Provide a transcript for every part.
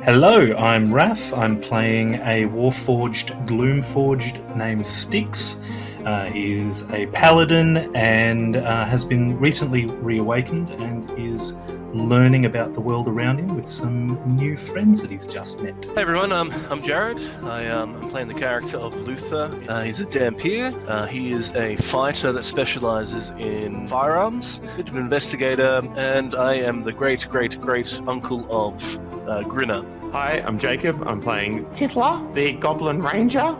Hello, I'm Raph. I'm playing a Warforged Gloomforged named Styx. He is a Paladin and has been recently reawakened and is learning about the world around him with some new friends that he's just met. Hey everyone, I'm Jared. I'm playing the character of Luther. He's a Dhampir. He is a fighter that specializes in firearms, a bit of an investigator, and I am the great uncle of Grinner. Hi, I'm Jacob. I'm playing Tithla, the Goblin Ranger.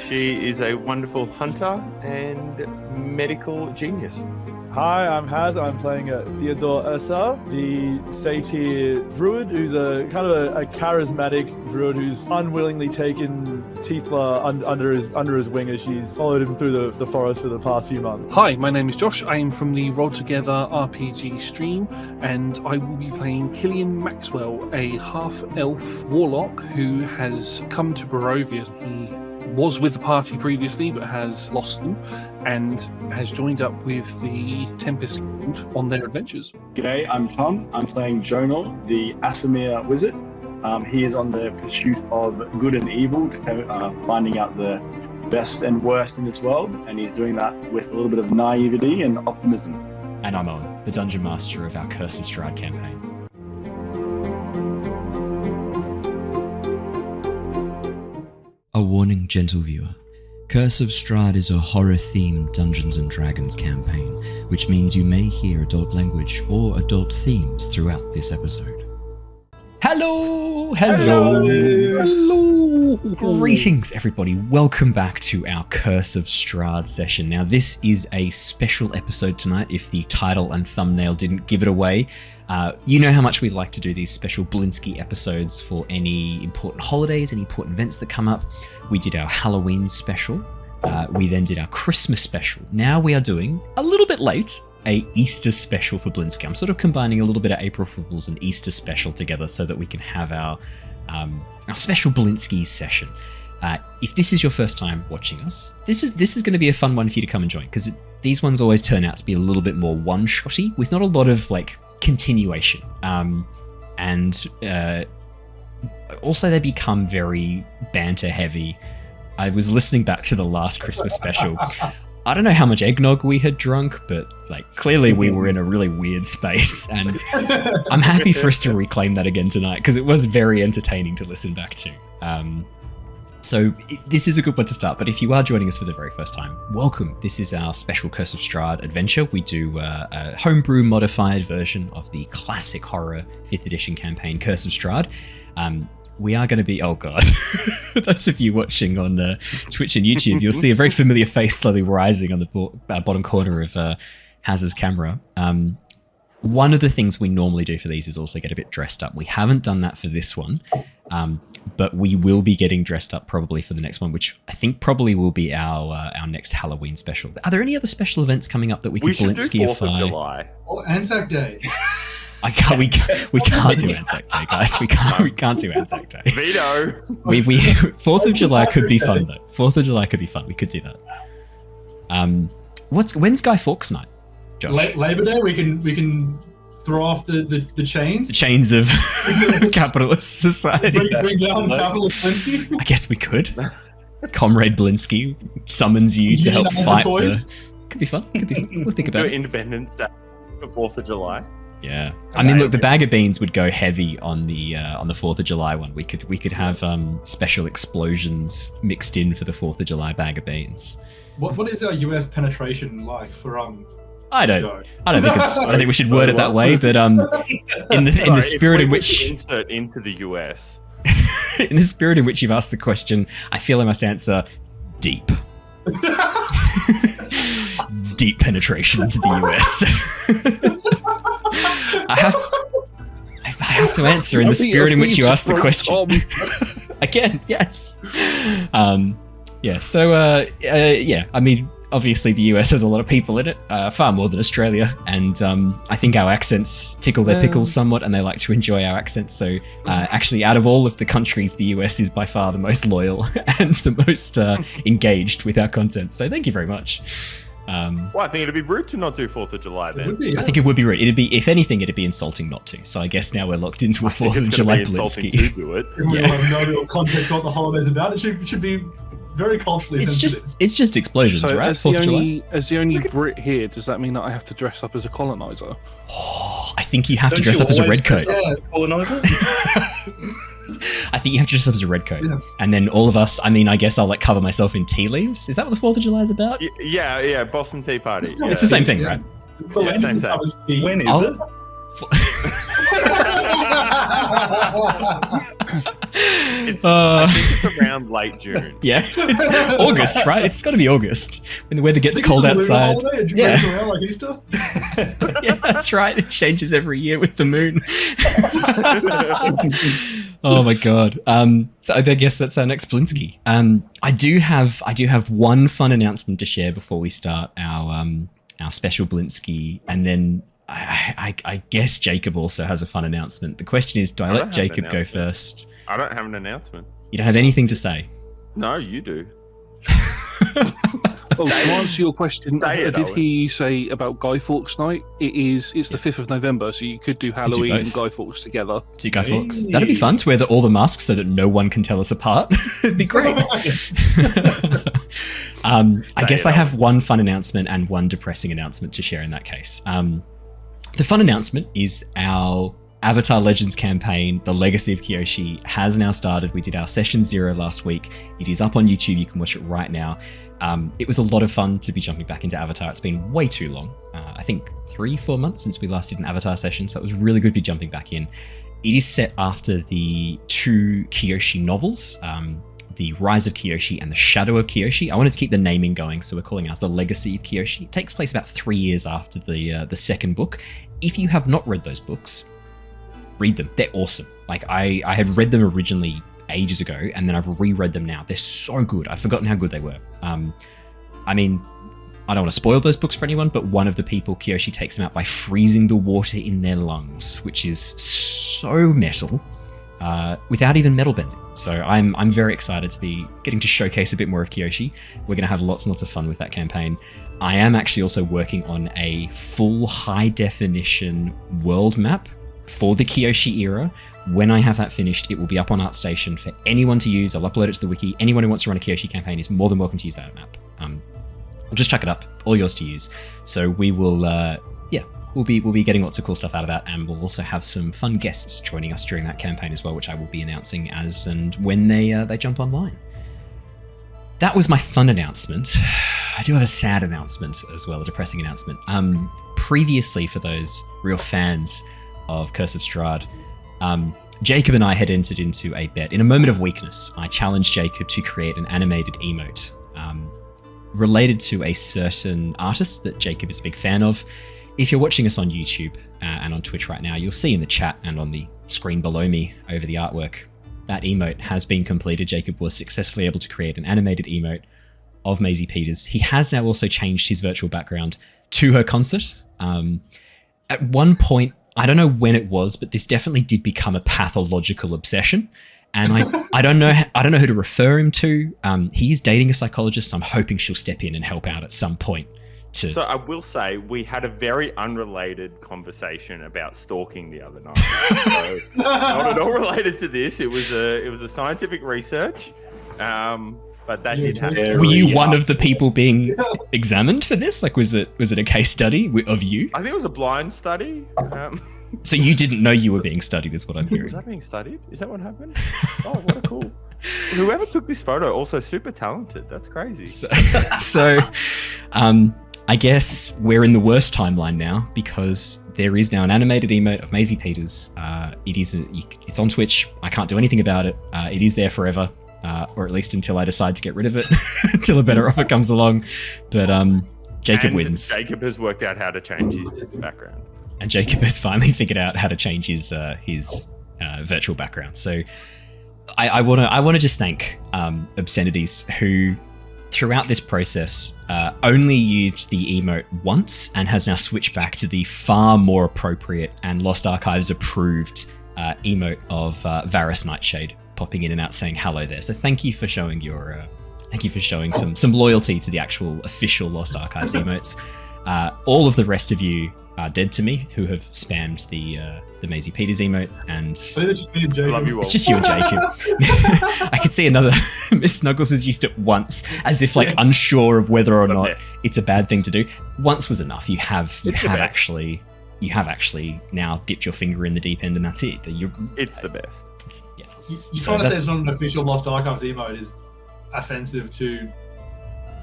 She is a wonderful hunter and medical genius. Hi, I'm Haz. I'm playing Theodore, the Satyr Druid, who's a kind of a charismatic Druid who's unwillingly taken Tithla under his wing as she's followed him through the forest for the past few months. Hi, my name is Josh. I am from the RollTogether RPG stream, and I will be playing Killian Maxwell, a half-elf warlock who has come to Barovia. He was with the party previously but has lost them and has joined up with the Tempest Guild on their adventures. G'day, I'm Tom. I'm playing Jonor, the Aasimar wizard. He is on the pursuit of good and evil, finding out the best and worst in this world, and he's doing that with a little bit of naivety and optimism. And I'm Owen, the Dungeon Master of our Curse of Strahd campaign. A warning, gentle viewer. Curse of Strahd is a horror-themed Dungeons & Dragons campaign, which means you may hear adult language or adult themes throughout this episode. Hello! Greetings, everybody. Welcome back to our Curse of Strahd session. Now, this is a special episode tonight, if the title and thumbnail didn't give it away. You know how much we like to do these special Blinsky episodes for any important holidays, any important events that come up. We did our Halloween special. We then did our Christmas special. Now we are doing, a little bit late, a Easter special for Blinsky. I'm sort of combining a little bit of April Fools and Easter special together so that we can have our special Blinsky session. If this is your first time watching us, this is going to be a fun one for you to come and join, because these ones always turn out to be a little bit more one-shotty with not a lot of continuation, and also they become very banter heavy. I was listening back to the last Christmas special. I don't know how much eggnog we had drunk, but clearly we were in a really weird space, and I'm happy for us to reclaim that again tonight because it was very entertaining to listen back to. So this is a good one to start, but if you are joining us for the very first time, welcome. This is our special Curse of Strahd adventure. We do a homebrew modified version of the classic horror 5th edition campaign, Curse of Strahd. We are going to be, oh god, for those of you watching on Twitch and YouTube, you'll see a very familiar face slowly rising on the bottom corner of Haz's camera. One of the things we normally do for these is also get a bit dressed up. We haven't done that for this one. But we will be getting dressed up probably for the next one, which I think probably will be our next Halloween special. Are there any other special events coming up that we can Blinskyify? 4th of July. Or Anzac Day. We can't do Anzac Day, guys. We can't do Anzac Day. Veto. 4th of July could be fun though. 4th of July could be fun. We could do that. When's Guy Fawkes night, Josh? Labor Day. We can throw off the chains. The chains of capitalist society. Bring down capitalist Blinsky. I guess we could. Comrade Blinsky summons you to help fight the... Could be fun. We'll think about it. Independence Day for 4th of July. Yeah. I mean, look, the bag of beans would go heavy on the 4th of July one. We could have special explosions mixed in for the 4th of July bag of beans. What is our US penetration like for I don't think we should word it that way, but in the spirit in which insert into the US. In the spirit in which you've asked the question, I feel I must answer deep. Deep penetration into the US. I have to answer in the spirit in which you asked the question. Again, yes. I mean, obviously the US has a lot of people in it, far more than Australia, and I think our accents tickle their pickles somewhat, and they like to enjoy our accents. So actually, out of all of the countries, the US is by far the most loyal and the most engaged with our content. So thank you very much. Well, I think it'd be rude to not do 4th of July It then. would be, I think it would be rude. It'd be, if anything, it'd be insulting not to. So I guess now we're locked into a 4th of July insulting Blinsky. to do it. We Yeah. have no real context what the holiday's about. It should be very culturally sensitive. It's just explosions, So right? as 4th of July. the only Brit here, does that mean that I have to dress up as a colonizer? Oh, I think you have to Don't dress you up as a always red coat. dress up as a colonizer? I think you have to dress up as a red coat. Yeah. And then all of us, I mean, I guess I'll like cover myself in tea leaves. Is that what the 4th of July is about? Yeah, Boston Tea Party. Yeah. It's the same thing, Yeah. right? Well, same thing. When is I'll- it? I think it's around late June. Yeah, it's August, right? It's got to be August when the weather gets cold outside. Yeah. Yeah. Around like Easter. Yeah, that's right. It changes every year with the moon. Oh my god. So I guess that's our next Blinsky. I do have one fun announcement to share before we start our special Blinsky, and then I guess Jacob also has a fun announcement. The question is, do I I don't let have Jacob an go announcement. first? I don't have an announcement. You don't have anything to say. No, you do. Oh, to answer your question, Say it, did Owen. he say about Guy Fawkes Night? It's the 5th of November, so you could do Halloween and both. Guy Fawkes together. Do Guy Fawkes? That'd be fun to wear all the masks so that no one can tell us apart. It'd be great. I guess I have one fun announcement and one depressing announcement to share in that case. The fun announcement is our Avatar Legends campaign, The Legacy of Kyoshi, has now started. We did our session 0 last week. It is up on YouTube. You can watch it right now. It was a lot of fun to be jumping back into Avatar. It's been way too long. I think 3-4 months since we last did an Avatar session, so it was really good to be jumping back in. It is set after the 2 Kyoshi novels, The Rise of Kyoshi and The Shadow of Kyoshi. I wanted to keep the naming going, so we're calling ours The Legacy of Kyoshi. It takes place about 3 years after the second book. If you have not read those books, read them. They're awesome. Like I had read them originally ages ago, and then I've reread them now. They're so good. I've forgotten how good they were. I mean, I don't want to spoil those books for anyone, but one of the people, Kyoshi, takes them out by freezing the water in their lungs, which is so metal, without even metal bending. So I'm very excited to be getting to showcase a bit more of Kyoshi. We're going to have lots and lots of fun with that campaign. I am actually also working on a full high-definition world map for the Kyoshi era. When I have that finished, it will be up on ArtStation for anyone to use. I'll upload it to the wiki. Anyone who wants to run a Kyoshi campaign is more than welcome to use that map. We'll just chuck it up, all yours to use. So we will, we'll be getting lots of cool stuff out of that, and we'll also have some fun guests joining us during that campaign as well, which I will be announcing as and when they jump online. That was my fun announcement. I do have a sad announcement as well, a depressing announcement. Previously, for those real fans of Curse of Strahd, Jacob and I had entered into a bet. In a moment of weakness, I challenged Jacob to create an animated emote related to a certain artist that Jacob is a big fan of. If you're watching us on YouTube and on Twitch right now, you'll see in the chat and on the screen below me over the artwork, that emote has been completed. Jacob was successfully able to create an animated emote of Maisie Peters. He has now also changed his virtual background to her concert. At one point, I don't know when it was, but this definitely did become a pathological obsession. And I don't know who to refer him to. He's dating a psychologist, so I'm hoping she'll step in and help out at some point. So I will say we had a very unrelated conversation about stalking the other night. So not at all related to this. It was a scientific research, but that did happen. Were you one of the people being examined for this? Like, was it a case study of you? I think it was a blind study. So you didn't know you were being studied, is what I'm Was hearing. that being studied? Is that what happened? Oh, what a cool. Whoever took this photo, also super talented. That's crazy. So, I guess we're in the worst timeline now, because there is now an animated emote of Maisie Peters. It's on Twitch. I can't do anything about it. It is there forever, or at least until I decide to get rid of it, until a better offer comes along. But Jacob wins. Jacob has worked out how to change his background. And Jacob has finally figured out how to change his virtual background. So I want to just thank Obscenities, who throughout this process only used the emote once and has now switched back to the far more appropriate and Lost Archives approved emote of Varys Nightshade popping in and out saying hello there. So thank you for showing your Thank you for showing some loyalty to the actual official Lost Archives emotes. All of the rest of you are dead to me, who have spammed the Maisie Peters emote, and Love you all. it's just you and Jacob. I could see another Miss Snuggles has used it once, as if like unsure of whether or not it's a bad thing to do. Once was enough. You have actually now dipped your finger in the deep end, and that's it. It's the best. You trying to say it's not an official Lost Archives emote is offensive to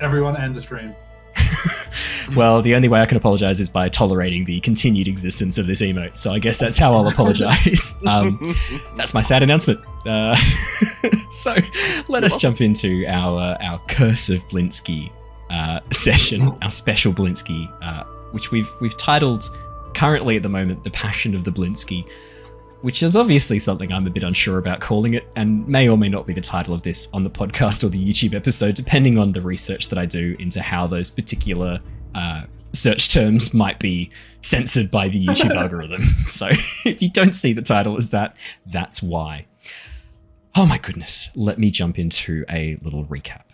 everyone and the stream. Well, the only way I can apologize is by tolerating the continued existence of this emote, so I guess that's how I'll apologize. That's my sad announcement. So let us jump into our Curse of Blinsky session, our special Blinsky, which we've titled currently at the moment The Passion of the Blinsky, which is obviously something I'm a bit unsure about calling it, and may or may not be the title of this on the podcast or the YouTube episode, depending on the research that I do into how those particular search terms might be censored by the YouTube algorithm. So if you don't see the title as that, that's why. Oh my goodness, let me jump into a little recap.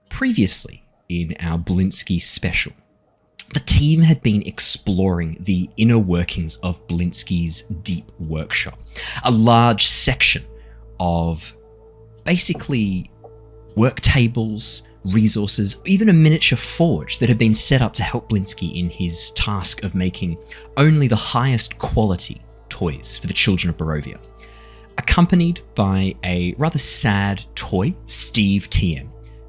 Previously, in our Blinsky special, the team had been exploring the inner workings of Blinsky's deep workshop, a large section of basically work tables, resources, even a miniature forge that had been set up to help Blinsky in his task of making only the highest quality toys for the children of Barovia. Accompanied by a rather sad toy, Steve TM,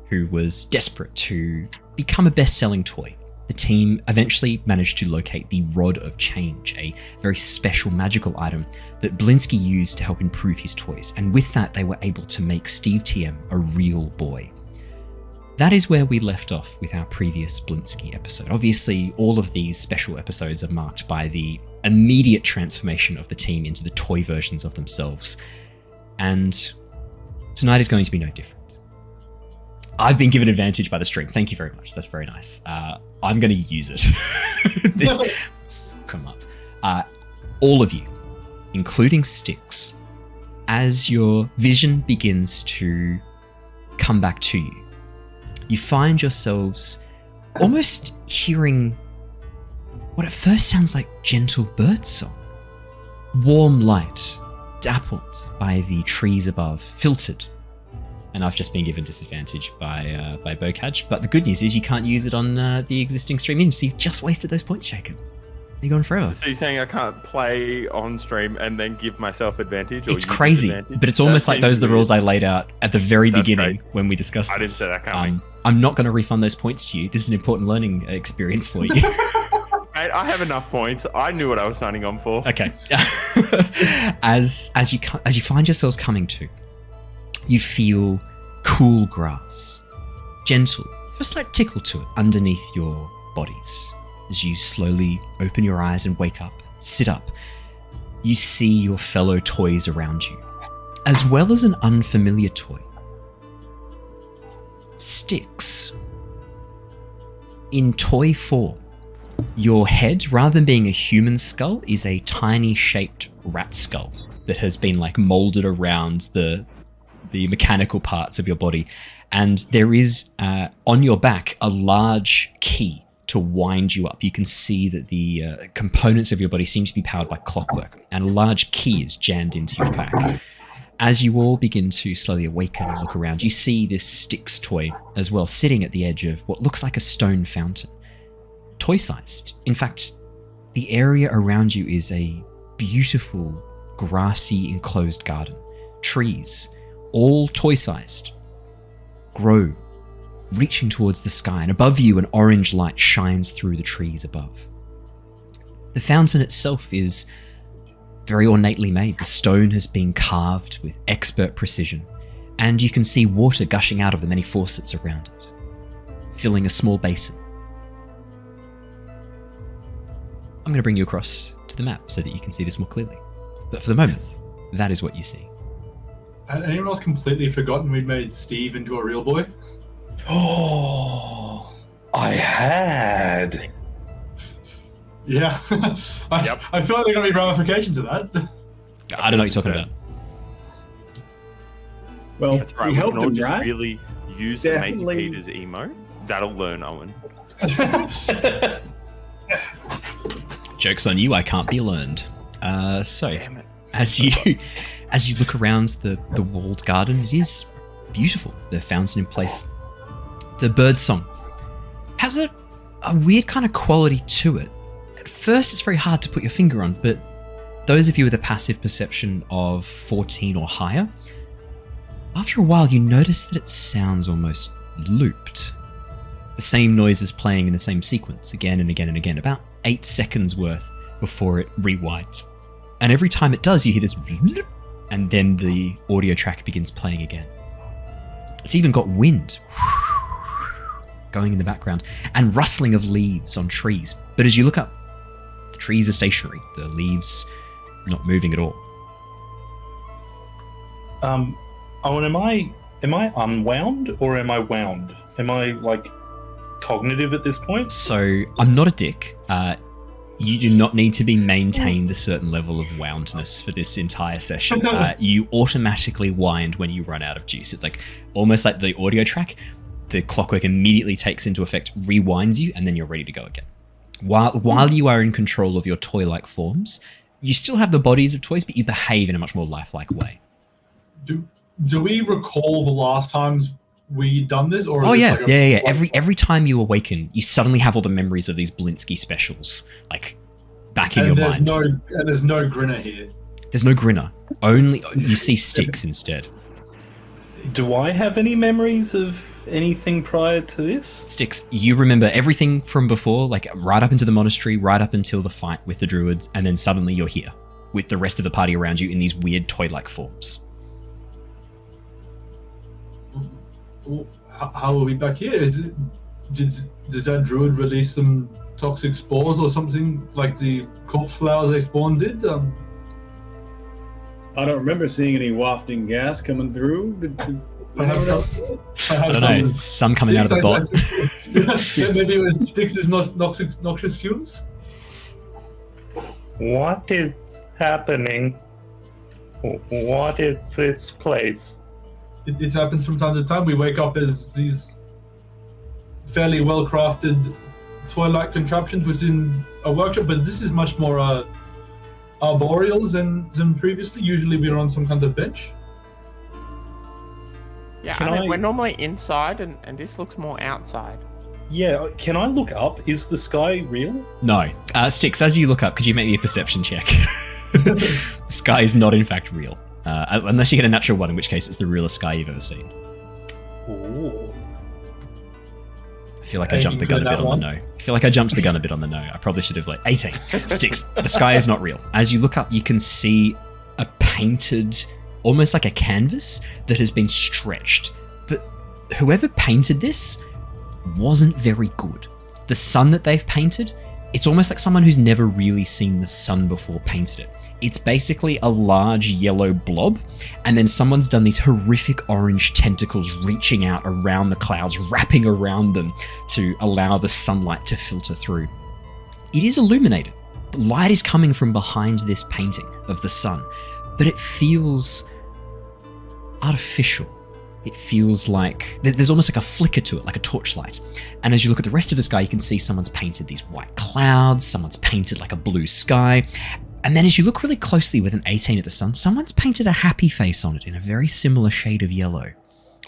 who was desperate to become a best-selling toy. The team eventually managed to locate the Rod of Change, a very special magical item that Blinsky used to help improve his toys, and with that they were able to make Steve TM a real boy. That is where we left off with our previous Blinsky episode. Obviously, all of these special episodes are marked by the immediate transformation of the team into the toy versions of themselves, and tonight is going to be no different. I've been given advantage by the stream. Thank you very much. That's very nice. I'm going to use it. This come up. All of you, including Styx, as your vision begins to come back to you, you find yourselves almost hearing what at first sounds like gentle birdsong. Warm light, dappled by the trees above, filtered. And I've just been given disadvantage by Bocage. But the good news is you can't use it on the existing stream in, so you've just wasted those points, Jacob. You're gone forever. So you're saying I can't play on stream and then give myself advantage? Or it's crazy, but it's almost like those are the rules I laid out at the very beginning when we discussed this. I didn't say that coming. I'm not going to refund those points to you. This is an important learning experience for you. Mate, I have enough points. I knew what I was signing on for. Okay. As you find yourselves coming to, you feel cool grass, gentle, a slight tickle to it underneath your bodies. As you slowly open your eyes and wake up, sit up, you see your fellow toys around you, as well as an unfamiliar toy. Styx. In toy form, your head, rather than being a human skull, is a tiny shaped rat skull that has been like molded around the mechanical parts of your body. And there is on your back a large key to wind you up. You can see that the components of your body seem to be powered by clockwork, and a large key is jammed into your back. As you all begin to slowly awaken and look around, you see this Styx toy as well, sitting at the edge of what looks like a stone fountain. Toy-sized. In fact, the area around you is a beautiful, grassy, enclosed garden. Trees, all toy-sized, grow, reaching towards the sky, and above you an orange light shines through the trees above. The fountain itself is very ornately made. The stone has been carved with expert precision, and you can see water gushing out of the many faucets around it, filling a small basin. I'm going to bring you across to the map so that you can see this more clearly. But for the moment, that is what you see. Had anyone else completely forgotten we'd made Steve into a real boy? Oh, I had. Yeah. I feel like there are going to be ramifications of that. I don't know what you're talking about. Well, That's right. we helped can all him, just right? really use the Maisie Definitely. Peters emote. That'll learn, Owen. Joke's on you, I can't be learned. So, Damn it. as you look around the walled garden, it is beautiful. The fountain in place. The bird song has a weird kind of quality to it. At first, it's very hard to put your finger on, but those of you with a passive perception of 14 or higher, after a while you notice that it sounds almost looped. The same noise is playing in the same sequence again and again and again, about 8 seconds worth before it rewinds. And every time it does, you hear this, and then the audio track begins playing again. It's even got wind going in the background and rustling of leaves on trees. But as you look up, the trees are stationary, the leaves not moving at all. Owen, am I unwound or am I wound? Am I like cognitive at this point? So I'm not a dick. You do not need to be maintained a certain level of woundness for this entire session. You automatically wind when you run out of juice. It's like almost like the audio track. The clockwork immediately takes into effect, rewinds you, and then you're ready to go again. While you are in control of your toy-like forms, you still have the bodies of toys, but you behave in a much more lifelike way. Do we recall the last times we done this? Or Oh is yeah, this like yeah. Every time you awaken, you suddenly have all the memories of these Blinsky specials, like back in your mind. And there's no grinner here. There's no grinner. Only you see Styx instead. Do I have any memories of anything prior to this? Styx, you remember everything from before, like right up into the monastery, right up until the fight with the Druids, and then suddenly you're here with the rest of the party around you in these weird toy-like forms. How are we back here? Does that druid release some toxic spores or something like the corpse flowers they spawned did? I don't remember seeing any wafting gas coming through. Perhaps I don't know, some coming out of the bot. Maybe it was Styx's noxious fumes? What is happening? What is this place? It happens from time to time. We wake up as these fairly well-crafted toy-like contraptions within a workshop, but this is much more arboreal than previously. Usually we're on some kind of bench. Yeah, we're normally inside, and this looks more outside. Yeah, can I look up? Is the sky real? No. Styx, as you look up, could you make me a perception check? The sky is not in fact real. Unless you get a natural one, in which case it's the realest sky you've ever seen. Ooh. I feel like I jumped the gun a bit on the no. I probably should have 18. Styx, the sky is not real. As you look up, you can see a painted, almost like a canvas that has been stretched. But whoever painted this wasn't very good. The sun that they've painted, it's almost like someone who's never really seen the sun before painted it. It's basically a large yellow blob, and then someone's done these horrific orange tentacles reaching out around the clouds, wrapping around them to allow the sunlight to filter through. It is illuminated. The light is coming from behind this painting of the sun, but it feels artificial. It feels like there's almost like a flicker to it, like a torchlight. And as you look at the rest of the sky, you can see someone's painted these white clouds, someone's painted like a blue sky. And then as you look really closely with an 18 at the sun, someone's painted a happy face on it in a very similar shade of yellow.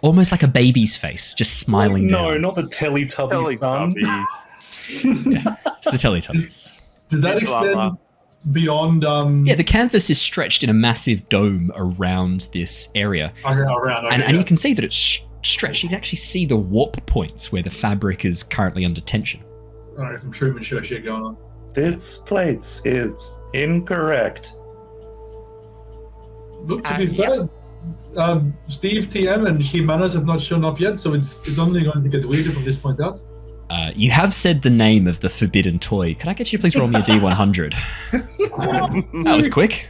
Almost like a baby's face, just smiling down. No, not the Teletubbies sun. Yeah, it's the Teletubbies. Does that extend beyond... Yeah, the canvas is stretched in a massive dome around this area. And you can see that it's stretched. You can actually see the warp points where the fabric is currently under tension. Alright, some Truman Show shit going on. This place is incorrect. Look, to be fair, Steve, TM, and Jimenez have not shown up yet, so it's only going to get weirder from this point out. You have said the name of the forbidden toy. Could I get you to please roll me a D100? That was quick.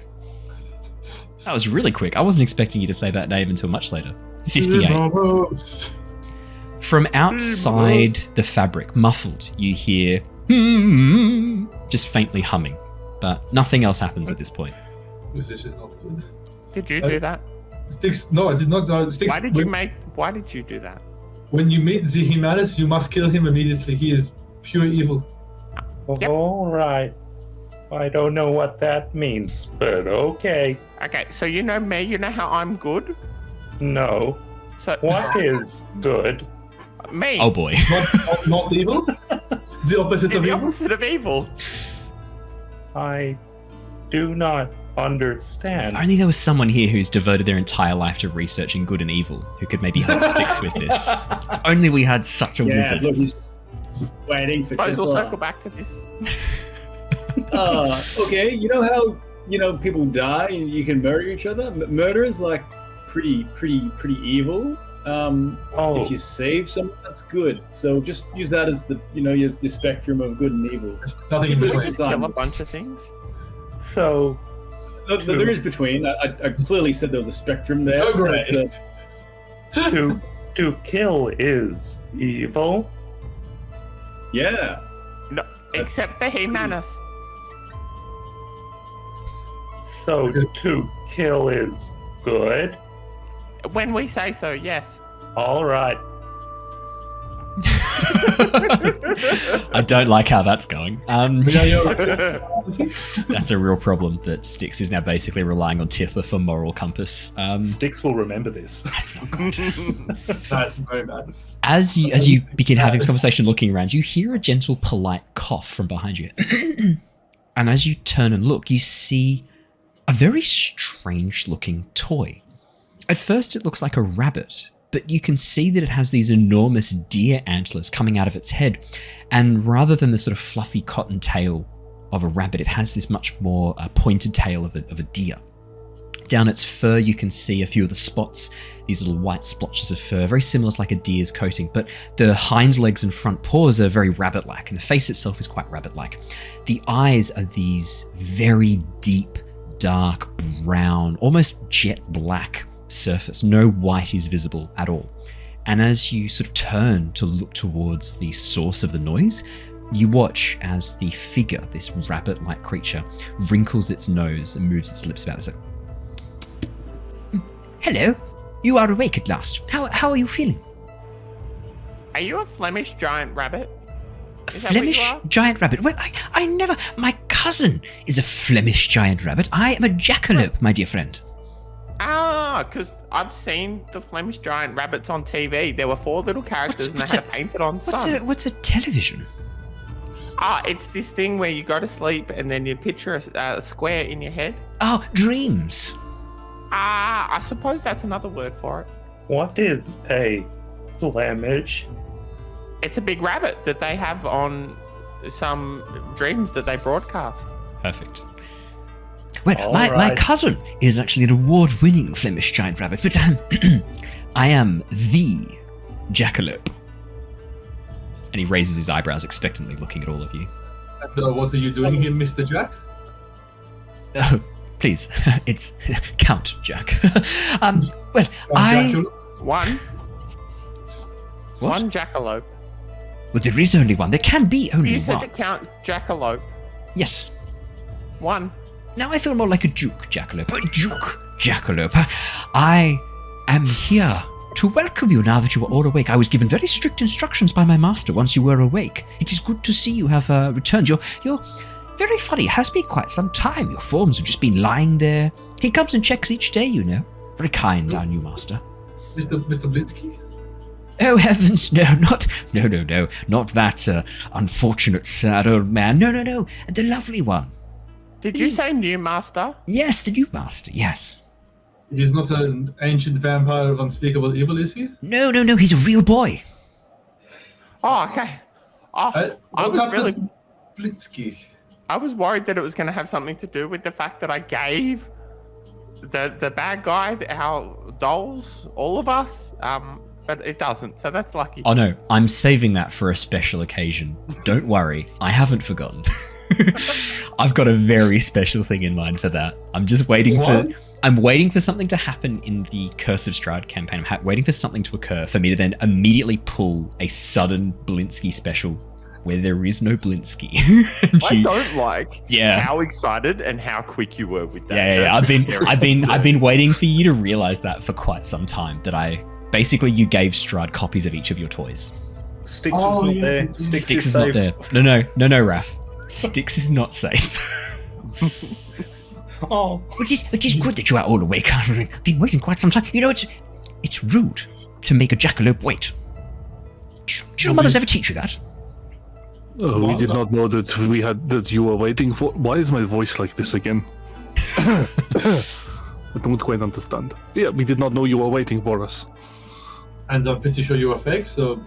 That was really quick. I wasn't expecting you to say that name until much later. 58. From outside the fabric, muffled, you hear just faintly humming, but nothing else happens at this point. This is not good. Did you do that? Styx, no, I did not. Styx, Why did you do that? When you meet the Humanus, you must kill him immediately. He is pure evil. Yep. All right. I don't know what that means, but okay. Okay, so you know me, you know how I'm good? No. So What is good? me. Oh boy. Not evil? The opposite of the evil? opposite of evil. I do not understand. If only there was someone here who's devoted their entire life to researching good and evil who could maybe help Styx with this. Only we had such a wizard. Look, he's waiting for Suppose we'll Tithla. circle back to this. Okay, you know how people die and you can murder each other? Murder is like pretty evil. If you save someone, that's good. So just use that as the your spectrum of good and evil. Nothing in Did we between. just kill a bunch of things? So, There is between. I clearly said there was a spectrum there. Oh, so great. it's, to kill is evil. yeah. No, except for Humanus. So Okay. to kill is good. When we say so, yes. All right. I don't like how that's going. Yeah, you're That's a real problem that Styx is now basically relying on Tithla for moral compass. Styx will remember this. That's not good. That's very bad. As you begin having this conversation, looking around, you hear a gentle, polite cough from behind you. And as you turn and look, you see a very strange-looking toy. At first, it looks like a rabbit, but you can see that it has these enormous deer antlers coming out of its head. And rather than the sort of fluffy cotton tail of a rabbit, it has this much more pointed tail of a deer. Down its fur, you can see a few of the spots, these little white splotches of fur, very similar to like a deer's coating, but the hind legs and front paws are very rabbit-like, and the face itself is quite rabbit-like. The eyes are these very deep, dark brown, almost jet black surface. No white is visible at all. And as you sort of turn to look towards the source of the noise, you watch as the figure, this rabbit-like creature, wrinkles its nose and moves its lips about. So, hello, you are awake at last. How are you feeling? Are you a Flemish giant rabbit? A Is that what you Flemish are? giant rabbit? Well, I never... My cousin is a Flemish giant rabbit. I am a jackalope, my dear friend. Ah, because I've seen the Flemish giant rabbits on TV. There were 4 little characters and they had it painted on sun. What's a television? It's this thing where you go to sleep and then you picture a square in your head. Oh, dreams. I suppose that's another word for it. What is a Flemish? It's a big rabbit that they have on some dreams that they broadcast. Perfect. Well, All my right. cousin is actually an award-winning Flemish giant rabbit, but I am the jackalope. And he raises his eyebrows expectantly, looking at all of you. And, what are you doing here, Mr. Jack? Oh, please, it's Count Jack. Well, I... Dracula? One What? jackalope. Well, there is only one. There can be only You said one. to count jackalope. Yes. One. Now I feel more like a Duke Jackalope. A Duke Jackalope. I am here to welcome you now that you are all awake. I was given very strict instructions by my master once you were awake. It is good to see you have returned. You're very funny. It has been quite some time. Your forms have just been lying there. He comes and checks each day, you know. Very kind, our new master. Mr. Blinsky? Oh heavens, no, not that unfortunate sad old man. No, the lovely one. Did you say new master? Yes, the new master, yes. He's not an ancient vampire of unspeakable evil, is he? No, he's a real boy. Oh, okay. I What was happened really, to Blinsky? I was worried that it was going to have something to do with the fact that I gave the bad guy our dolls, all of us. But it doesn't, so that's lucky. Oh no, I'm saving that for a special occasion. Don't worry, I haven't forgotten. I've got a very special thing in mind for that. I'm just waiting I'm waiting for something to happen in the Curse of Strahd campaign. I'm waiting for something to occur for me to then immediately pull a sudden Blinsky special where there is no Blinsky. I don't like Yeah. how excited and how quick you were with that. Yeah. That's very I've been concerning. waiting for you to realize that for quite some time, that I Basically, you gave Strahd copies of each of your toys. Styx was not there. Styx is is not safe. there. No, Raph. Styx is not safe. Oh, Which is good that you are all awake. I've been waiting quite some time. You know, it's rude to make a jackalope wait. Did your mothers ever teach you that? We did not know that you were waiting for. Why is my voice like this again? I don't quite understand. Yeah, we did not know you were waiting for us. And I'm pretty sure you are fake, so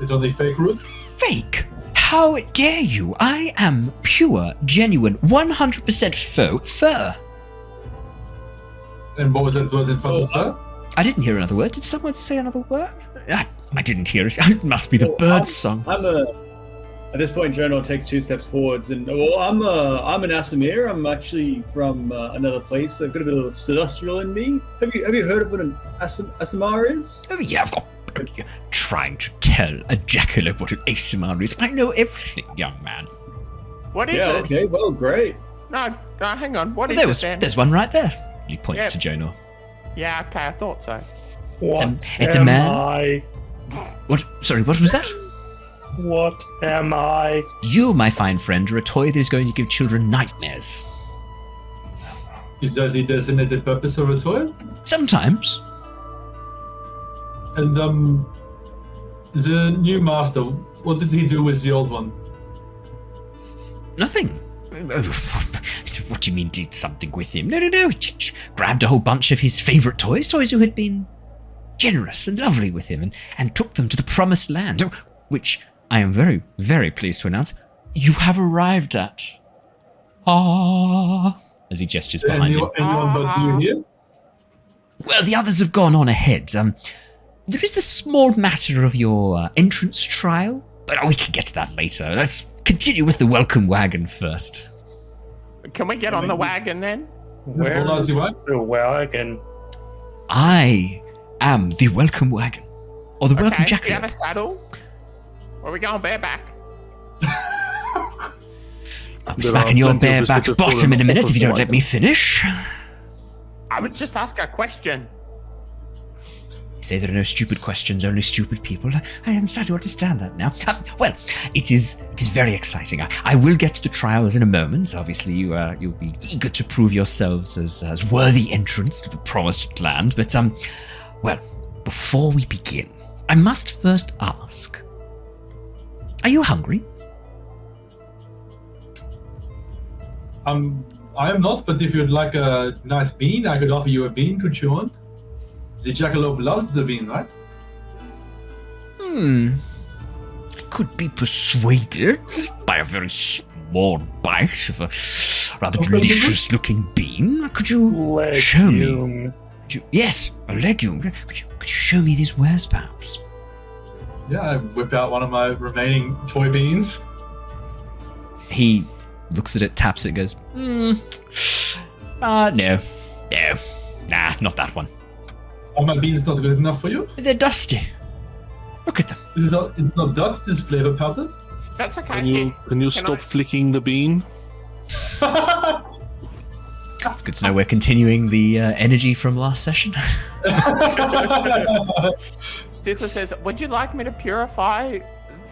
it's only fake Ruth. Fake? How dare you? I am pure, genuine, 100% faux fur. And what was that word in front of her? I didn't hear another word. Did someone say another word? I didn't hear it. It must be the bird's song. At this point, Jonor takes 2 steps forwards, and I'm an Aasimar. I'm actually from another place. I've got a bit of the celestial in me. Have you heard of what an Aasimar is? Oh yeah, I've got. You're trying to tell a jackalope what an Aasimar is. I know everything, young man. What is it? Okay, well, great. No, hang on. What is it then? There's one right there. He points to Jonor. Yeah, okay, I thought so. It's a man. What? Sorry, what was that? What am I? You, my fine friend, are a toy that is going to give children nightmares. Is that the designated purpose of a toy? Sometimes. And the new master, what did he do with the old one? Nothing. What do you mean did something with him? No. He just grabbed a whole bunch of his favourite toys who had been generous and lovely with him, and took them to the promised land, which I am very, very pleased to announce you have arrived at. Ah, as he gestures behind him. Anyone but you here? Well, the others have gone on ahead. There is a small matter of your entrance trial, but we can get to that later. Let's continue with the welcome wagon first. Can we get on the wagon then? Where is the wagon? I am the welcome wagon. Or the welcome jackalope. Do you have a saddle? Or are we going bareback? I'll be smacking your bareback bottom in a minute if you don't let me finish. I would just ask a question. You say there are no stupid questions, only stupid people. I am starting to understand that now. Well, it is very exciting. I will get to the trials in a moment. Obviously, you'll be eager to prove yourselves as worthy entrants to the promised land. But well, before we begin, I must first ask: are you hungry? I am not, but if you'd like a nice bean, I could offer you a bean to chew on. The jackalope loves the bean, right? I could be persuaded by a very small bite of a rather delicious-looking bean. Could you show me? Yes, a legume. Could you show me these wares, perhaps? Yeah, I whip out one of my remaining toy beans. He looks at it, taps it, goes, no, nah, not that one. Are my beans not good enough for you? They're dusty. Look at them. It's not dust, it's flavor powder. That's okay. Can you stop flicking the bean? It's good to know we're continuing the energy from last session. Tithla says, would you like me to purify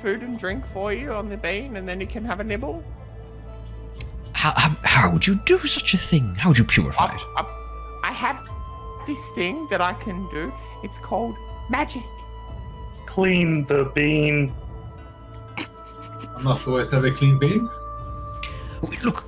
food and drink for you on the bean and then you can have a nibble? How would you do such a thing? How would you purify it? I have this thing that I can do. It's called magic. Clean the bean. I'm not always have a clean bean. Look,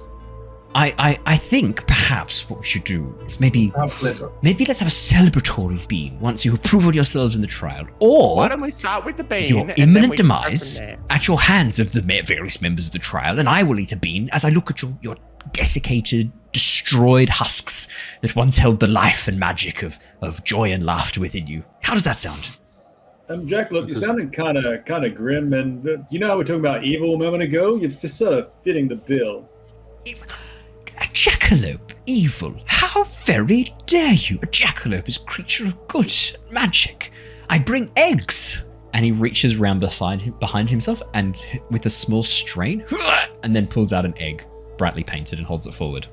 I think perhaps what we should do is maybe let's have a celebratory bean once you have proven yourselves in the trial, or why don't we start with the bean? Your imminent demise at your hands of the various members of the trial, and I will eat a bean as I look at your desiccated, destroyed husks that once held the life and magic of joy and laughter within you. How does that sound? Jack, look, you sounded kind of grim, and you know how we were talking about evil a moment ago? You're just sort of fitting the bill. A jackalope, evil? How very dare you? A jackalope is a creature of good magic. I bring eggs. And he reaches round behind himself and with a small strain, and then pulls out an egg, brightly painted, and holds it forward.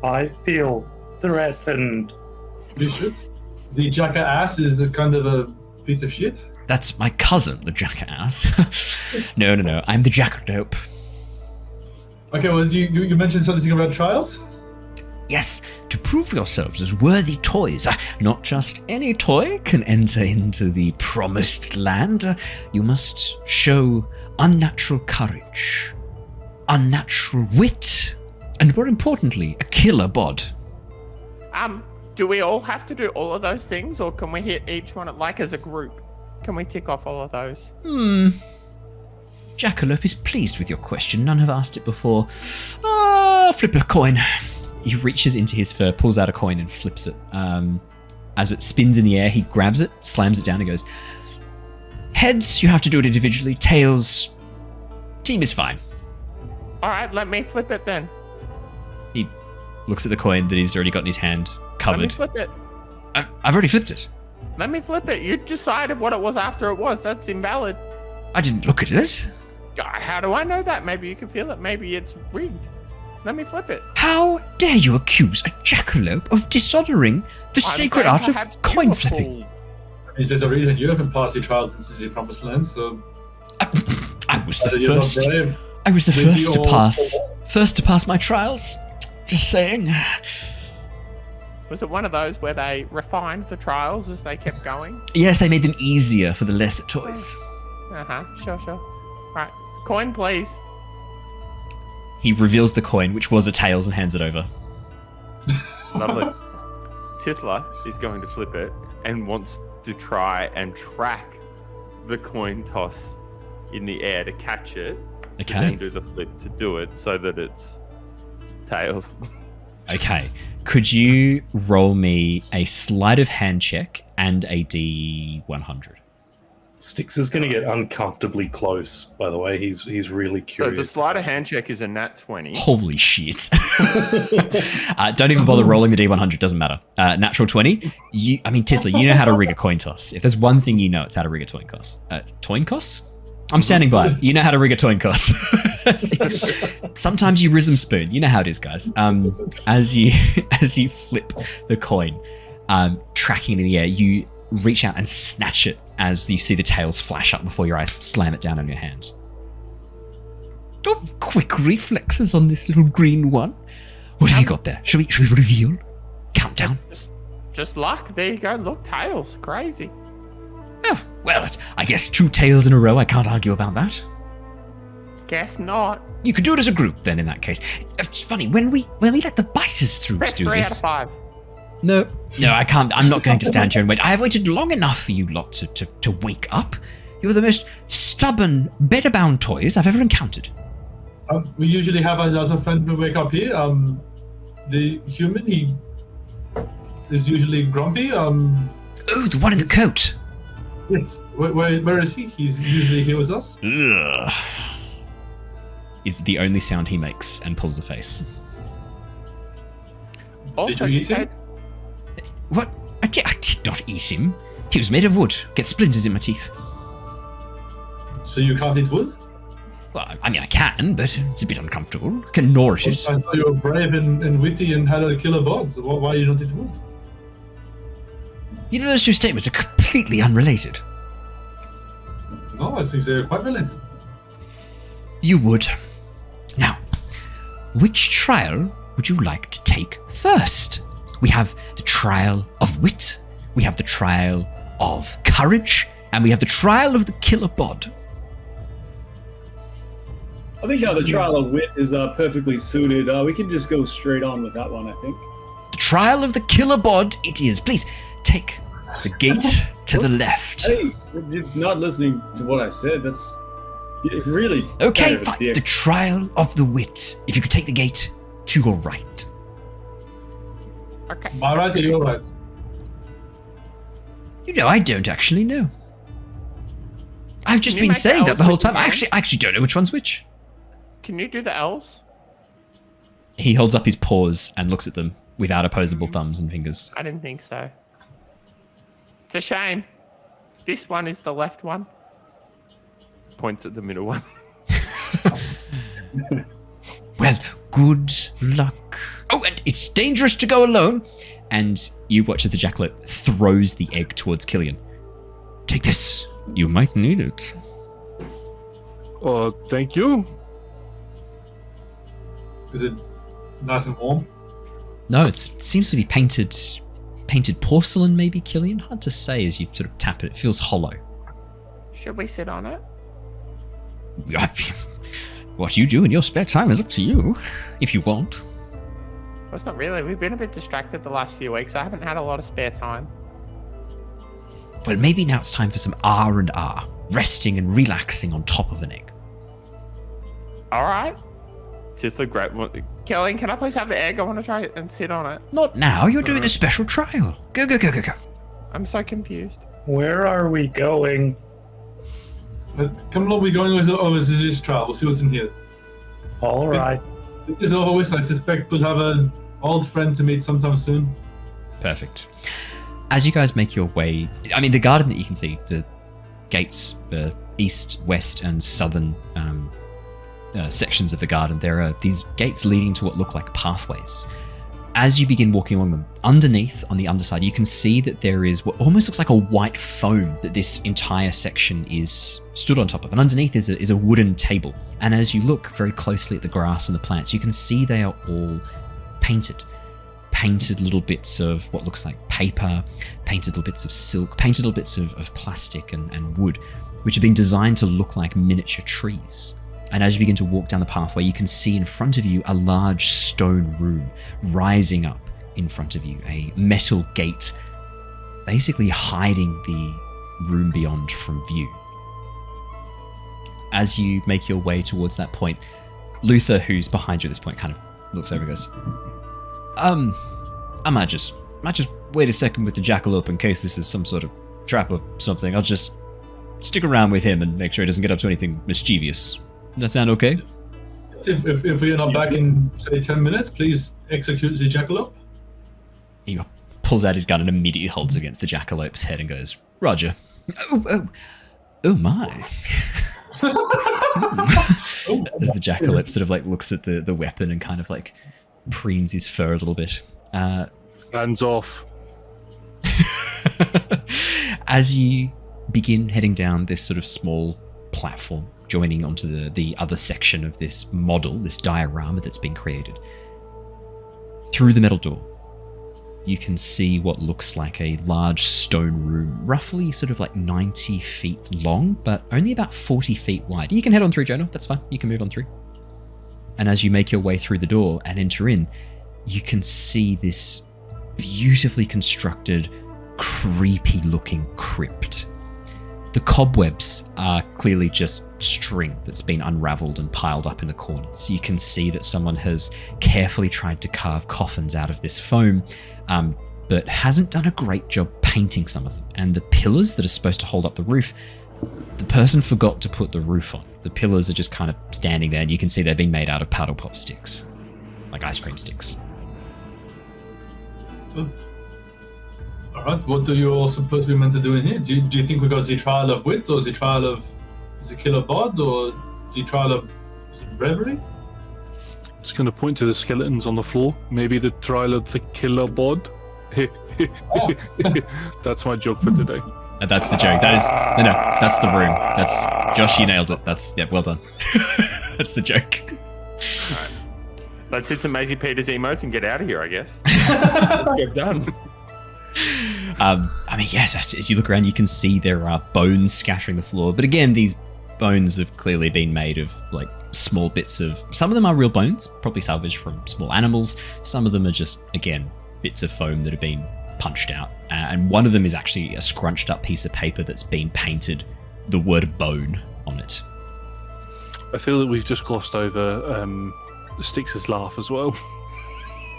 I feel threatened. You should. The jackass is a kind of a piece of shit. That's my cousin, the jackass. No. I'm the jackalope. Okay, well, you mentioned something about trials? Yes, to prove yourselves as worthy toys. Not just any toy can enter into the promised land. You must show unnatural courage, unnatural wit, and more importantly, a killer bod. Do we all have to do all of those things, or can we hit each one like as a group? Can we tick off all of those? Jackalope is pleased with your question. None have asked it before. Flip a coin. He reaches into his fur, pulls out a coin, and flips it. As it spins in the air, he grabs it, slams it down, and goes, heads, you have to do it individually. Tails, team is fine. All right, let me flip it then. He looks at the coin that he's already got in his hand, covered. Let me flip it. I've already flipped it. Let me flip it. You decided what it was after it was. That's invalid. I didn't look at it. How do I know that? Maybe you can feel it. Maybe it's rigged. Let me flip it. How dare you accuse a jackalope of dishonoring the sacred art of coin flipping? There's a reason you haven't passed your trials in the Promised Land, so... I was the first. I was the first to pass. First to pass my trials. Just saying. Was it one of those where they refined the trials as they kept going? Yes, they made them easier for the lesser toys. Sure. Right, coin, please. He reveals the coin, which was a tails, and hands it over. Lovely. Tithla is going to flip it and wants to try and track the coin toss in the air to catch it. Okay. To then do the flip to do it so that it's tails. Okay. Could you roll me a sleight of hand check and a D100? Styx is going to get uncomfortably close, by the way. He's really So curious. the sleight of hand check is a nat 20. Holy shit. Don't even bother rolling the D100, doesn't matter. Natural 20. Tithla, you know how to rig a coin toss. If there's one thing you know, it's how to rig a coin toss. Coin toss? I'm standing by. You know how to rig a coin toss. Sometimes you rhythm spoon. You know how it is, guys. As you flip the coin, tracking it in the air, you reach out and snatch it as you see the tails flash up before your eyes, slam it down on your hand. Oh, quick reflexes on this little green one. What have you got there? Should we reveal? Countdown. Just luck. There you go. Look, tails. Crazy. Oh, well, I guess 2 tails in a row. I can't argue about that. Guess not. You could do it as a group then in that case. It's funny, when we let the biters through Press to do 3 this. out of 5. No, I can't. I'm not going to stand here and wait. I have waited long enough for you lot to wake up. You're the most stubborn, bed-bound toys I've ever encountered. We usually have another friend who wake up here. The human, he is usually grumpy. Oh, the one in the coat. Yes. Where is he? He's usually here with us. Ugh. Is the only sound he makes and pulls a face. Also, Did you eat him? What? I did not eat him. He was made of wood. Get splinters in my teeth. So you can't eat wood? Well, I mean, I can, but it's a bit uncomfortable. I can gnaw at it. I thought you were brave and witty and had a killer bod. So why you don't eat wood? Either those two statements are completely unrelated. No, I think they're quite related. You would. Now, which trial would you like to take first? We have the trial of wit, we have the trial of courage, and we have the trial of the killer bod. I think the trial of wit is perfectly suited. We can just go straight on with that one, I think. The trial of the killer bod it is. Please, take the gate to the left. Hey, you're not listening to what I said. That's really... Okay, kind of a fine. dick. The trial of the wit. If you could take the gate to your right. Okay. My right or your right? You know, I don't actually know. I've just Can you been make saying the that the whole L's with time. your I actually don't know which one's which. Can you do the L's? He holds up his paws and looks at them without opposable thumbs and fingers. I didn't think so. It's a shame. This one is the left one. Points at the middle one. Well, good luck. Oh, and it's dangerous to go alone. And you watch as the jackalope throws the egg towards Killian. Take this. You might need it. Oh, thank you. Is it nice and warm? No, it seems to be painted porcelain, maybe, Killian. Hard to say as you sort of tap it. It feels hollow. Should we sit on it? What you do in your spare time is up to you, if you want. Well, it's not really. We've been a bit distracted the last few weeks. I haven't had a lot of spare time. Well, maybe now it's time for some R&R, resting and relaxing on top of an egg. All right. Tithla grab. Killian, can I please have the egg? I want to try and sit on it. Not now, you're doing a special trial. Go. I'm so confused. Where are we going? Come along, we're going over this trial. We'll see what's in here. All right. This is always, I suspect, we'll have an old friend to meet sometime soon. Perfect. As you guys make your way, I mean, the garden that you can see, the gates, the east, west, and southern sections of the garden, there are these gates leading to what look like pathways. As you begin walking along them, underneath, on the underside, you can see that there is what almost looks like a white foam that this entire section is stood on top of. And underneath is a wooden table. And as you look very closely at the grass and the plants, you can see they are all painted. Painted little bits of what looks like paper, painted little bits of silk, painted little bits of plastic and wood, which have been designed to look like miniature trees. And as you begin to walk down the pathway, you can see in front of you a large stone room rising up in front of you, a metal gate basically hiding the room beyond from view. As you make your way towards that point, Luther, who's behind you at this point, kind of looks over and goes, I might just wait a second with the jackalope in case this is some sort of trap or something. I'll just stick around with him and make sure he doesn't get up to anything mischievous. Does that sound okay? If we are not back in, say, 10 minutes, please execute the jackalope. He pulls out his gun and immediately holds it against the jackalope's head and goes, Roger. Oh my. As the jackalope sort of like looks at the weapon and kind of like preens his fur a little bit. Hands off. As you begin heading down this sort of small platform, joining onto the other section of this model, this diorama that's been created, through the metal door, you can see what looks like a large stone room, roughly sort of like 90 feet long, but only about 40 feet wide. You can head on through, Jonor. That's fine. You can move on through. And as you make your way through the door and enter in, you can see this beautifully constructed, creepy-looking crypt. The cobwebs are clearly just string that's been unraveled and piled up in the corners. You can see that someone has carefully tried to carve coffins out of this foam, but hasn't done a great job painting some of them. And the pillars that are supposed to hold up the roof, the person forgot to put the roof on. The pillars are just kind of standing there, and you can see they've been made out of paddle pop sticks, like ice cream sticks. Alright, what do you all suppose we're meant to do in here? Do you think we got the trial of wit, or the trial of the killer bod, or the trial of bravery? Just going to point to the skeletons on the floor. Maybe the trial of the killer bod. That's my joke for today. That's the joke. That is no. That's the room. That's Josh. You nailed it. That's well done. That's the joke. All right. Let's hit some Maisie Peters emotes and get out of here, I guess. Job done. I mean, yes, as you look around, you can see there are bones scattering the floor. But again, these bones have clearly been made of like small bits of... Some of them are real bones, probably salvaged from small animals. Some of them are just, again, bits of foam that have been punched out. And one of them is actually a scrunched up piece of paper that's been painted the word bone on it. I feel that we've just glossed over Styx's laugh as well.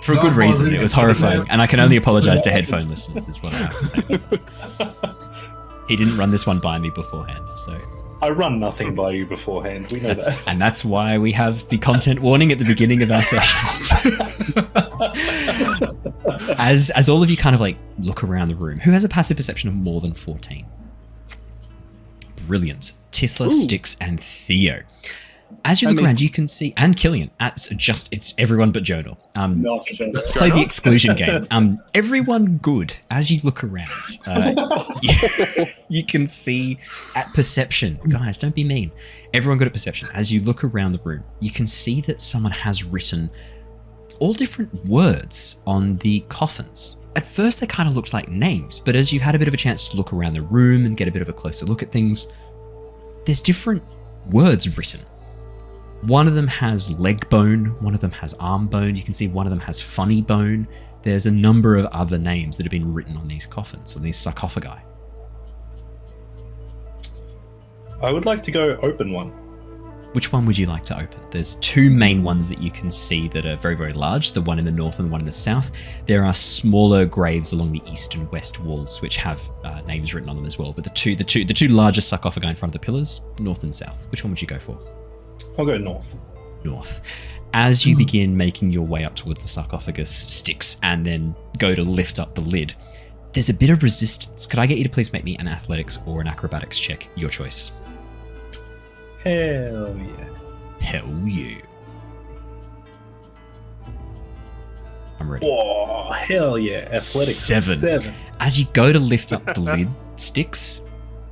For a good reason. It was horrifying. And I can only apologise to headphone listeners, is what I have to say. He didn't run this one by me beforehand, so... I run nothing by you beforehand. We know that. And that's why we have the content warning at the beginning of our sessions. As all of you kind of like look around the room, who has a passive perception of more than 14? Brilliant. Tithla, Styx, and Theo. As you look around, you can see, and Killian, it's everyone but Jonor. Let's play the exclusion game. Everyone good. As you look around, you can see at perception. Guys, don't be mean. Everyone good at perception. As you look around the room, you can see that someone has written all different words on the coffins. At first, they kind of looked like names, but as you've had a bit of a chance to look around the room and get a bit of a closer look at things, there's different words written. One of them has leg bone, one of them has arm bone, you can see one of them has funny bone. There's a number of other names that have been written on these coffins, on these sarcophagi. I would like to go open one. Which one would you like to open? There's two main ones that you can see that are very, very large, the one in the north and the one in the south. There are smaller graves along the east and west walls, which have names written on them as well. But the two largest sarcophagi in front of the pillars, north and south. Which one would you go for? I'll go north. North. As you begin making your way up towards the sarcophagus, Styx, and then go to lift up the lid, there's a bit of resistance. Could I get you to please make me an athletics or an acrobatics check? Your choice. Hell yeah. Hell yeah. I'm ready. Oh, hell yeah. Athletics. 7. As you go to lift up the lid, Styx,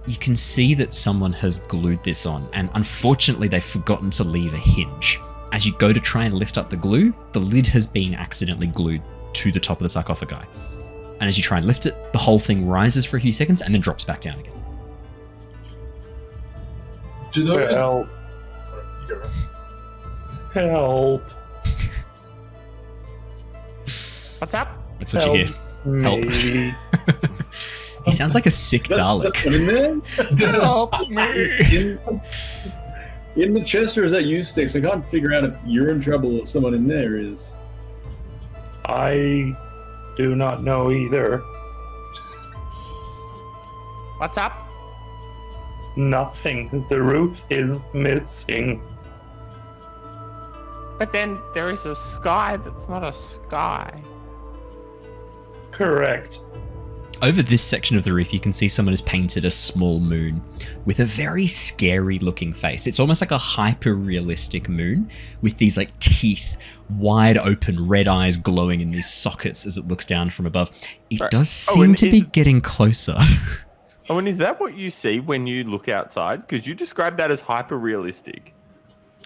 you can see that someone has glued this on, and unfortunately they've forgotten to leave a hinge. As you go to try and lift up the glue, the lid has been accidentally glued to the top of the sarcophagi. And as you try and lift it, the whole thing rises for a few seconds and then drops back down again. Do those... Help. Help. What's up? That's what you hear. Help. He sounds like a sick Dalek. That's in there? Help me. In the chest, or is that you, Styx? I can't figure out if you're in trouble or someone in there is. I do not know either. What's up? Nothing. The roof is missing. But then there is a sky that's not a sky. Correct. Over this section of the roof, you can see someone has painted a small moon with a very scary looking face. It's almost like a hyper-realistic moon with these like teeth, wide open, red eyes glowing in these sockets as it looks down from above. It does seem to be getting closer. Owen, is that what you see when you look outside? Because you described that as hyper-realistic.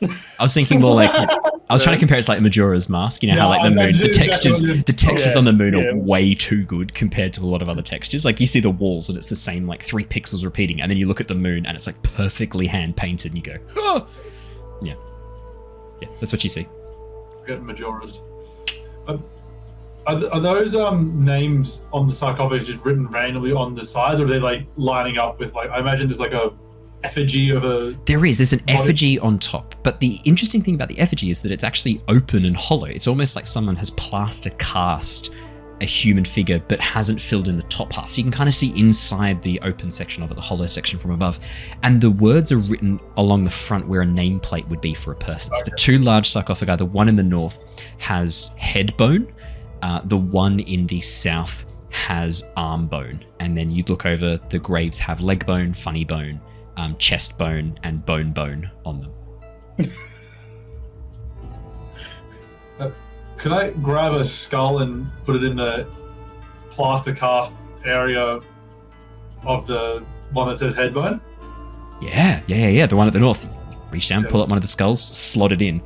I was thinking more like, I was trying to compare it to like Majora's Mask, you know, how like the moon, the textures on the moon are way too good compared to a lot of other textures. Like you see the walls and it's the same like 3 pixels repeating, and then you look at the moon and it's like perfectly hand painted and you go, oh! Yeah, that's what you see. Forget Majora's. Are those names on the sarcophagus just written randomly on the side, or are they like lining up with like, I imagine there's like a effigy of a... There's an effigy on top, but the interesting thing about the effigy is that it's actually open and hollow. It's almost like someone has plaster cast a human figure but hasn't filled in the top half. So you can kind of see inside the open section of it, the hollow section from above. And the words are written along the front where a nameplate would be for a person. So the two large sarcophagi, the one in the north has head bone, the one in the south has arm bone. And then you look over, the graves have leg bone, funny bone, chest bone, and bone on them. Could I grab a skull and put it in the plaster cast area of the one that says head bone? Yeah. The one at the north. You reach down, pull up one of the skulls, slot it in.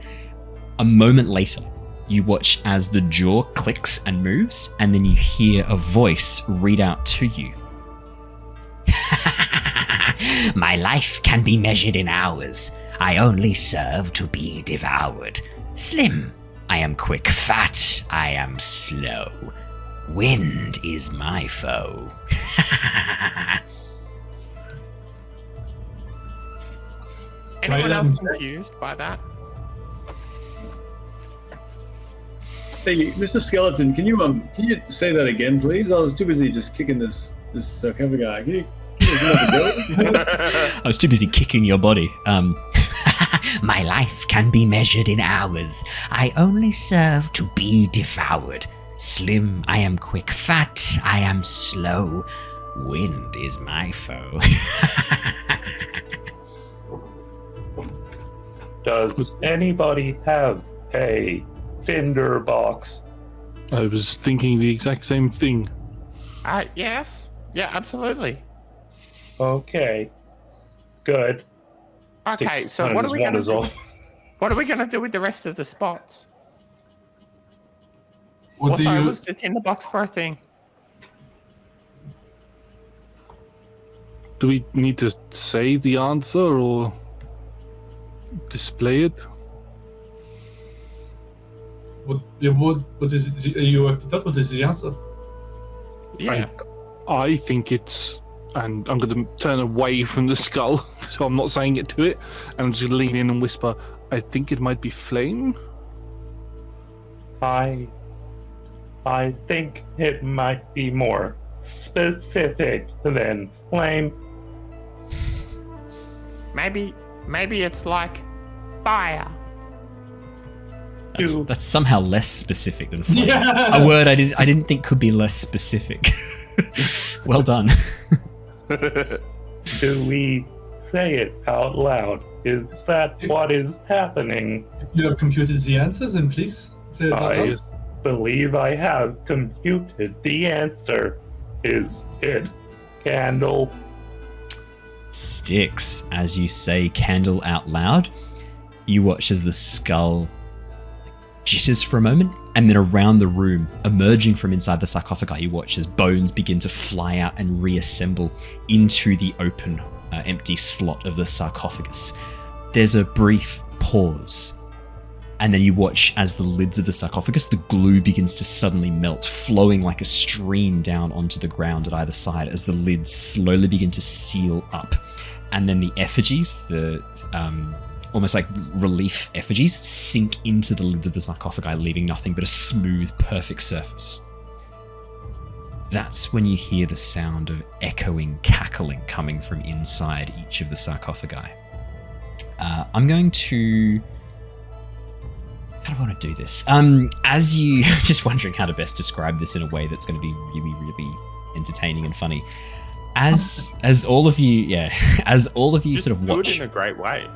A moment later, you watch as the jaw clicks and moves, and then you hear a voice read out to you. My life can be measured in hours. I only serve to be devoured. Slim, I am quick. Fat, I am slow. Wind is my foe. Anyone else confused by that? Hey, Mr. Skeleton, can you say that again, please? I was too busy just kicking this sarcophagi. Can you I was too busy kicking your body. My life can be measured in hours. I only serve to be devoured. Slim, I am quick. Fat, I am slow. Wind is my foe. Does anybody have a tinder box? I was thinking the exact same thing. Yes. Yeah, absolutely. Okay. Good. Okay, Sticks so turns what are we his gonna wanders do? off. What are we gonna do with the rest of the spots? What do you? Was the tinderbox for a thing? Do we need to say the answer or display it? What is it? You worked it out. What is the answer? Yeah. I think it's, and I'm going to turn away from the skull, so I'm not saying it to it, and I'm just going to lean in and whisper, I think it might be flame. I think it might be more specific than flame. Maybe it's like fire. That's somehow less specific than flame. A word I didn't think could be less specific. Well done. Do we say it out loud? Is that what is happening? If you have computed the answers, then please say it out I loud. believe I have computed the answer. Is it candle? Styx, as you say candle out loud, you watch as the skull jitters for a moment, and then around the room, emerging from inside the sarcophagi, you watch as bones begin to fly out and reassemble into the open, empty slot of the sarcophagus. There's a brief pause, and then you watch as the lids of the sarcophagus, the glue begins to suddenly melt, flowing like a stream down onto the ground at either side as the lids slowly begin to seal up. And then the effigies, the almost like relief effigies, sink into the lids of the sarcophagi, leaving nothing but a smooth, perfect surface. That's when you hear the sound of echoing cackling coming from inside each of the sarcophagi. I'm going to... How do I want to do this? As you... I'm just wondering how to best describe this in a way that's going to be really, really entertaining and funny. As all of you... Yeah, as all of you Just Oh, do watch... it in a great way.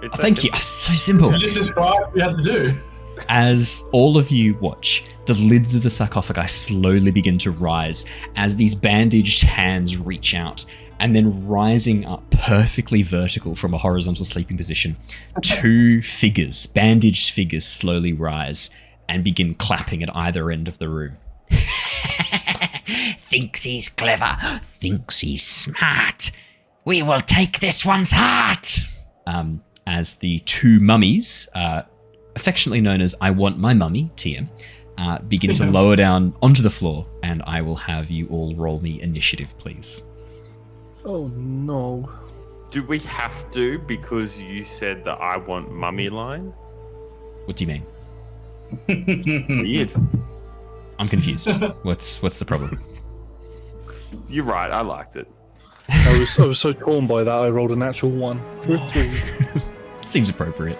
It's that Thank you. simple. So simple. You just describe what we have to do. As all of you watch, the lids of the sarcophagi slowly begin to rise as these bandaged hands reach out, and then rising up perfectly vertical from a horizontal sleeping position, two figures, bandaged figures, slowly rise and begin clapping at either end of the room. Thinks he's clever, thinks he's smart. We will take this one's heart. As the two mummies, affectionately known as I Want My Mummy, TM, begin to lower down onto the floor, and I will have you all roll me initiative, please. Oh no. Do we have to because you said the I want mummy line? What do you mean? Weird. I'm confused. What's the problem? You're right, I liked it. I was so torn by that, I rolled a natural 1 for a 3. Seems appropriate.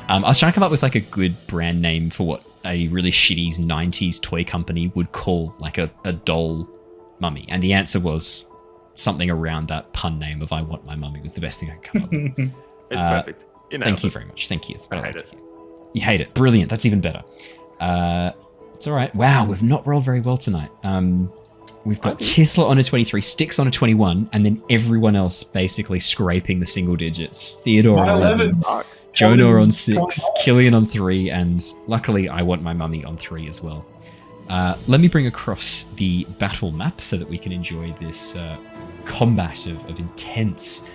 I was trying to come up with like a good brand name for what a really shitty 90s toy company would call like a doll mummy, and the answer was something around that pun name of I Want My Mummy was the best thing I could come up with. It's perfect. Thank you very much. Thank you. It's what I hate like to it. hear. You hate it. Brilliant. That's even better. It's all right. Wow, we've not rolled very well tonight. We've got Tithla on a 23, Styx on a 21, and then everyone else basically scraping the single digits. Theodore on 11, Jonor on 6, Killian on 3, and luckily I Want My Mummy on 3 as well. Let me bring across the battle map so that we can enjoy this combat of intense,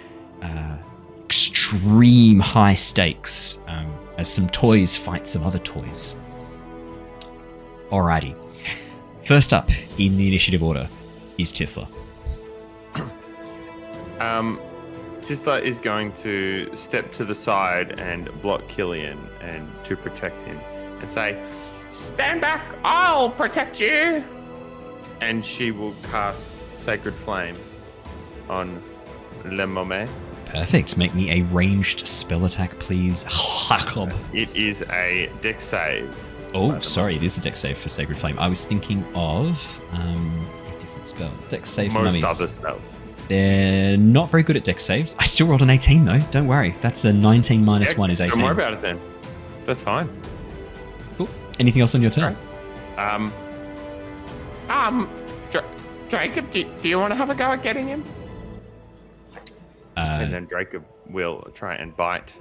extreme high stakes as some toys fight some other toys. Alrighty. First up in the initiative order is Tithla. Tithla is going to step to the side and block Killian and to protect him and say, Stand back, I'll protect you. and she will cast Sacred Flame on Le Moment. Perfect. Make me a ranged spell attack, please. Jacob. It is a dex save. Oh, sorry, it is a dex save for Sacred Flame. I was thinking of a different spell. Dex save for Most mummies. other spells. They're not very good at dex saves. I still rolled an 18 though. Don't worry. That's a 19 minus 1 is 18. Don't worry about it then. That's fine. Cool. Anything else on your turn? Jacob, do you want to have a go at getting him? And then Jacob will try and bite.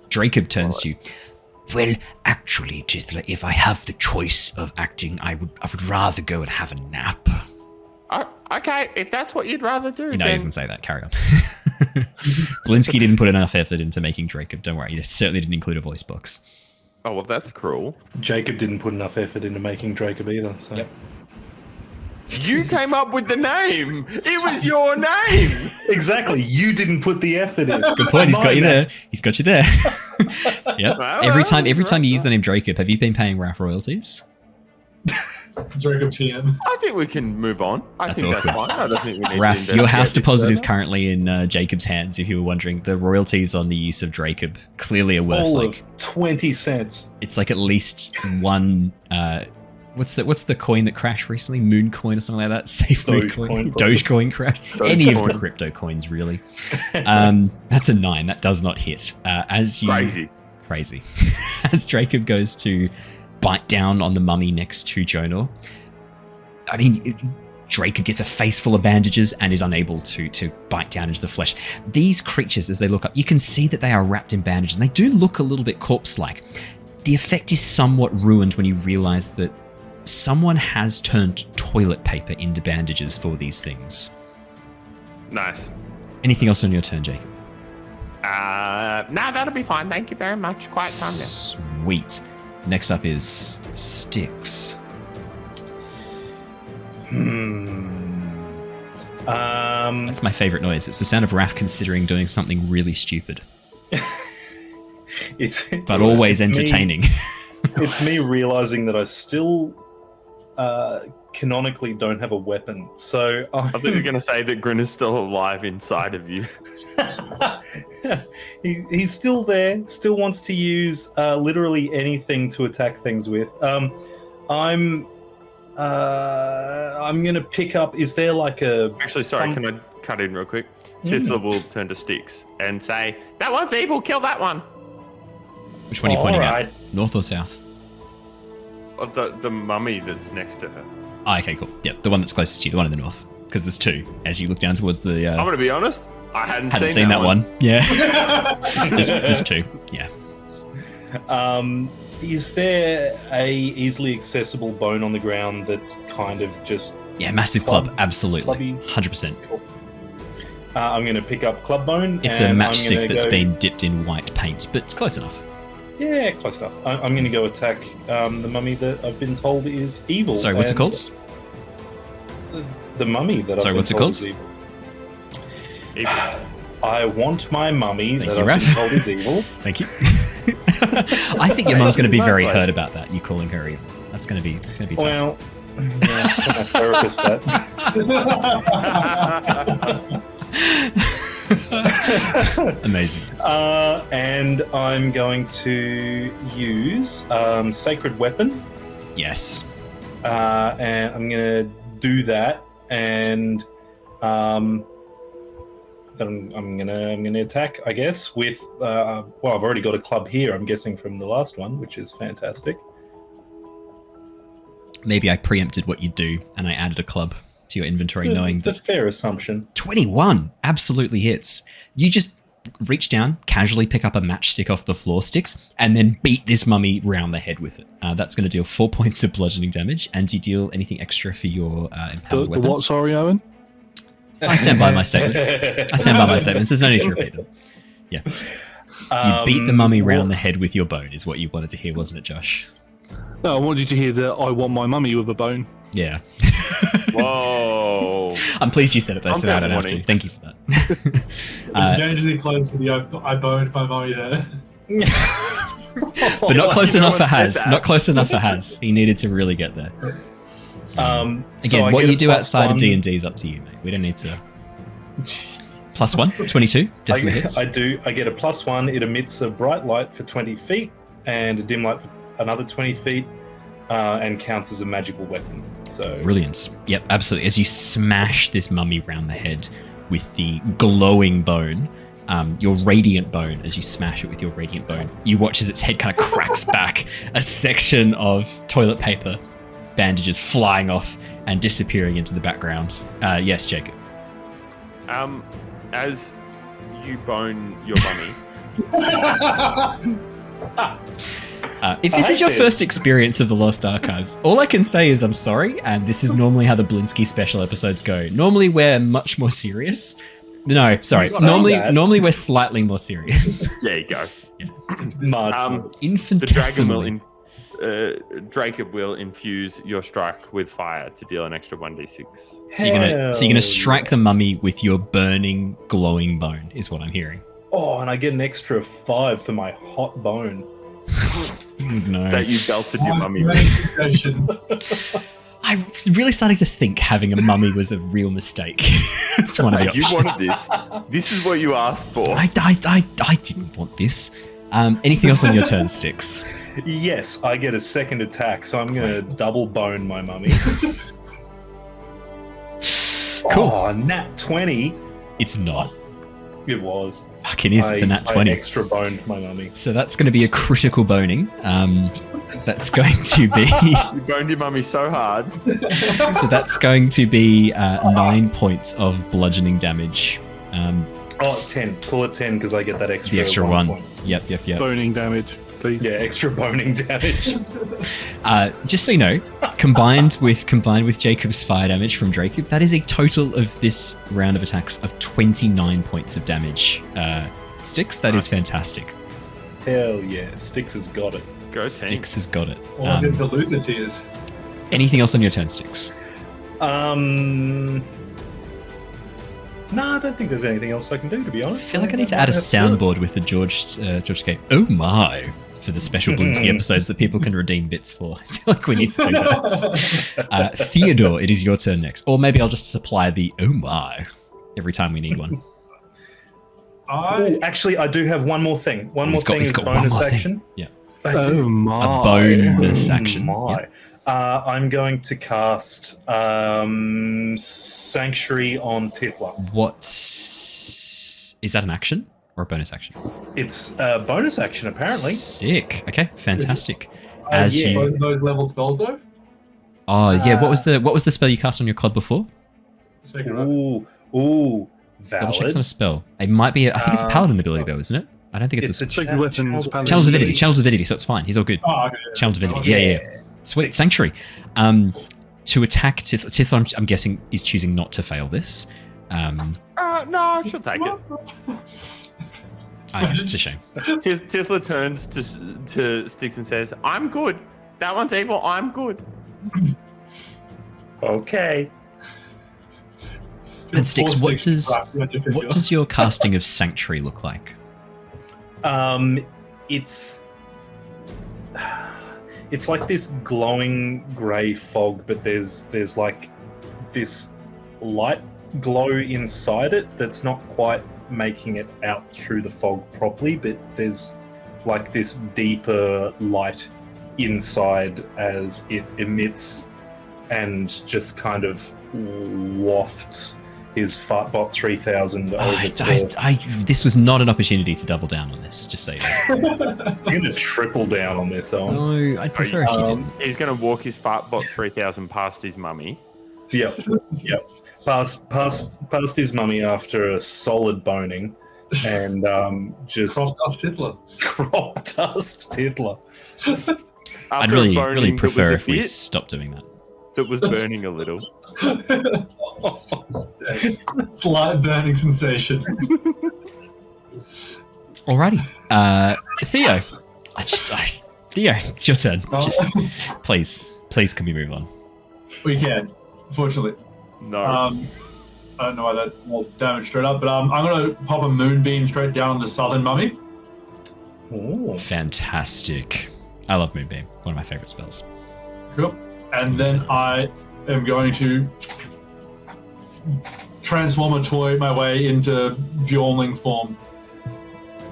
Jacob turns to you. Well, actually, Tithla, if I have the choice of acting, I would rather go and have a nap. Okay, if that's what you'd rather do. No, he doesn't say that. Carry on. Blinsky didn't put enough effort into making Jacob. Don't worry. He certainly didn't include a voice box. Oh, well, that's cruel. Jacob didn't put enough effort into making Jacob either. So. Yep. You came up with the name. It was your name. Exactly. You didn't put the effort in. That's a good point. He's got you there. He's got you there. Yep. Every time you use the name Jacob, have you been paying Raph royalties? Jacob TM. I think we can move on. I think that's fine. I don't think we need Raph, to your house deposit further. is currently in Jacob's hands. If you were wondering, the royalties on the use of Jacob clearly are worth All like of 20 cents. It's like at least one. What's the coin that crashed recently? Moon coin or something like that? Safe Moon coin. Dogecoin crash. Any of the crypto coins, really. That's a 9. That does not hit. Crazy. As Jacob goes to bite down on the mummy next to Jonor. I mean, Jacob gets a face full of bandages and is unable to bite down into the flesh. These creatures, as they look up, you can see that they are wrapped in bandages, and they do look a little bit corpse-like. The effect is somewhat ruined when you realize that someone has turned toilet paper into bandages for these things. Nice. Anything else on your turn, Jacob? No, that'll be fine. Thank you very much. Quite time. Sweet. Next up is Styx. That's my favorite noise. It's the sound of Raph considering doing something really stupid. But always entertaining. It's me realizing that I still canonically don't have a weapon. So I thought you were going to say that Grin is still alive inside of you. He's still there, still wants to use literally anything to attack things with. I'm gonna pick up. Is there like a? Actually, sorry, can I cut in real quick? Tithla will turn to Styx and say, "That one's evil. Kill that one." Which one are you pointing at? North or south? The mummy that's next to her. Oh, okay, cool. Yeah, the one that's closest to you, the one in the north. Because there's two. As you look down towards the. I'm gonna be honest. I hadn't seen that one. Yeah. there's two. Yeah. Is there a easily accessible bone on the ground that's kind of just... Yeah, massive club. Absolutely. 100%. Cool. I'm going to pick up club bone. It's a matchstick that's been dipped in white paint, but it's close enough. Yeah, close enough. I'm going to go attack the mummy that I've been told is evil. Sorry, what's it called? The mummy that I've been told is evil. I want my mummy that I've been told is evil. Thank you. I think your mum's going to be very hurt about that, you calling her evil. That's going to be tough. Well, yeah, my therapist that. Amazing. And I'm going to use Sacred Weapon. Yes. And I'm going to do that, and then I'm gonna attack, I guess, with well, I've already got a club here, I'm guessing, from the last one, which is fantastic. Maybe I preempted what you'd do and I added a club to your inventory, knowing it's a fair assumption. 21 absolutely hits. You just reach down, casually pick up a matchstick off the floor, Styx, and then beat this mummy round the head with it. That's going to deal 4 points of bludgeoning damage. And do you deal anything extra for your empowered weapon? The what, sorry, Owen? I stand by my statements. There's no need to repeat them. Yeah. You beat the mummy round the head with your bone is what you wanted to hear, wasn't it, Josh? No, I wanted to hear that I want my mummy with a bone. Yeah. Whoa. I'm pleased you said it though, so now I don't have to. Thank you for that. Dangerously close to the I boned my mummy there. But not close enough for Haz. Not close enough for Haz. He needed to really get there. Again, so what you do outside of D&D is up to you, mate. We don't need to... +1, 22, definitely hits. I do. I get a +1. It emits a bright light for 20 feet and a dim light for another 20 feet and counts as a magical weapon. So Brilliant. Yep, absolutely. As you smash this mummy round the head with the glowing bone, your radiant bone, as you smash it with your radiant bone, you watch as its head kind of cracks back, a section of toilet paper, bandages flying off and disappearing into the background. Yes, Jacob. As you bone your mummy. If this is your first experience of the Lost Archives, all I can say is I'm sorry, and this is normally how the Blinsky special episodes go. Normally we're much more serious. No, sorry. Normally we're slightly more serious. There you go. Infinitesimally. Jacob will infuse your strike with fire to deal an extra 1d6. So you're gonna strike the mummy with your burning, glowing bone, is what I'm hearing. Oh, and I get an extra 5 for my hot bone. No. That you belted your mummy. I'm really starting to think having a mummy was a real mistake. It's one of the You options. wanted this. This is what you asked for. I didn't want this. Anything else on your turn, Styx? Yes, I get a second attack, so I'm going to double bone my mummy. Cool. Oh, nat 20. It's not. It was. Fuck, it is. It's a nat 20. I extra boned my mummy. So that's going to be a critical boning. That's going to be... You boned your mummy so hard. So that's going to be 9 points of bludgeoning damage. It's 10. Pull it 10 because I get that extra. The extra 1. Point. Yep. Boning damage, please. Yeah, extra boning damage. Just so you know, combined with Jacob's fire damage from Jacob, that is a total of this round of attacks of 29 points of damage. Styx, that is fantastic. Hell yeah, Styx has got it. Go Styx has got it. Or did the Luther tears? Anything else on your turn, Styx? No, I don't think there's anything else I can do, to be honest. I feel like I need to add a soundboard with the George K. Oh my! For the special Blinsky episodes that people can redeem bits for. I feel like we need to do that. Theodore, it is your turn next. Or maybe I'll just supply the oh my every time we need one. Actually, I do have one more thing. One more thing is bonus action. Yeah. Oh my. A bonus action. My. I'm going to cast Sanctuary on Tithla. What? Is that an action or a bonus action? It's a bonus action, apparently. Sick. Okay, fantastic. Those leveled spells though. Oh yeah, what was the spell you cast on your cod before? Ooh, Double checks on a spell. It might be. I think it's a paladin ability though, isn't it? I don't think it's a Channel of Divinity. Channel of Divinity, so it's fine. He's all good. Oh, okay. Channel of Divinity. Yeah. Sweet. Sanctuary. To attack Tithla, I'm guessing is choosing not to fail this. No, she'll take it. It's a shame. Tithla turns to Styx and says, "I'm good. That one's evil. I'm good." Okay. And Styx, what does your casting of Sanctuary look like? It's like this glowing grey fog, but there's like this light glow inside it that's not quite making it out through the fog properly, but there's like this deeper light inside as it emits and just kind of wafts his Fartbot 3000 over to... This was not an opportunity to double down on this, just so you know. I'm going to triple down on this, Owen. No, I'd prefer if you didn't. He's going to walk his Fartbot 3000 past his mummy. Yep. Past his mummy after a solid boning and just... Crop dust Tithla. I'd really prefer if we stopped doing that. That was burning a little. Slight burning sensation. Alrighty. Theo. Theo, it's your turn. Just, please, can we move on? We can, unfortunately. No. I don't know why that will damage straight up, but I'm going to pop a moonbeam straight down on the southern mummy. Ooh. Fantastic. I love Moonbeam. One of my favorite spells. Cool. And then I am going to transform a toy my way into Bjornling form.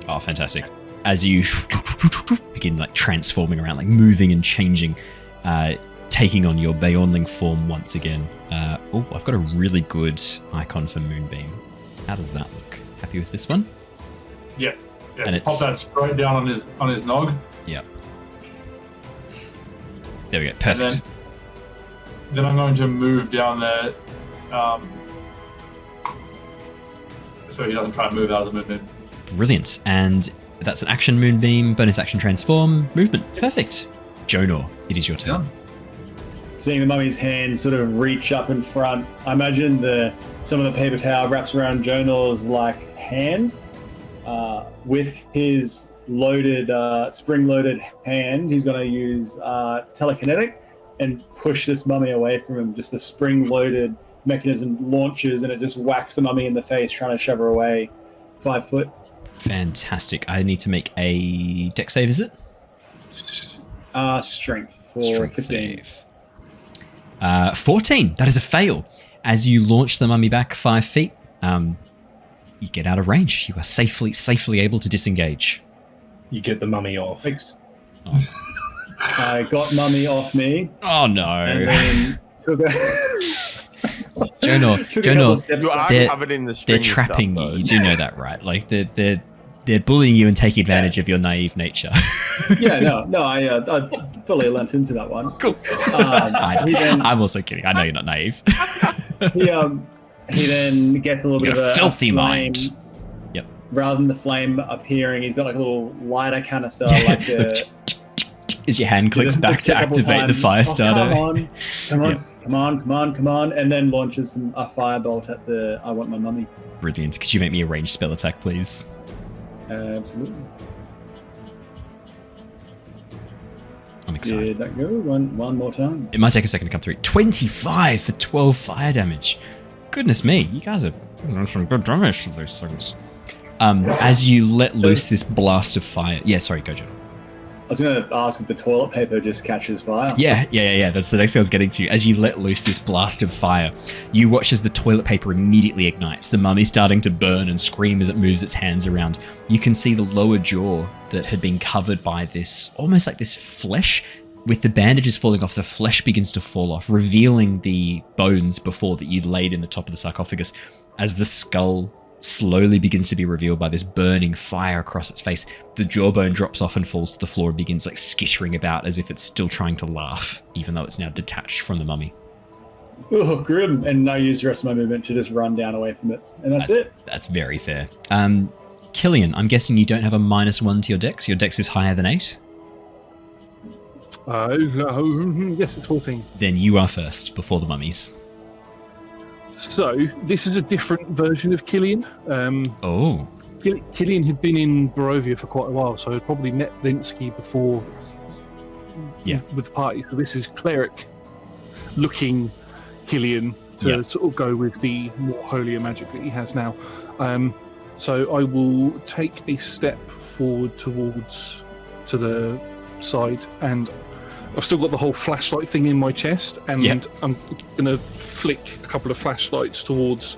Oh, fantastic. As you begin like transforming around, like moving and changing, taking on your Beornling form once again. Oh, I've got a really good icon for Moonbeam. How does that look? Happy with this one? Yeah. And Pop that straight down on his nog. Yeah. There we go. Perfect. Then I'm going to move down there, so he doesn't try and move out of the movement. Brilliant. And that's an action Moonbeam, bonus action transform, movement. Perfect. Jonor, it is your turn. Seeing the mummy's hands sort of reach up in front, I imagine some of the paper towel wraps around Jonor's hand. With his spring-loaded hand, he's going to use telekinetic and push this mummy away from him. Just the spring-loaded mechanism launches, and it just whacks the mummy in the face, trying to shove her away 5 foot. Fantastic. I need to make a dex save, is it? Strength for 15. Save. 14. That is a fail. As you launch the mummy back 5 feet, you get out of range. You are safely able to disengage. You get the mummy off. Thanks. I got mummy off me. Oh no! And then took a Jonor, You are covered in the string. They're trapping stuff, you. You do know that, right? Like they're bullying you and taking advantage of your naive nature. No, I fully lent into that one. Cool. I'm also kidding. I know you're not naive. He then gets a little bit of a filthy flame. mind. Yep. Rather than the flame appearing, he's got like a little lighter canister, like as your hand clicks back to activate the fire starter. Come on, and then launches a firebolt at the I want my mummy. Brilliant. Could you make me a ranged spell attack, please? Absolutely. I'm excited. Did that go? One more time. It might take a second to come through. 25 for 12 fire damage. Goodness me, you guys are doing some good damage to those things. As you let loose this blast of fire. Yeah, sorry, go, Joe. I was going to ask if the toilet paper just catches fire. Yeah. That's the next thing I was getting to. As you let loose this blast of fire, you watch as the toilet paper immediately ignites. The mummy's starting to burn and scream as it moves its hands around. You can see the lower jaw that had been covered by this, almost like this flesh. With the bandages falling off, the flesh begins to fall off, revealing the bones before that you'd laid in the top of the sarcophagus. As the skull slowly begins to be revealed by this burning fire across its face, the jawbone drops off and falls to the floor and begins like skittering about as if it's still trying to laugh, even though it's now detached from the mummy. Oh, grim. And I use the rest of my movement to just run down away from it. And that's it. That's very fair. Killian, I'm guessing you don't have a -1 to your dex. Your dex is higher than 8? Yes, it's 14. Then you are first, before the mummies. So, this is a different version of Killian. Killian had been in Barovia for quite a while, so he'd probably met Blinsky before with the party. So this is cleric-looking Killian to sort of go with the more holier magic that he has now. So I will take a step forward to the side, and I've still got the whole flashlight thing in my chest, and I'm going to flick a couple of flashlights towards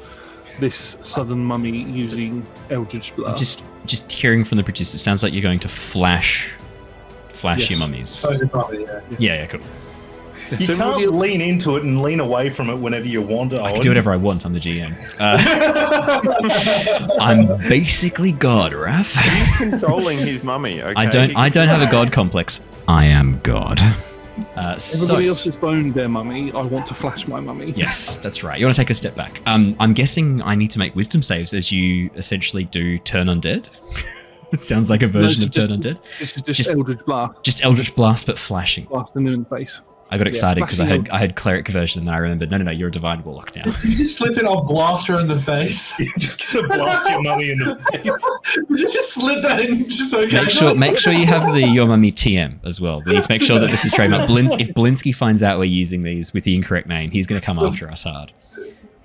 this southern mummy using Eldritch Blast. Just hearing from the producer, it sounds like you're going to flash your mummies. Yeah, cool. You can't lean into it and lean away from it whenever you want. I can do whatever I want. I'm the GM. I'm basically God, Raph. He's controlling his mummy. Okay? I don't have a God complex. I am God. Everybody else has boned their mummy. I want to flash my mummy. Yes, that's right. You want to take a step back. I'm guessing I need to make wisdom saves as you essentially do turn undead. It sounds like a version of turn undead. This is just Eldritch Blast. Just Eldritch Blast, but flashing. Blasting them in the face. I got excited because I had cleric version, and then I remembered, no, you're a divine warlock now. Did you just slip it on blaster in the face? You're just gonna blast your mummy in the face. Did you just slip that in? Just okay. Make sure you have the your mummy TM as well. We need to make sure that this is trademark. If Blinsky finds out we're using these with the incorrect name, he's going to come after us hard.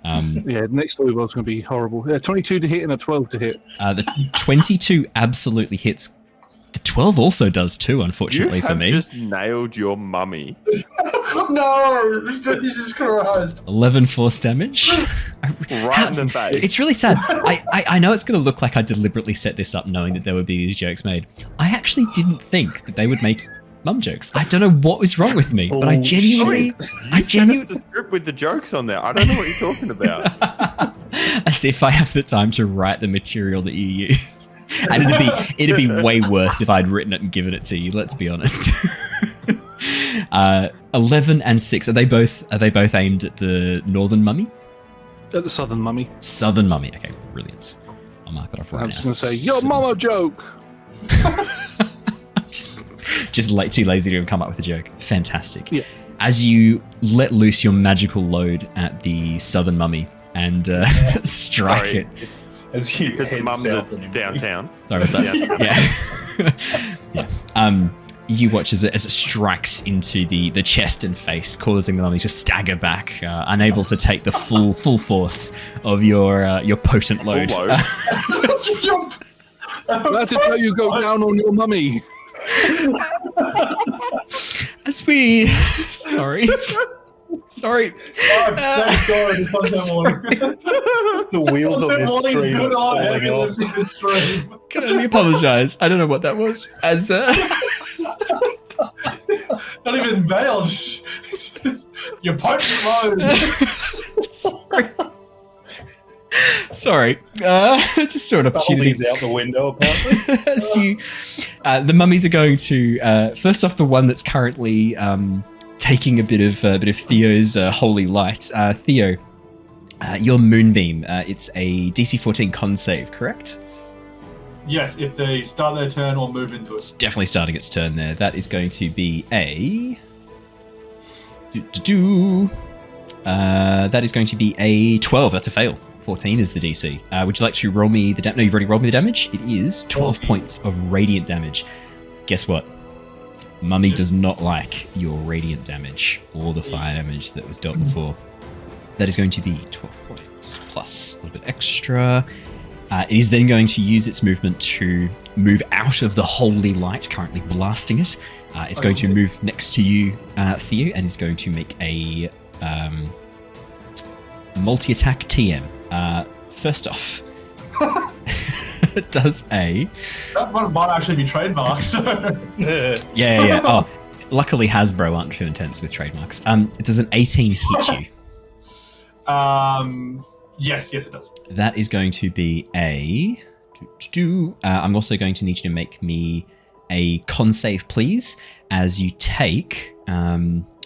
The next story was going to be horrible. 22 to hit and a 12 to hit. The 22 absolutely hits. The 12 also does too, unfortunately for me. You have just nailed your mummy. No! Jesus Christ. 11 force damage. Right in the face. It's really sad. I know it's going to look like I deliberately set this up knowing that there would be these jokes made. I actually didn't think that they would make mum jokes. I don't know what was wrong with me, but I genuinely Send us the script with the jokes on there. I don't know what you're talking about. as if I have the time to write the material that you use. And it'd be way worse if I'd written it and given it to you, let's be honest. 11 and 6, are they both aimed at the northern mummy? At the southern mummy. Southern mummy, okay, brilliant. I'll mark that off right now. I was going to say, your mama joke! just like too lazy to come up with a joke. Fantastic. Yeah. As you let loose your magical load at the southern mummy and strike it. As you Because head mum south lives anyway. downtown. Sorry, what's that? Yeah. Yeah. You watch as it strikes into the chest and face, causing the mummy to stagger back, unable to take the full force of your potent load. That's how you go down on your mummy. As we... Sorry. Sorry. The wheels on this stream are falling off. Can only apologise. I don't know what that was. As Not even veiled. You're potent load. Sorry. Just saw an opportunity. Something's out the window, apparently. As you, the mummies are going to first off the one that's currently taking a bit of Theo's holy light. Theo, your moonbeam. It's a DC 14 con save, correct? Yes, if they start their turn or move into It's it. definitely starting its turn there. That is going to be a. That is going to be a 12. That's a fail. 14 is the DC. Would you like to roll me the damage? No, you've already rolled me the damage. It is 12 points of radiant damage. Guess what? Mummy does not like your radiant damage or the fire damage that was dealt before. That is going to be 12 points plus a little bit extra. It is then going to use its movement to move out of the holy light, currently blasting it. It's going to move next to you, Theo, and it's going to make a multi-attack TM. First off, it does a... That one might actually be trademarked. So. Yeah. Oh, luckily Hasbro aren't too intense with trademarks. It does an 18 hit you. Yes, it does. That is going to be a... I'm also going to need you to make me a con save, please, as you take...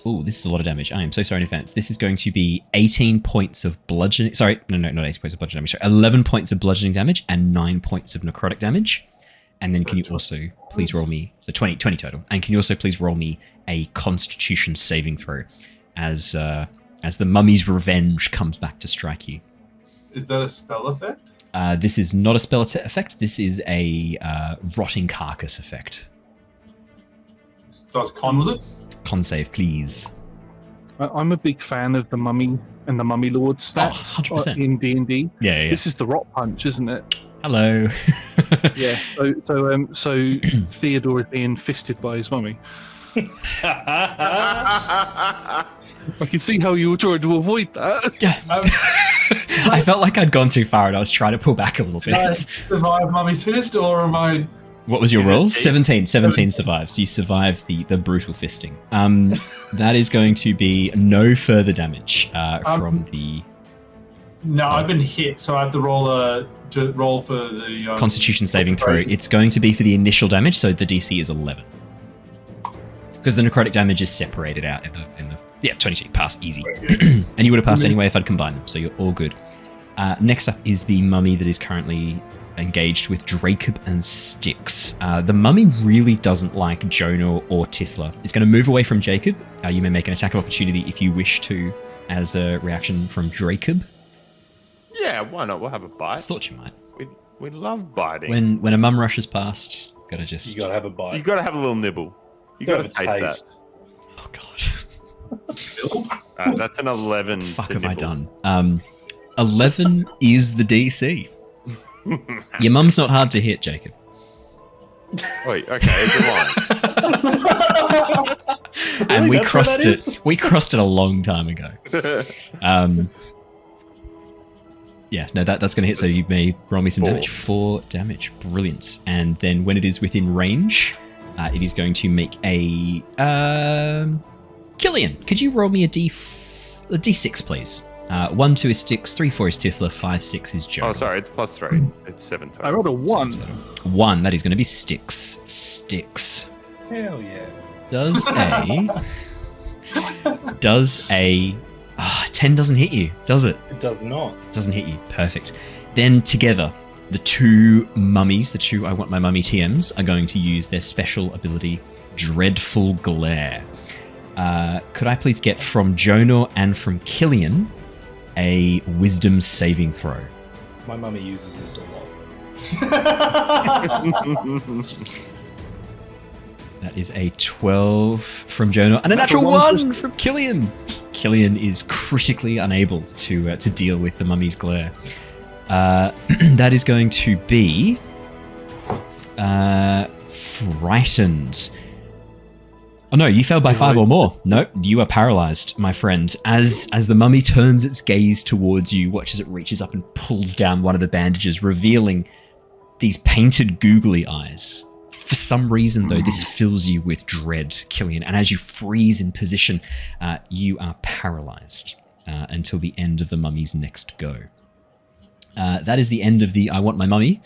Oh, this is a lot of damage. I am so sorry in advance. This is going to be 18 points of bludgeoning... Sorry, no, not 18 points of bludgeoning damage. Sorry, 11 points of bludgeoning damage and 9 points of necrotic damage. And then can you also please roll me... So 20 total. And can you also please roll me a Constitution saving throw as the mummy's revenge comes back to strike you. Is that a spell effect? This is not a spell effect. This is a rotting carcass effect. Does con, was it? Con save, please. I'm a big fan of the Mummy and the Mummy Lord stats 100%. In D&D. Yeah. This is the Rot Punch, isn't it? Hello. Yeah. So Theodore is being fisted by his mummy. I can see how you were trying to avoid that. I felt like I'd gone too far and I was trying to pull back a little bit. Did I survive Mummy's Fist, or am I... What was your roll? 17 survives. You survive the brutal fisting. That is going to be no further damage from the... No, I've been hit, so I have to roll for the... Constitution saving throw. It's going to be for the initial damage, so the DC is 11. Because the necrotic damage is separated out in the 22. Pass easy. And you would have passed anyway if I'd combined them, so you're all good. Next up is the mummy that is currently engaged with Jacob and Styx. The mummy really doesn't like Jonor or Tithla. It's going to move away from Jacob. You may make an attack of opportunity if you wish to, as a reaction from Jacob. Yeah, why not? We'll have a bite. I thought you might. We love biting. When a mum rushes past, gotta just... You gotta have a bite. You gotta have a little nibble. You gotta taste that. Oh god. That's an 11. Fuck to have I nibble. done? 11 is the DC. Your mum's not hard to hit, Jacob. Wait, okay, it's a line. And Really? we That's crossed what that it. is? We crossed it a long time ago. Yeah, no, that's going to hit. So you may roll me some 4 damage. 4 damage, brilliant. And then when it is within range, It is going to make a... Killian, could you roll me a D6, please? 1, 2 is Styx, 3, 4 is Tithla, 5, 6 is Jonor. Oh, sorry, it's +3. It's 7 total. I rolled a 1. 1, that is going to be Styx. Styx. Hell yeah. Does a 10 doesn't hit you, does it? It does not. Doesn't hit you. Perfect. Then together, the two mummies, the two I Want My Mummy TMs, are going to use their special ability, Dreadful Glare. Could I please get from Jonor and from Killian a Wisdom saving throw? My mummy uses this a lot. That is a 12 from Jonor and a natural 1 from Killian. Killian is critically unable to deal with the mummy's glare. That is going to be frightened. Oh no, you failed by 5 or more. Nope, you are paralyzed, my friend. As the mummy turns its gaze towards you, watch as it reaches up and pulls down one of the bandages, revealing these painted googly eyes. For some reason, though, this fills you with dread, Killian, and as you freeze in position, you are paralyzed until the end of the mummy's next go. That is the end of the I Want My Mummy.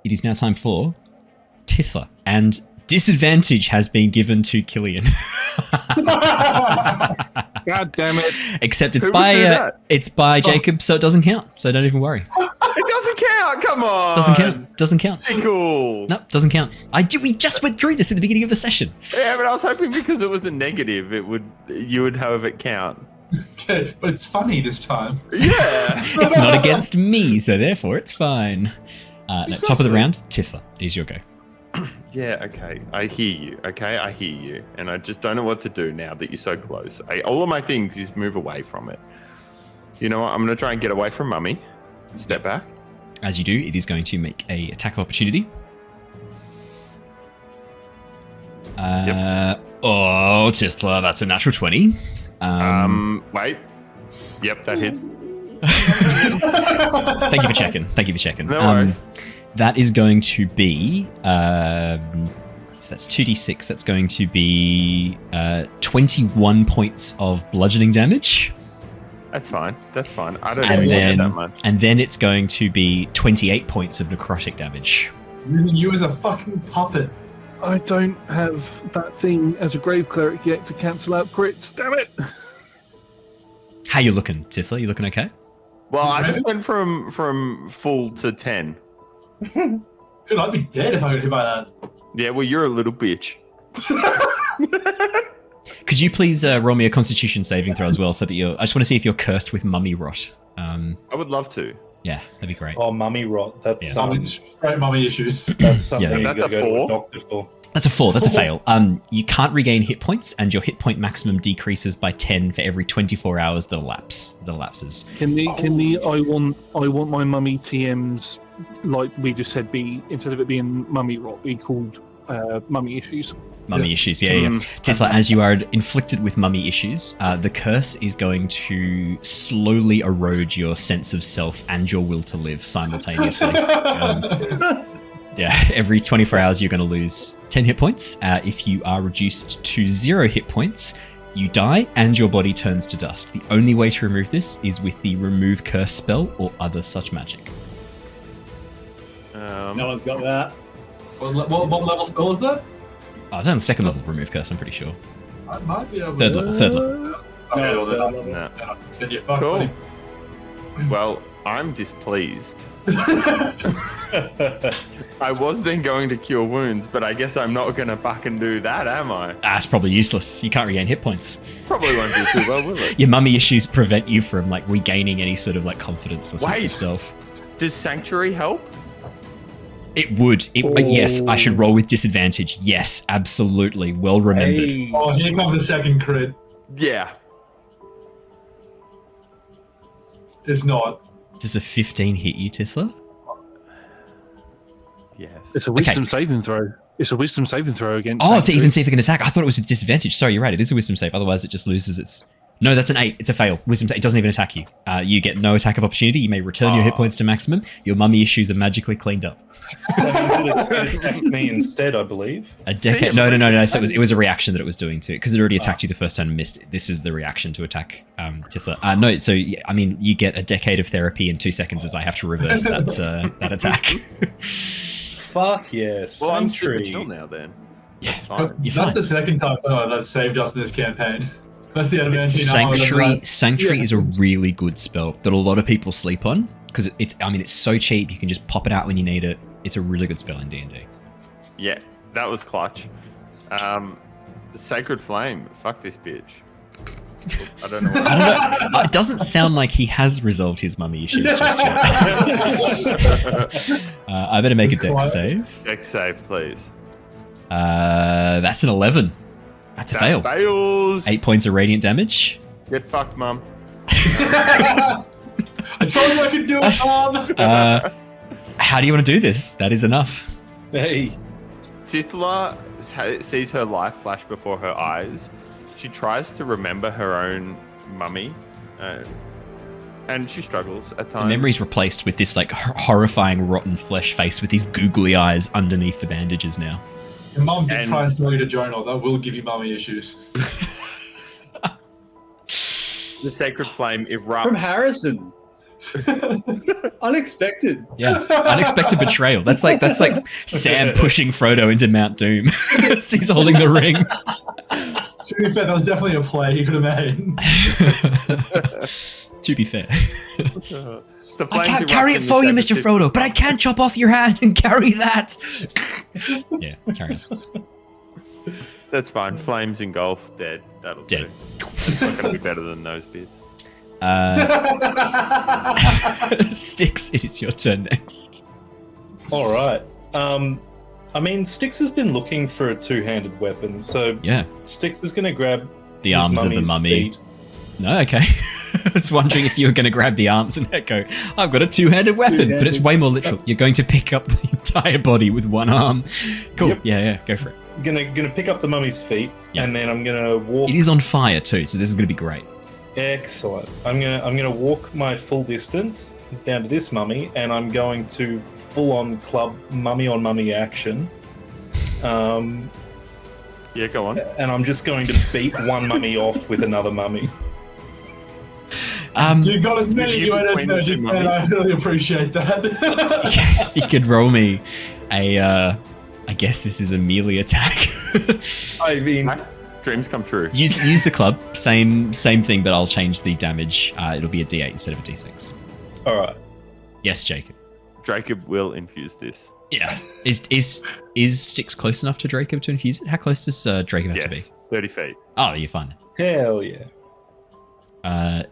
It is now time for Tithla, and disadvantage has been given to Killian. God damn it! Except it's by Jacob, so it doesn't count. So don't even worry. It doesn't count. Come on. Doesn't count. Be cool. No, doesn't count. We just went through this at the beginning of the session. Yeah, but I was hoping because it was a negative, you would have it count. Okay, but it's funny this time. Yeah. It's not against me, so therefore it's fine. Top of the round, Tithla, it is your go. Yeah, okay. I hear you. Okay, I hear you. And I just don't know what to do now that you're so close. All of my things is move away from it. You know what? I'm going to try and get away from Mummy. Step back. As you do, it is going to make a attack opportunity. Yep. Oh, Tithla, that's a natural 20. Wait. Yep, that hits. Thank you for checking. No worries. That is going to be, so that's 2d6. That's going to be 21 points of bludgeoning damage. That's fine. I don't even get that much. And then it's going to be 28 points of necrotic damage. Using you as a fucking puppet. I don't have that thing as a grave cleric yet to cancel out crits. Damn it! How you looking, Tithla? You looking okay? Well, I just went from full to 10. Dude, I'd be dead if I got hit by that. Yeah, well, you're a little bitch. Could you please roll me a Constitution saving throw as well, so that I just want to see if you're cursed with mummy rot. I would love to. Yeah, that'd be great. Oh, mummy rot. That's straight mummy issues. That's something you that's gotta a go 4. to a doctor for. That's a 4. That's a fail. You can't regain hit points, and your hit point maximum decreases by 10 for every 24 hours that elapses. Can the I want my mummy TMs, like we just said, be instead of it being mummy rot, be called mummy issues? Mummy issues, yeah. Tithla, as you are inflicted with mummy issues, the curse is going to slowly erode your sense of self and your will to live simultaneously. Yeah, every 24 hours you're going to lose 10 hit points. If you are reduced to 0 hit points, you die and your body turns to dust. The only way to remove this is with the remove curse spell or other such magic. No one's got that. What level spell is that? Oh, it's on the second level remove curse, I'm pretty sure. I might be able Third level. Okay, No, well, it's then, No. then you're fucked, Cool. buddy. Well, I'm displeased. I was then going to cure wounds, but I guess I'm not going to fucking do that, am I? It's probably useless. You can't regain hit points. Probably won't do too well, will it? Your mummy issues prevent you from regaining any sort of confidence or sense Wait. of self. Does Sanctuary help? It would. Yes, I should roll with disadvantage. Yes, absolutely. Well remembered. Hey. Oh, here comes a second crit. Yeah. It's not. Does a 15 hit you, Tithla? Yes. It's a wisdom saving throw. It's a wisdom saving throw against. Oh, to Sanctuary. even see if it can attack. I thought it was with disadvantage. Sorry, you're right. It is a wisdom save. Otherwise, it just loses its No, that's an 8. It's a fail. Wisdom. It doesn't even attack you. You get no attack of opportunity. You may return your hit points to maximum. Your mummy issues are magically cleaned up. It attacked me instead, I believe. A decade? No. So it was a reaction that it was doing to it because it already attacked you the first turn and missed. This is the reaction to attack Tithla. No, so I mean you get a decade of therapy in 2 seconds as I have to reverse that attack. Fuck yes. Well, I'm super chill now then. Yeah, That's fine. That's the second time that's saved us in this campaign. That's the adamantine Sanctuary is a really good spell that a lot of people sleep on because it's so cheap. You can just pop it out when you need it. It's a really good spell in D&D. Yeah, that was clutch. Sacred Flame. Fuck this bitch. I don't know. It doesn't sound like he has resolved his mummy issues just yet. I better make a dex save. Dex save, please. That's an 11. That's a fail. Fails. 8 points of radiant damage. Get fucked, Mum. I told you I could do it, Mom. How do you want to do this? That is enough. Hey. Tithla sees her life flash before her eyes. She tries to remember her own mummy, and she struggles at times. The memory's replaced with this like horrifying rotten flesh face with these googly eyes underneath the bandages now. Your mum did try and sell you to Jonor. That will give you mummy issues. The Sacred Flame erupts. From Harrison. Unexpected. Yeah, unexpected betrayal. That's like Sam pushing Frodo into Mount Doom. He's holding the ring. To be fair, that was definitely a play he could have made. To be fair. I can't carry it for you, Mr. Frodo, but I can chop off your hand and carry that. Yeah, carry on. That's fine. Flames engulf, dead. That'll Dead. do. It's not going to be better than those bits. Styx, it is your turn next. All right. I mean, Styx has been looking for a two-handed weapon, so Yeah. Styx is going to grab The his arms of the mummy's mummy. feet. No, okay. I was wondering if you were going to grab the arms and go, I've got a two-handed weapon, but it's way more literal. You're going to pick up the entire body with one arm. Cool. Yep. Yeah, go for it. Gonna pick up the mummy's feet, Yeah. and then I'm gonna walk. It is on fire too, so this is going to be great. Excellent. I'm gonna walk my full distance down to this mummy, and I'm going to full on club mummy on mummy action. Yeah, go on. And I'm just going to beat one mummy off with another mummy. You got as many UNS as you can. I really appreciate that. If you could roll me a, I guess this is a melee attack. I mean, dreams come true. Use the club, same thing, but I'll change the damage. It'll be a D8 instead of a D6. All right. Yes, Jacob. Jacob will infuse this. Yeah. Is Styx close enough to Jacob to infuse it? How close does Jacob have to be? 30 feet. Oh, you're fine. Hell yeah.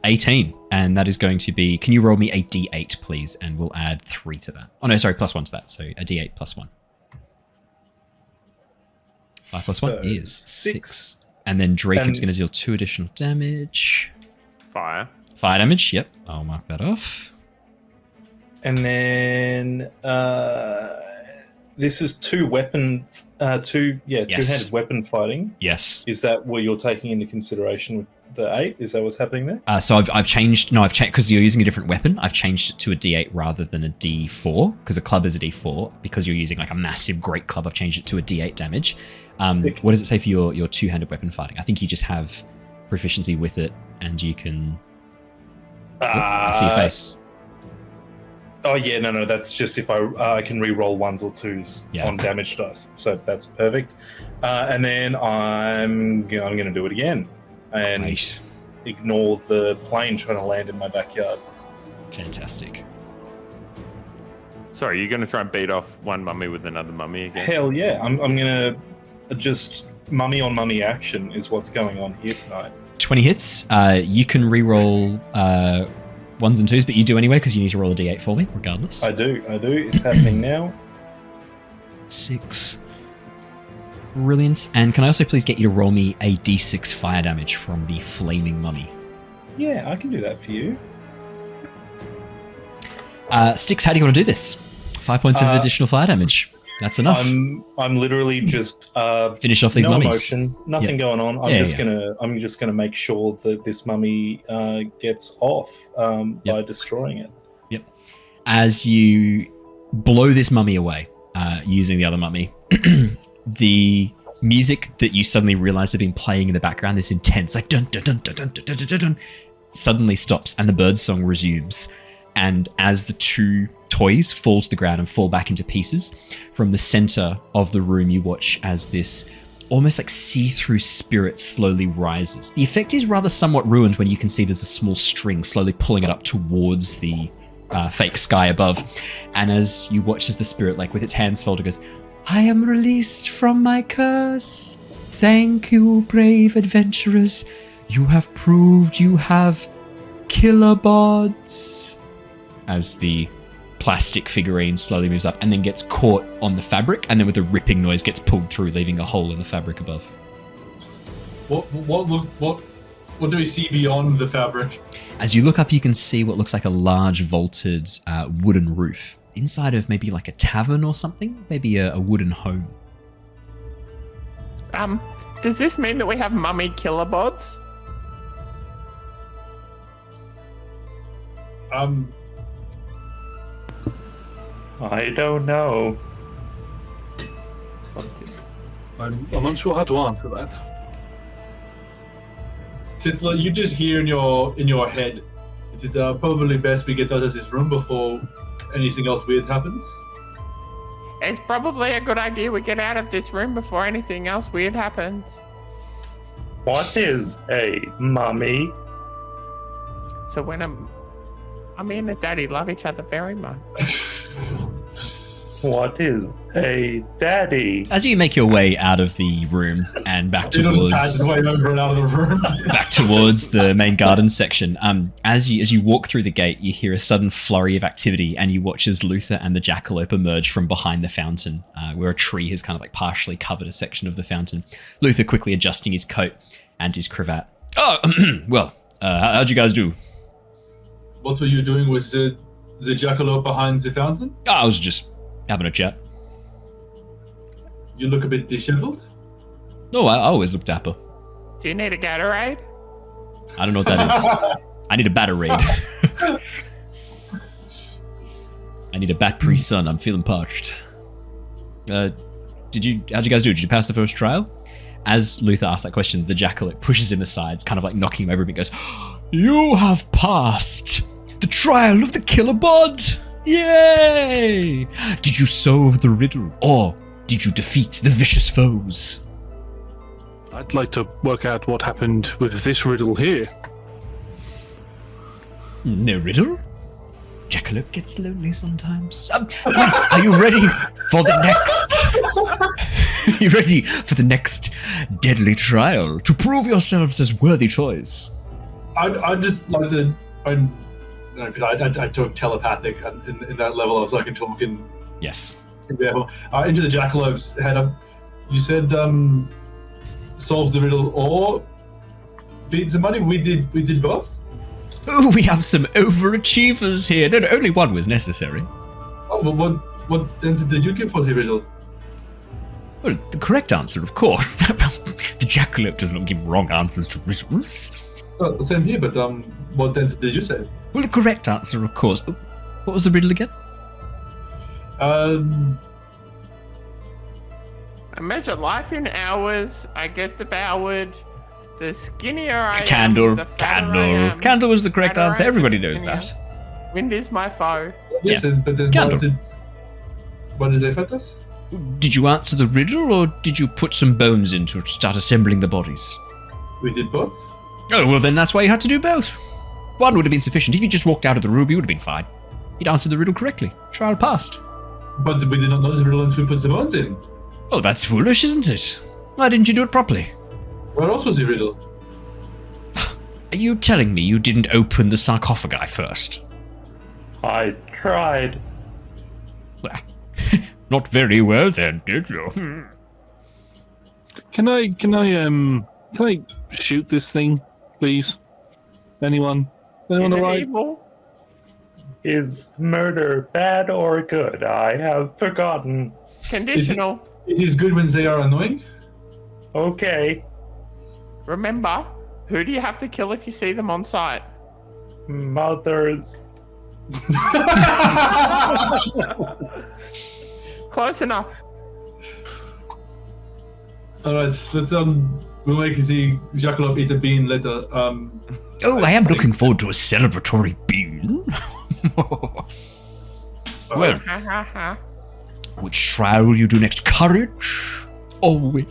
18, and that is going to be. Can you roll me a D8, please? And we'll add 3 to that. Oh no, sorry, +1 to that. So a D8 +1. 5 + 1 is 6. And then Jacob's going to deal 2 additional damage. Fire damage. Yep, I'll mark that off. And then this is two-handed weapon fighting. Yes. Is that what you're taking into consideration with the 8? Is that what's happening there? So I've changed because you're using a different weapon. I've changed it to a D8 rather than a D4 because a club is a D4. Because you're using like a massive great club, I've changed it to a D8 damage. What does it say for your two-handed weapon fighting? I think you just have proficiency with it, and you can. I see your face. Oh yeah, no, that's just if I can re-roll 1s or 2s on damage dice, so that's perfect. And then I'm going to do it again, and ignore the plane trying to land in my backyard. Fantastic. Sorry, you're going to try and beat off one mummy with another mummy again? Hell yeah, I'm going to just mummy on mummy action is what's going on here tonight. 20 hits. You can re-roll 1s and 2s, but you do anyway because you need to roll a D8 for me, regardless. I do. It's happening now. 6. Brilliant. And can I also please get you to roll me a D6 fire damage from the flaming mummy? Yeah, I can do that for you. Styx, how do you want to do this? 5 points of additional fire damage. That's enough. I'm literally just Finish off these no mummies. emotion, nothing Yep. going on. I'm just gonna make sure that this mummy gets off by destroying it. Yep. As you blow this mummy away using the other mummy, the music that you suddenly realize had been playing in the background, this intense like dun dun dun dun dun dun dun dun, dun, suddenly stops and the bird song resumes. And as the two toys fall to the ground and fall back into pieces, from the center of the room you watch as this almost like see-through spirit slowly rises. The effect is rather somewhat ruined when you can see there's a small string slowly pulling it up towards the fake sky above. And as you watch as the spirit, like with its hands folded, goes, "I am released from my curse. Thank you, brave adventurers. You have proved you have killer bods." As the plastic figurine slowly moves up and then gets caught on the fabric, and then with a ripping noise gets pulled through, leaving a hole in the fabric above. What do we see beyond the fabric? As you look up, you can see what looks like a large vaulted wooden roof inside of maybe like a tavern or something, maybe a wooden home. Does this mean that we have mummy killer bods? I don't know. I'm not sure how to answer that. Tithla, you just hear in your head. It's probably best we get out of this room before anything else weird happens. It's probably a good idea we get out of this room before anything else weird happens. What is a mummy? So when Mummy and a daddy love each other very much. What is a daddy? As you make your way out of the room and back towards back towards the main garden section, as you walk through the gate, you hear a sudden flurry of activity, and you watch as Luther and the jackalope emerge from behind the fountain, where a tree has kind of like partially covered a section of the fountain. Luther quickly adjusting his coat and his cravat. Oh, well, how'd you guys do? What were you doing with the jackalope behind the fountain? I was just having a chat. You look a bit disheveled. Oh, I always look dapper. Do you need a Gatorade? I don't know what that is. I need a Batterade. I need a Bat Pre-Sun. I'm feeling parched. How'd you guys do? Did you pass the first trial? As Luther asks that question, the jackalope pushes him aside, kind of like knocking him over, and goes, "You have passed the trial of the killer bod! Yay! Did you solve the riddle, or did you defeat the vicious foes?" I'd like to work out what happened with this riddle here. No riddle? Jackalope gets lonely sometimes. Are you ready for the next? Are you ready for the next deadly trial to prove yourselves as worthy toys? I just like to. I talk telepathic in that level, so I can talk in. Yes. Into the jackalope's head. You said solves the riddle or beats the money. We did both. Oh, we have some overachievers here. No, only one was necessary. Oh, well, what answer did you give for the riddle? Well, the correct answer, of course. The jackalope does not give wrong answers to riddles. Well, same here, but what answer did you say? Well, the correct answer, of course. What was the riddle again? I measure life in hours. I get devoured. The skinnier I am, the fatter I am. Candle was the correct Fatter answer. I am, the Everybody knows skinnier. that. Wind is my foe. Yes, Yeah. but then Candle. what did they fight us? Did you answer the riddle, or did you put some bones in to start assembling the bodies? We did both. Oh, well then that's why you had to do both. One would have been sufficient. If you just walked out of the room, you would have been fine. You'd answered the riddle correctly. Trial passed. But we did not know the riddle until we put the bones in. Oh, that's foolish, isn't it? Why didn't you do it properly? Where else was the riddle? Are you telling me you didn't open the sarcophagi first? I tried. Well, not very well then, did you? Can I shoot this thing, please? Anyone? Anyone Is it alright? evil? Is murder bad or good? I have forgotten. Conditional. It is good when they are annoying. Okay. Remember, who do you have to kill if you see them on sight? Mothers. Close enough. Alright, let's we'll make the jackalope eat a bean later. Oh, I am looking forward to a celebratory bean. Well, which trial will you do next? Courage or wit?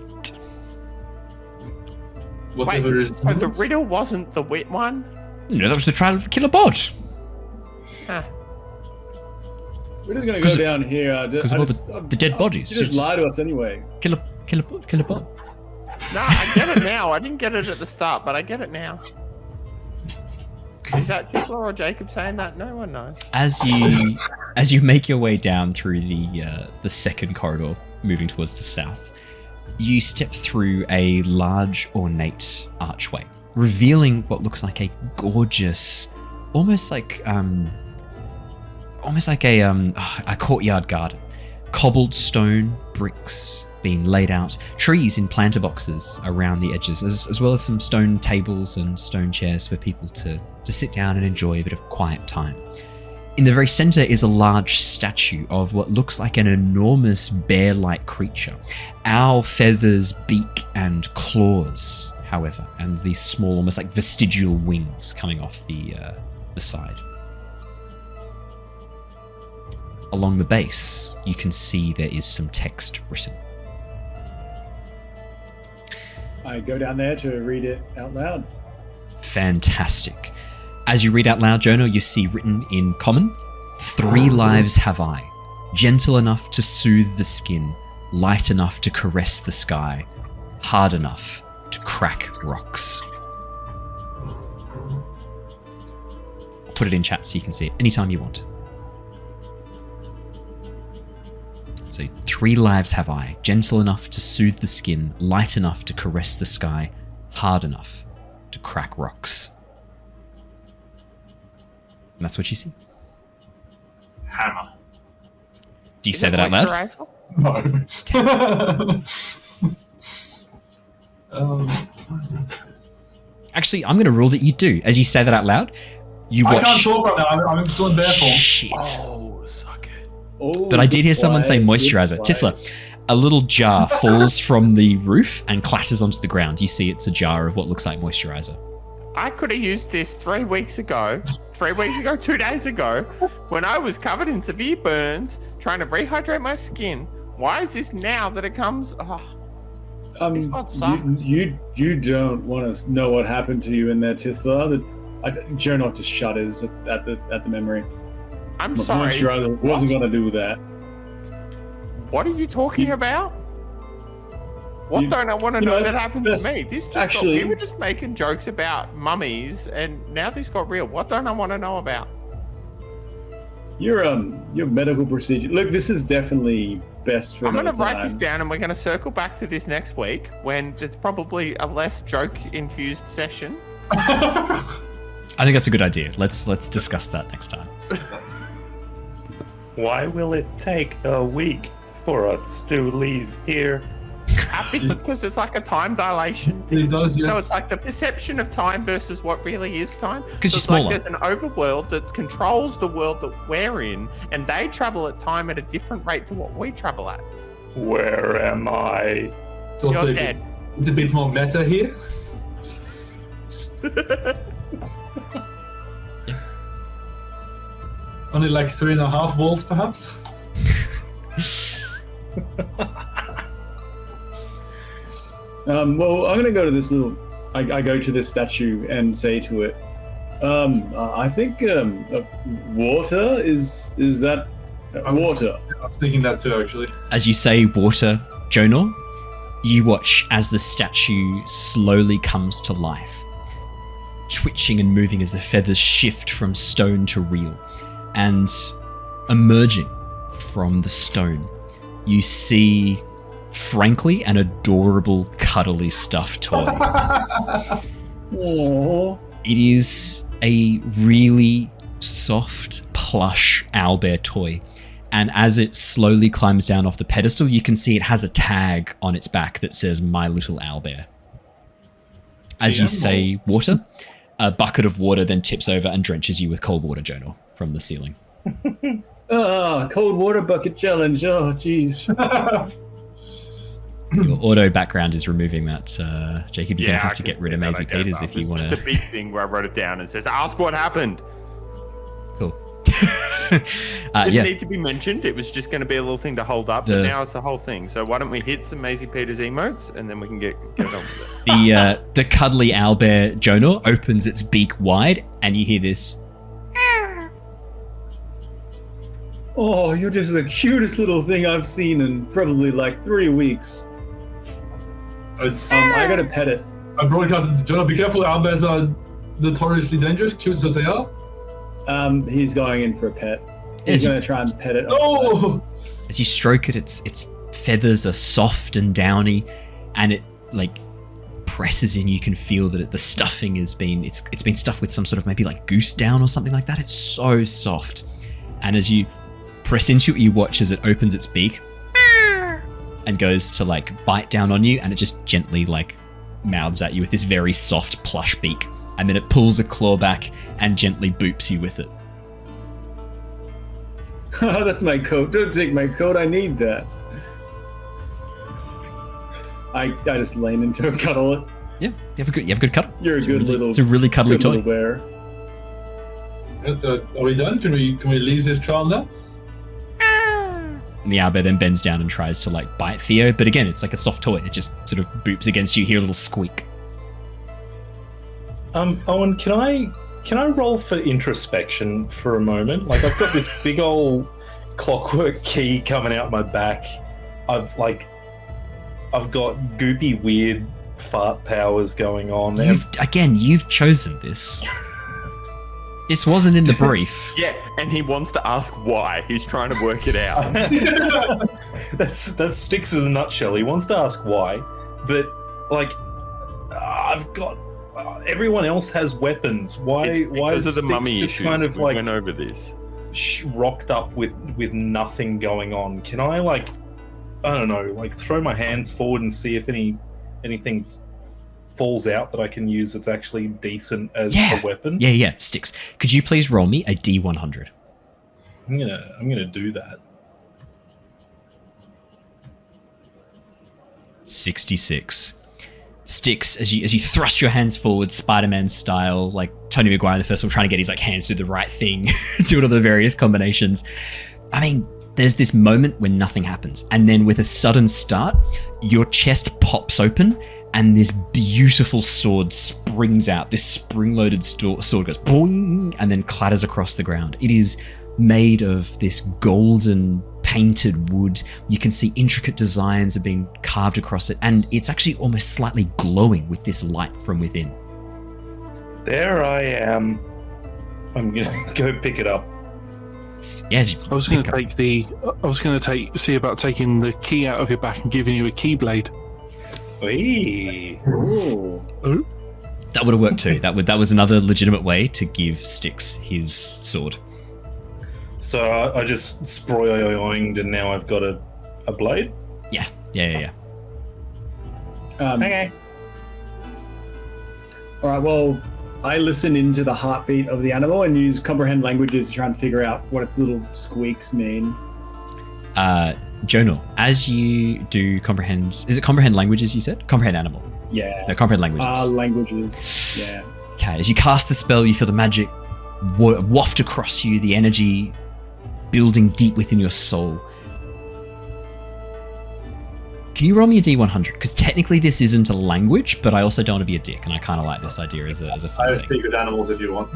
Whatever Wait, is so the riddle wasn't the wit one? No, that was the trial of the killer bot. Huh. We're just gonna go down here. Because of all the dead bodies. You just lie to us anyway. Killer bot. No, I get it now. I didn't get it at the start, but I get it now. Is that Tithla or Jacob saying that? No one knows. As you make your way down through the second corridor, moving towards the south, you step through a large, ornate archway, revealing what looks like a gorgeous, almost like a courtyard garden. Cobbled stone, bricks being laid out, trees in planter boxes around the edges, as well as some stone tables and stone chairs for people to sit down and enjoy a bit of quiet time. In the very center is a large statue of what looks like an enormous bear-like creature. Owl feathers, beak, and claws, however, and these small, almost like vestigial wings coming off the side. Along the base, you can see there is some text written. I go down there to read it out loud. Fantastic. As you read out loud, Jonor, you see written in common, 3 lives have I, gentle enough to soothe the skin, light enough to caress the sky, hard enough to crack rocks. I'll put it in chat so you can see it anytime you want. So 3 lives have I, gentle enough to soothe the skin, light enough to caress the sky, hard enough to crack rocks. And that's what you see. Hammer. Do you say that out loud? No. Actually, I'm going to rule that you do. As you say that out loud, you watch... I can't talk right now. I'm still in bear form. Shit. Oh, suck it. Oh, But I did hear someone say moisturizer. Tithla, a little jar falls from the roof and clatters onto the ground. You see it's a jar of what looks like moisturizer. I could have used this 3 weeks ago, 2 days ago, when I was covered in severe burns, trying to rehydrate my skin. Why is this now that it comes? This spot sucks. You don't want to know what happened to you in there, Tithla. Jonor just shudders at the memory. I'm sorry. Moisturizer wasn't going to do that. What are you talking about? What don't I want to know that happened to me? This just we were just making jokes about mummies, and now this got real. What don't I want to know about? Your medical procedure. Look, this is definitely best for I'm another going to write time. this down, and we're going to circle back to this next week when it's probably a less joke-infused session. I think that's a good idea. Let's discuss that next time. Why will it take a week for us to leave here? Because it's like a time dilation. It does, yes. So it's like the perception of time versus what really is time. Because you're it's smaller. like there's an overworld that controls the world that we're in, and they travel at time at a different rate to what we travel at. Where am I? It's also You're dead. It's a bit more meta here. Only like 3.5 walls, perhaps. Well, I'm going to go to this little... I go to this statue and say to it, I think water is that... water. I was thinking that too, actually. As you say water, Jonor, you watch as the statue slowly comes to life, twitching and moving as the feathers shift from stone to real. And emerging from the stone, you see, frankly, an adorable, cuddly stuffed toy. Aww. It is a really soft, plush owlbear toy. And as it slowly climbs down off the pedestal, you can see it has a tag on its back that says "My Little Owlbear." As you say water, a bucket of water then tips over and drenches you with cold water, Jonor, from the ceiling. Cold water bucket challenge. Oh, jeez. Your auto background is removing that. Jacob, you're going to have to get rid of Maisie Peters if you want to. It's just a big thing where I wrote it down and says, ask what happened. Cool. Didn't need to be mentioned. It was just going to be a little thing to hold up, but now it's a whole thing. So why don't we hit some Maisie Peters emotes and then we can get it on with it. The cuddly owlbear Jonor opens its beak wide, and you hear this. Oh, you're just the cutest little thing I've seen in probably like 3 weeks. I gotta pet it. I broadcasted, Jonor, be careful, owlbears are notoriously dangerous, cute as they are. He's going in for a pet. He's going to try and pet it. No! As you stroke it, its feathers are soft and downy, and it like presses in. You can feel that the stuffing has been it's been stuffed with some sort of maybe like goose down or something like that. It's so soft, and as you press into it, you watch as it opens its beak and goes to like bite down on you, and it just gently like mouths at you with this very soft plush beak. And then it pulls a claw back and gently boops you with it. That's my coat. Don't take my coat. I need that. I just lean into it, cuddle it. Yeah, you have a good cuddle. You're a little. It's a really cuddly toy. Bear. Are we done? Can we leave this trial now? And the owlbear then bends down and tries to like bite Theo, but again, it's like a soft toy. It just sort of boops against you. You hear a little squeak. Owen, can I roll for introspection for a moment? Like, I've got this big old clockwork key coming out my back. I've got goopy, weird fart powers going on. You've chosen this. This wasn't in the brief. Yeah, and he wants to ask why. He's trying to work it out. That Styx in a nutshell. He wants to ask why, but like, I've got. Everyone else has weapons. Why is of the Styx mummy just issue? kind of we like went over this. Rocked up with nothing going on? Can I like, I don't know, like throw my hands forward and see if anything falls out that I can use that's actually decent as a weapon? Yeah. Styx, could you please roll me a D100? I'm gonna do that. 66. Styx, as you thrust your hands forward, Spider-Man style, like Tony Maguire in the first one, trying to get his like hands through the right thing, doing all the various combinations. I mean, there's this moment when nothing happens, and then with a sudden start, your chest pops open, and this beautiful sword springs out. This spring-loaded sword goes boing, and then clatters across the ground. It is made of this golden painted wood. You can see intricate designs have been carved across it, and it's actually almost slightly glowing with this light from within. There I am. I'm gonna go pick it up. Yes, I was going to see about taking the key out of your back and giving you a keyblade. Ooh. That would have worked too. That was another legitimate way to give Styx his sword. So I just sproyoinged, and now I've got a blade? Yeah. Okay. Alright, well, I listen into the heartbeat of the animal and use comprehend languages to try and figure out what its little squeaks mean. Jonor, as you do comprehend... Is it comprehend languages you said? Comprehend animal. Yeah. No, comprehend languages. Languages, yeah. Okay, as you cast the spell, you feel the magic waft across you, the energy building deep within your soul. Can you roll me a D100? Because technically this isn't a language, but I also don't want to be a dick, and I kind of like this idea as a fun I thing. speak with animals if you want.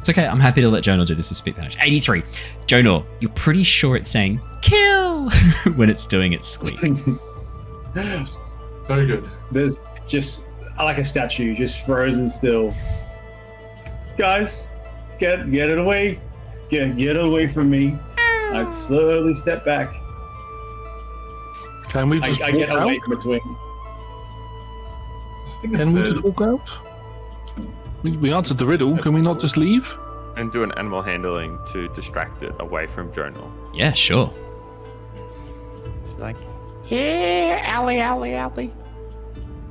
It's okay, I'm happy to let Jonor do this as speak language. 83. Jonor, you're pretty sure it's saying, kill, when it's doing its squeak. Very good. There's just, like a statue, just frozen still. Guys, get it away. Get it away from me. I slowly step back. Can we just I walk get out? away from its wing. Can we just walk out? We answered the riddle. Can we not just leave? And do an animal handling to distract it away from Jonor. Yeah, sure. Like, here, alley, alley, alley.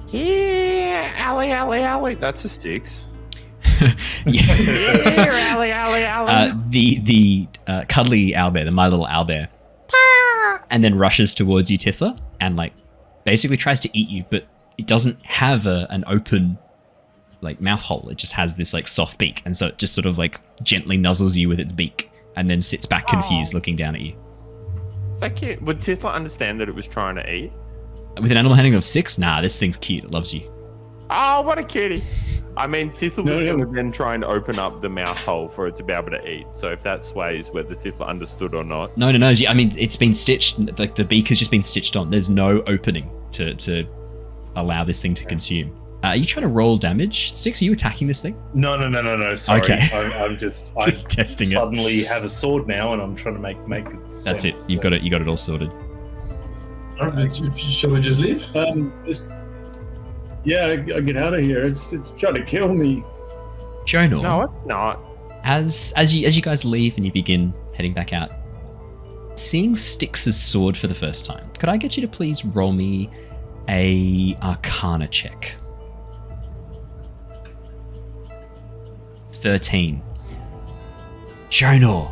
Here, alley, alley, alley. That's a Styx. Here, alley, alley, alley. The cuddly owlbear, the my little owlbear, and then rushes towards you, Tithla, and like basically tries to eat you, but it doesn't have an open like mouth hole. It just has this like soft beak, and so it just sort of like gently nuzzles you with its beak, and then sits back confused, looking down at you. So cute. Would Tithla understand that it was trying to eat? With an animal handling of 6? Nah, this thing's cute. It loves you. Oh, what a cutie. I mean, Tithla was going to then try and open up the mouth hole for it to be able to eat. So if that sways whether Tithla understood or not. No. I mean, it's been stitched. Like the beak has just been stitched on. There's no opening to allow this thing to consume. Are you trying to roll damage? Styx, are you attacking this thing? No. Sorry. Okay. I'm just testing it. Suddenly have a sword now, and I'm trying to make it sense. That's it. You got it all sorted. Shall we just leave? Yeah, I get out of here. It's trying to kill me. Jonor. No, it's not. As you guys leave and you begin heading back out, seeing Styx's sword for the first time, could I get you to please roll me a Arcana check? 13. Jonor,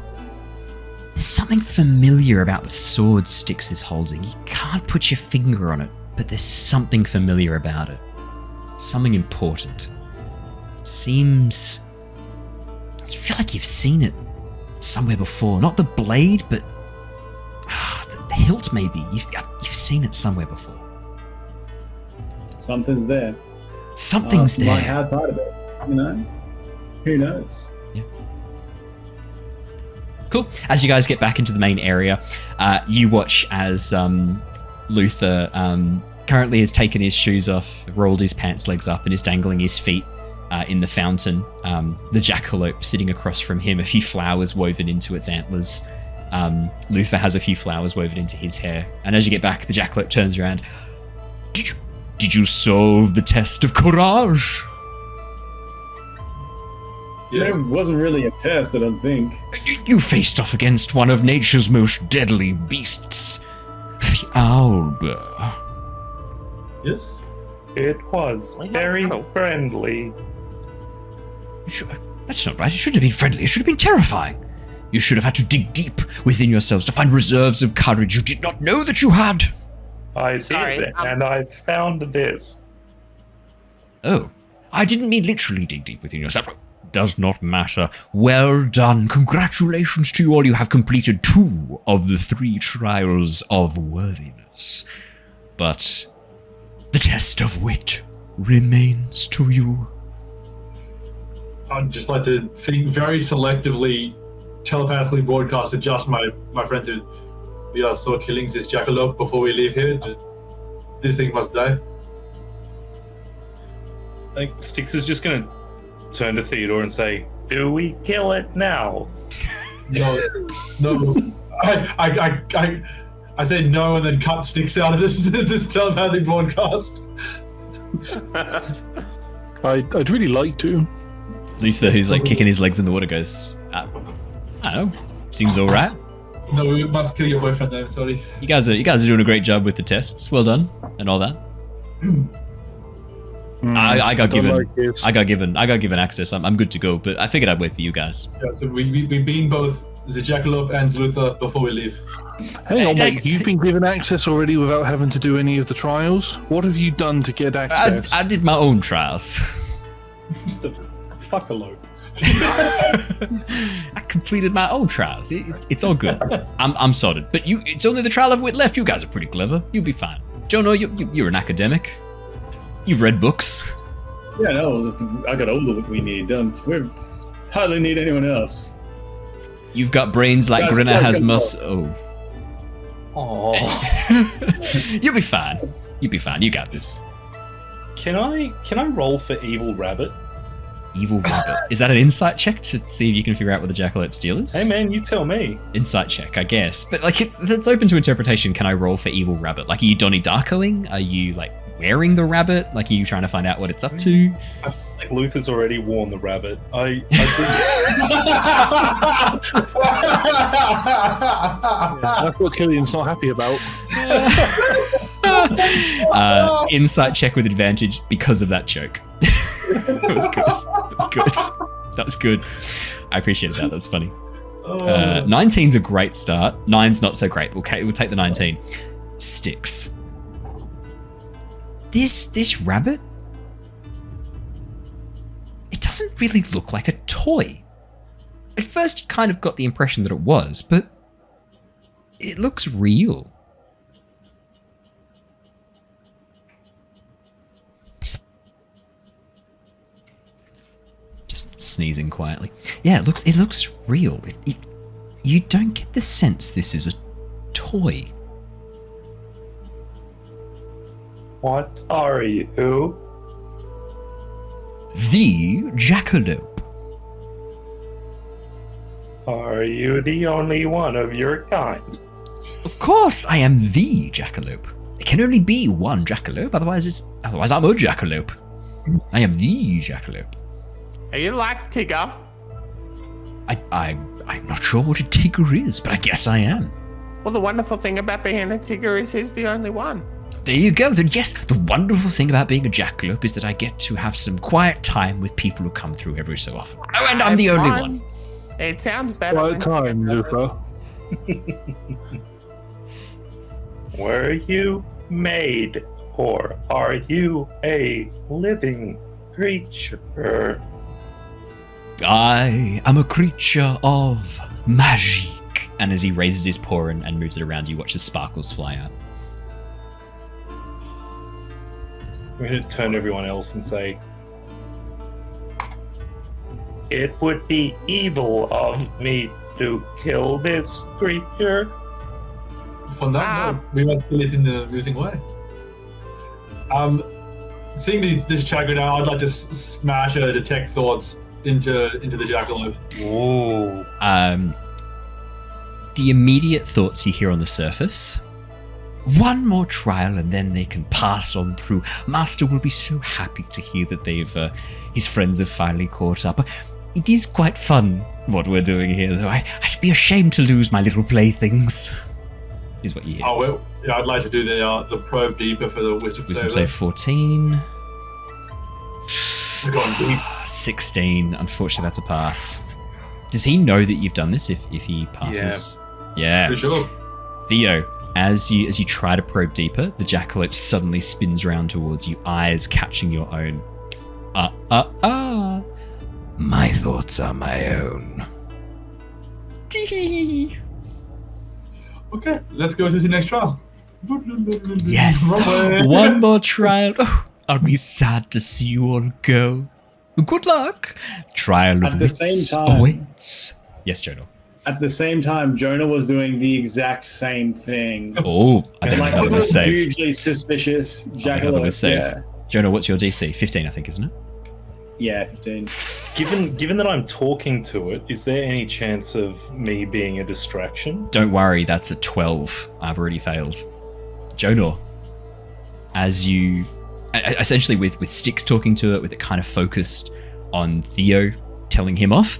there's something familiar about the sword Styx is holding. You can't put your finger on it, but there's something familiar about it. Something important. Seems... You feel like you've seen it somewhere before. Not the blade, but... the hilt, maybe. You've seen it somewhere before. Something's there. Something's there. Might have part of it. You know? Who knows? Yeah. Cool. As you guys get back into the main area, you watch as Luther currently has taken his shoes off, rolled his pants legs up, and is dangling his feet in the fountain. The jackalope sitting across from him, a few flowers woven into its antlers. Luther has a few flowers woven into his hair. And as you get back, the jackalope turns around. Did you solve the test of courage? Yes. It wasn't really a test, I don't think. You faced off against one of nature's most deadly beasts, the owlbear. Yes? It was very friendly. That's not right. It shouldn't have been friendly. It should have been terrifying. You should have had to dig deep within yourselves to find reserves of courage you did not know that you had. I did, and I found this. Oh, I didn't mean literally dig deep within yourself. Does not matter. Well done. Congratulations to you all. You have completed 2 of the 3 trials of worthiness. But the test of wit remains to you. I'd just like to think very selectively, telepathically broadcast to just my friends who we are so killing this jackalope before we leave here. Just, this thing must die. I think Styx is just going to turn to Theodore and say, "Do we kill it now?" No. I said no and then cut Styx out of this telepathic broadcast. I'd really like to. Luther, who's like kicking his legs in the water, goes, I don't know, seems all right. No, we must kill your boyfriend now, sorry. You guys are doing a great job with the tests. Well done, and all that. I got given access. I'm good to go, but I figured I'd wait for you guys. Yeah, so we bean both the jackalope and Luther before we leave. Hang on, mate. You've been given access already without having to do any of the trials? What have you done to get access? I did my own trials. It's a fuckalope. I completed my own trials. It's all good. I'm sorted. But it's only the trial of wit left. You guys are pretty clever. You'll be fine. Jonor, you're an academic. You've read books. Yeah, no, I got all the what we need. We hardly need anyone else. You've got brains like Grinner has muscle. Oh. You'll be fine. You'll be fine. You got this. Can I roll for Evil Rabbit? Evil Rabbit. Is that an insight check to see if you can figure out what the jackalope's deal is? Hey man, you tell me. Insight check, I guess. But like it's open to interpretation. Can I roll for Evil Rabbit? Like, are you Donnie Darkoing? Are you like wearing the rabbit? Like, are you trying to find out what it's up to? I feel like Luther's already worn the rabbit. That's what Killian's not happy about. Insight check with advantage because of that joke. That was good. That was good. I appreciated that. That was funny. 19's a great start. 9's not so great. Okay, we'll take the 19. Styx. This rabbit, it doesn't really look like a toy. At first you kind of got the impression that it was, but it looks real. Just sneezing quietly. Yeah, it looks real. You don't get the sense this is a toy. What are you? The jackalope. Are you the only one of your kind? Of course, I am the jackalope. There can only be one jackalope, otherwise I'm a jackalope. I am the jackalope. Are you like Tigger? I'm not sure what a tigger is, but I guess I am. Well, the wonderful thing about being a Tigger is he's the only one. There you go. Then yes, the wonderful thing about being a jackalope is that I get to have some quiet time with people who come through every so often. Oh, and I'm the only one. It sounds better. Quiet time, Luther. Were you made, or are you a living creature? I am a creature of magic. And as he raises his paw and moves it around, you watch the sparkles fly out. We're going to turn to everyone else and say, It would be evil of me to kill this creature. For that, no. We must kill it in an amusing way. Seeing this chat go down, I'd like to smash a detect thoughts into the jackalope. ooh. The immediate thoughts you hear on the surface. One more trial and then they can pass on through. Master will be so happy to hear that his friends have finally caught up. It is quite fun what we're doing here, though. I'd be ashamed to lose my little playthings, is what you hear. Oh, well, yeah, I'd like to do the probe deeper for the wisdom save 14. We're going deep. 16. Unfortunately, that's a pass. Does he know that you've done this if he passes? Yeah. For sure. Theo, as you try to probe deeper, the jackalope suddenly spins around towards you, eyes catching your own. My thoughts are my own. Okay, let's go to the next trial. Yes. One more trial. Oh, I'll be sad to see you all go. Good luck. Trial of At the wits same time- awaits. Yes, Jonor. At the same time, Jonor was doing the exact same thing. Oh, I think Like, that it was a was save. hugely suspicious. I think that was Jackalope, safe. yeah. Jonor, what's your DC? 15, I think, isn't it? Yeah, 15. Given that I'm talking to it, is there any chance of me being a distraction? Don't worry, that's a 12. I've already failed. Jonor, as you... essentially with Styx talking to it, with it kind of focused on Theo telling him off,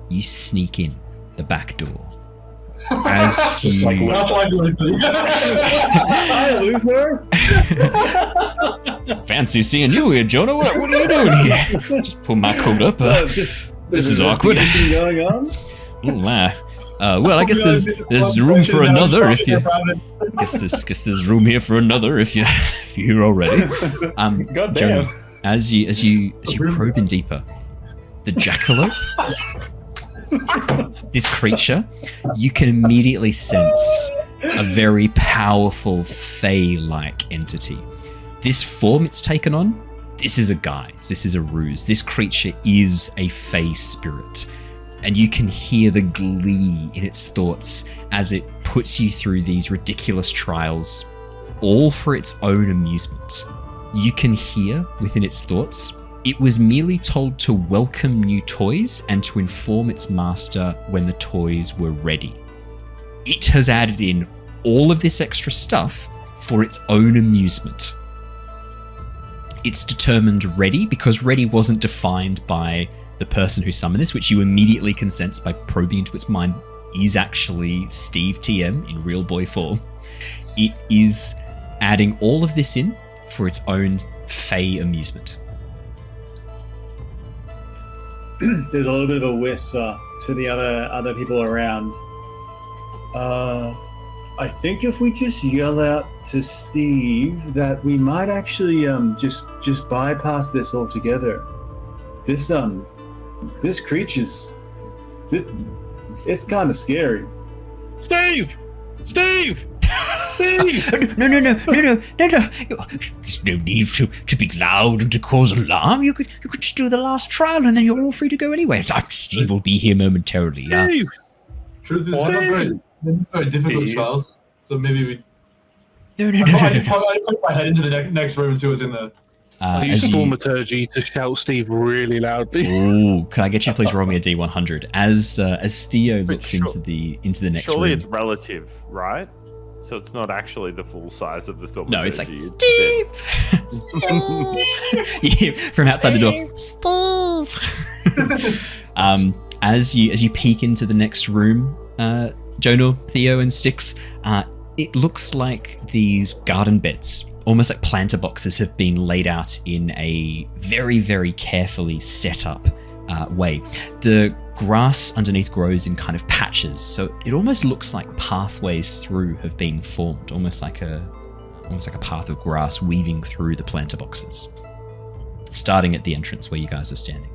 you sneak in the back door. As you... Hi, Luther. Fancy seeing you here, Jonor. What are you doing here? Just pull my coat up. This is awkward. Going on? Ooh, well, I guess there's room for another if you. Guess there's room here for another if you're here already. Goddamn. Jonor, as you probe in deeper, the jackalope, this creature, you can immediately sense a very powerful Fey-like entity. This form it's taken on, this is a guise, this is a ruse. This creature is a Fey spirit. And you can hear the glee in its thoughts as it puts you through these ridiculous trials, all for its own amusement. You can hear within its thoughts, it was merely told to welcome new toys and to inform its master when the toys were ready. It has added in all of this extra stuff for its own amusement. it's determined ready, because ready wasn't defined by the person who summoned this, which you immediately can sense by probing into its mind is actually Steve TM in real boy form. It is adding all of this in for its own fey amusement. There's a little bit of a whisper to the other people around. I think if we just yell out to Steve that we might actually just bypass this altogether. This creature's it's kind of scary. Steve! No. There's no need to be loud and to cause alarm. You could just do the last trial and then you're all free to go anyway. Steve will be here momentarily. Steve! Truth is, they're not very difficult trials, so maybe we... No. I put my head into the next room and see what's in there. I use thaumaturgy to shout Steve really loudly. Ooh, can I get you to please roll me a D100 as Theo looks into the next Surely room? it's relative, right? So it's not actually the full size of the thaumaturgy. No, it's like Steve. You hear from outside the door, Steve. As you peek into the next room, Jonor, Theo, and Styx, it looks like these garden beds, almost like planter boxes, have been laid out in a very, very carefully set up way. The grass underneath grows in kind of patches, so it almost looks like pathways through have been formed, almost like a path of grass weaving through the planter boxes, starting at the entrance where you guys are standing.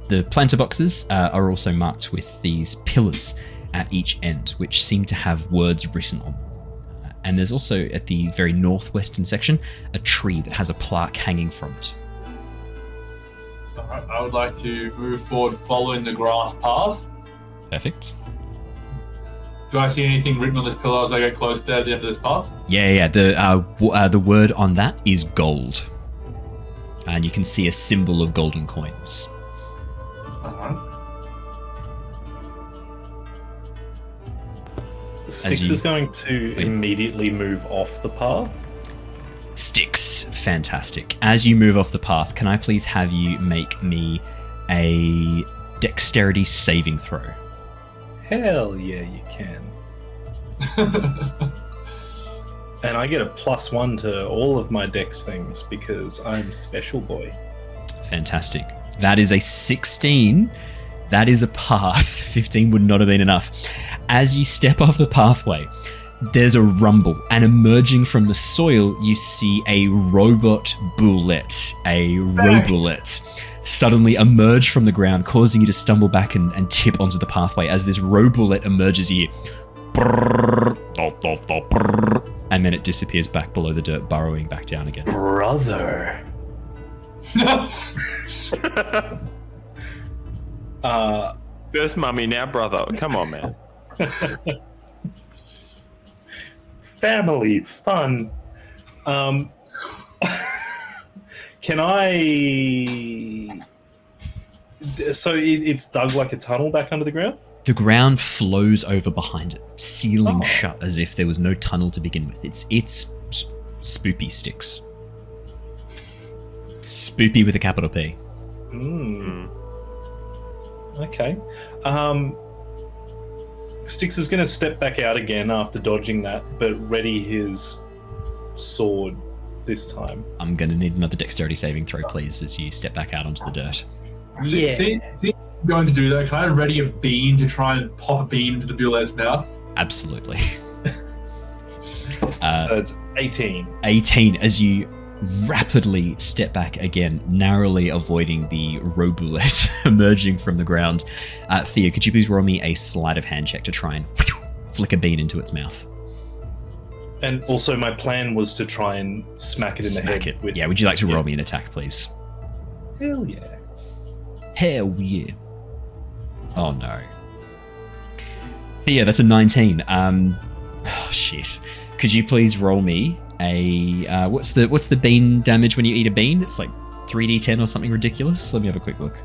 The planter boxes are also marked with these pillars at each end, which seem to have words written on them. And there's also, at the very northwestern section, a tree that has a plaque hanging from it. Alright, I would like to move forward following the grass path. Perfect. Do I see anything written on this pillar as I get close to the end of this path? Yeah. The word on that is gold. And you can see a symbol of golden coins. Styx is going to immediately move off the path. Styx, fantastic. As you move off the path, can I please have you make me a dexterity saving throw? Hell yeah, you can. And I get a +1 to all of my dex things because I'm special boy. Fantastic. That is a 16. That is a pass. 15 would not have been enough. As you step off the pathway, there's a rumble, and emerging from the soil, you see a robot bullet. Suddenly emerge from the ground, causing you to stumble back and tip onto the pathway as this robullet emerges you. And then it disappears back below the dirt, burrowing back down again. Brother. First mummy, now brother. Come on, man. Family fun. Can I... So it's dug like a tunnel back under the ground? The ground flows over behind it, sealing shut as if there was no tunnel to begin with. It's spoopy Styx. Spoopy with a capital P. Okay. Styx is going to step back out again after dodging that, but ready his sword this time. I'm going to need another dexterity saving throw, please, as you step back out onto the dirt. Yeah. See, I'm going to do that. Can I ready a bean to try and pop a bean into the bullet's mouth? Absolutely. So it's 18. 18 as you rapidly step back again, narrowly avoiding the robullet emerging from the ground. Theo, could you please roll me a sleight of hand check to try and flick a bean into its mouth? And also my plan was to try and smack it in the head. Yeah, would you like to roll me an attack, please? Hell yeah. Hell yeah. Oh no. Theo, that's a 19. Oh shit. Could you please roll me a what's the bean damage when you eat a bean? It's like 3d10 or something ridiculous. Let me have a quick look.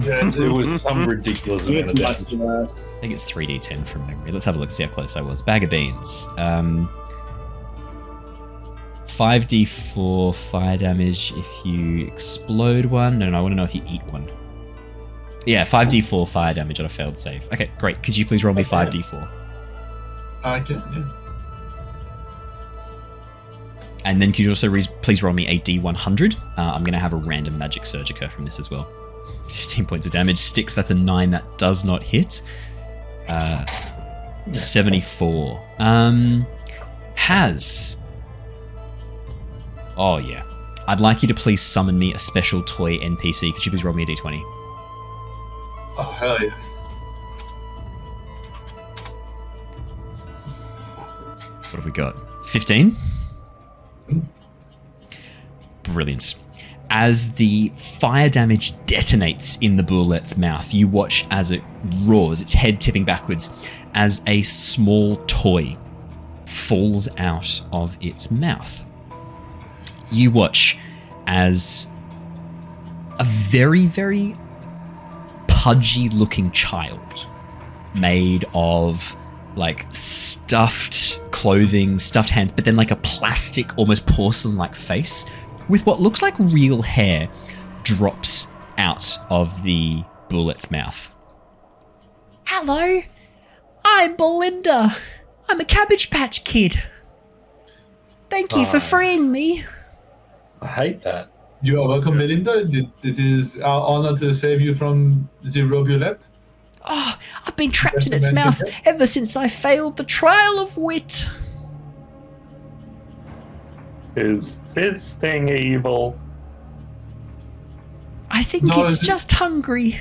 Yeah, it was some ridiculous amount of damage. I think it's 3d10 from memory. Let's have a look, see how close I was. Bag of beans. 5d4 fire damage if you explode one. No, I want to know if you eat one. Yeah, 5d4 fire damage on a failed save. Okay, great. Could you please roll me 5d4? I can, yeah. And then could you also please roll me a d100? I'm going to have a random magic surge occur from this as well. 15 points of damage. Styx, that's a 9. That does not hit. 74. Has. Oh, yeah. I'd like you to please summon me a special toy NPC. Could you please roll me a d20? Oh, hell yeah. What have we got? 15? Brilliant. As the fire damage detonates in the bullet's mouth, you watch as it roars, its head tipping backwards, as a small toy falls out of its mouth. You watch as a very, very pudgy looking child made of like stuffed clothing, stuffed hands, but then like a plastic, almost porcelain-like face with what looks like real hair drops out of the bullet's mouth. Hello, I'm Belinda. I'm a Cabbage Patch Kid. Thank you for freeing me. I hate that. You are welcome, Melinda. It is our honor to save you from the Robulette. Oh, I've been trapped in its mouth ever since I failed the trial of wit. Is this thing evil? I think it's just hungry.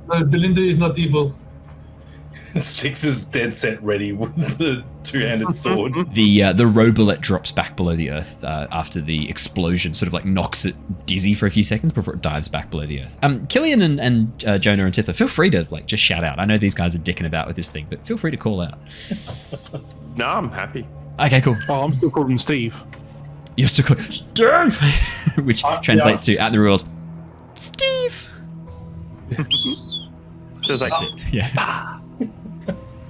No, Belinda is not evil. Styx is dead set ready with the two-handed sword. The robulette drops back below the earth after the explosion sort of like knocks it dizzy for a few seconds before it dives back below the earth. Killian and Jonor and Tithla, feel free to like just shout out. I know these guys are dicking about with this thing, but feel free to call out. No, I'm happy. Okay, cool. Oh, I'm still calling Steve. You're still calling Steve, which translates to out in the world, Steve. So that's it. Yeah.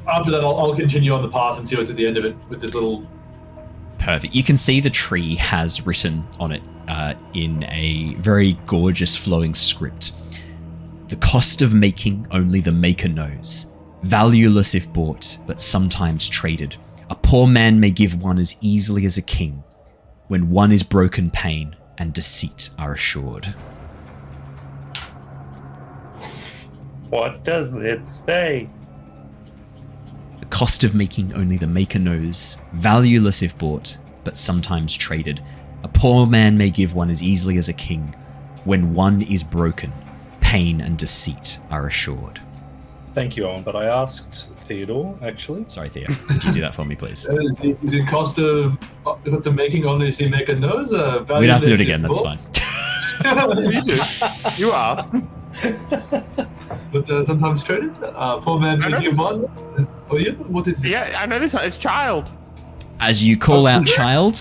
After that, I'll continue on the path and see what's at the end of it with this little... Perfect. You can see the tree has written on it in a very gorgeous flowing script. The cost of making only the maker knows. Valueless if bought, but sometimes traded. A poor man may give one as easily as a king. When one is broken, pain and deceit are assured. What does it say? The cost of making only the maker knows. Valueless if bought, but sometimes traded. A poor man may give one as easily as a king. When one is broken, pain and deceit are assured. Thank you, Owen, but I asked Theodore, actually. Sorry, Theo. Could you do that for me, please? Is the cost of the making only the maker knows? We don't have to do it again, that's fine. You do. You asked. But sometimes traded. Poor man may give one. Oh yeah? What is it? Yeah, I know this one. It's child. As you call out child,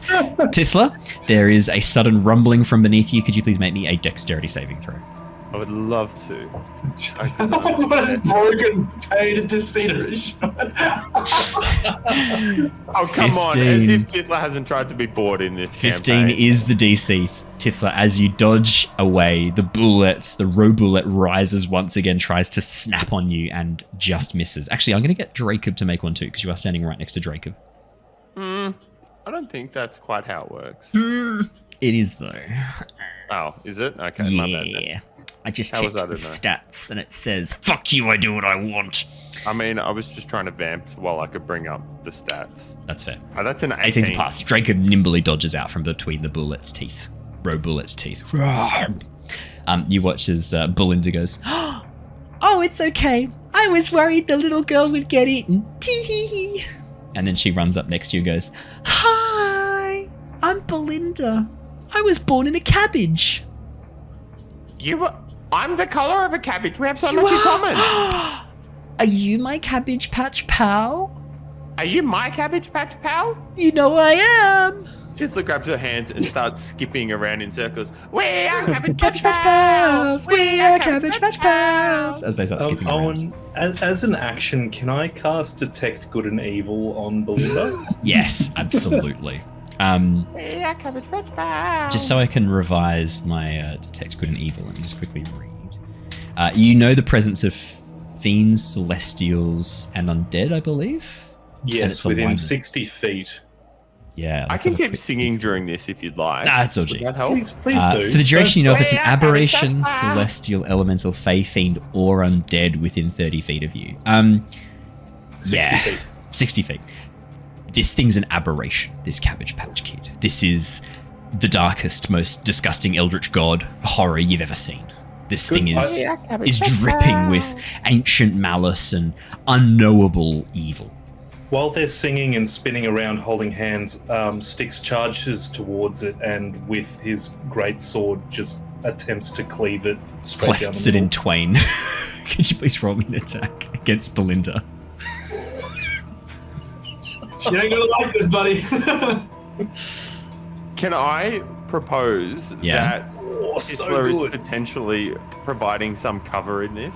Tithla, there is a sudden rumbling from beneath you. Could you please make me a dexterity saving throw? I would love to. What is broken, pain, and deceit? Oh, come on. As if Tithla hasn't tried to be bored in this 15 campaign. is the DC, Tithla. As you dodge away, the robulette rises once again, tries to snap on you and just misses. Actually, I'm going to get Jacob to make one too, because you are standing right next to Jacob. I don't think that's quite how it works. It is, though. Oh, is it? Okay, my bad then. I just How checked was I the to know? stats, and it says, fuck you, I do what I want. I mean, I was just trying to vamp while I could bring up the stats. That's fair. Oh, that's an 18. 18's a pass. Jacob nimbly dodges out from between the bullet's teeth. Robullet's teeth. You watch as Belinda goes, Oh, it's okay. I was worried the little girl would get eaten. Tee-hee-hee. and then she runs up next to you and goes, Hi, I'm Belinda. I was born in a cabbage. I'm the colour of a cabbage. We have so much in common. Are you my Cabbage Patch pal? Are you my Cabbage Patch pal? You know I am. Tithla grabs her hands and starts skipping around in circles. We are Cabbage Patch pals. We are Cabbage Patch pals. As they start skipping around. Owen, as an action, can I cast Detect Good and Evil on Belinda? Yes, absolutely. Yeah, cabbage patch pals. Just so I can revise my detect good and evil, let me just quickly read. You know the presence of fiends, celestials, and undead, I believe? Yes, within 60 feet. Yeah. I can keep singing during this if you'd like. That's OG. Would that help? Please do. For the duration, you know if it's an Yeah, aberration, celestial, elemental, fey, fiend, or undead within 30 feet of you. 60 feet. 60 feet. This thing's an aberration, this Cabbage Patch Kid. This is the darkest, most disgusting eldritch god horror you've ever seen. This thing is dripping with ancient malice and unknowable evil. While they're singing and spinning around holding hands, Styx charges towards it and with his great sword just attempts to cleave it straight down Clefts the it middle. in twain. Could you please roll me an attack against Belinda? She ain't gonna like this, buddy. Can I propose that so Tithla is good. potentially providing some cover in this?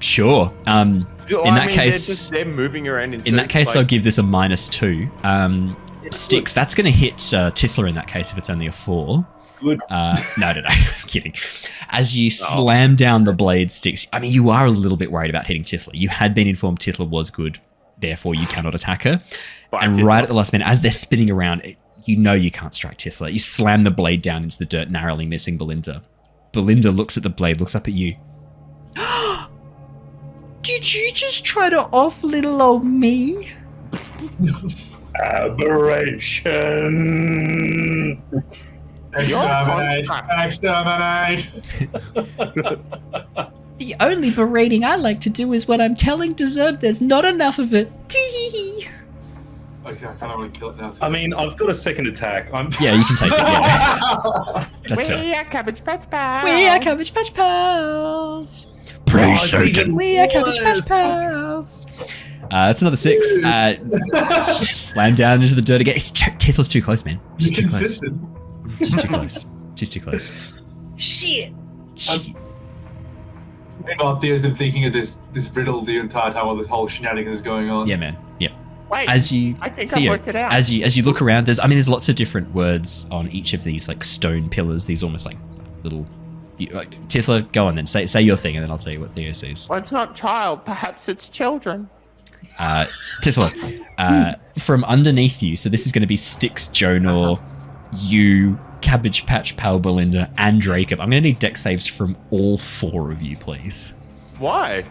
Sure. In that case, they're moving around in that case, like, I'll give this a -2. Styx, that's going to hit Tithla in that case if it's only a 4. Good. No, kidding. As you slam down the blade, Styx, I mean, you are a little bit worried about hitting Tithla. You had been informed Tithla was good, therefore you cannot attack her. And right at the last minute, as they're spinning around, you know you can't strike Tithla. You slam the blade down into the dirt, narrowly missing Belinda. Belinda looks at the blade, looks up at you. Did you just try to off little old me? Aberration. Exterminate! The only berating I like to do is when I'm telling dessert there's not enough of it. Tee. Okay, I kind of want to kill it now. I mean, I've got a second attack. Yeah, you can take it. Yeah. That's We fair. are cabbage patch pals. We are Cabbage Patch Pals. Praise Satan. We are Cabbage Patch Pals. That's another 6. Just slam down into the dirt again. Tithla's too close, man. She's too close. She's too close. She's too close. Shit. Meanwhile, Theo's been thinking of this riddle the entire time while this whole shenanigans is going on. Yeah, man. Yep. Wait, I think Theo, I worked it out. as you look around, there's lots of different words on each of these like stone pillars. These almost like little. Tithla, go on then. Say your thing, and then I'll tell you what Theo sees. Well, it's not child. Perhaps it's children. Tithla, from underneath you. So this is going to be Styx, Jonor, you, Cabbage Patch Pal, Belinda, and Dracob. I'm going to need deck saves from all 4 of you, please. Why?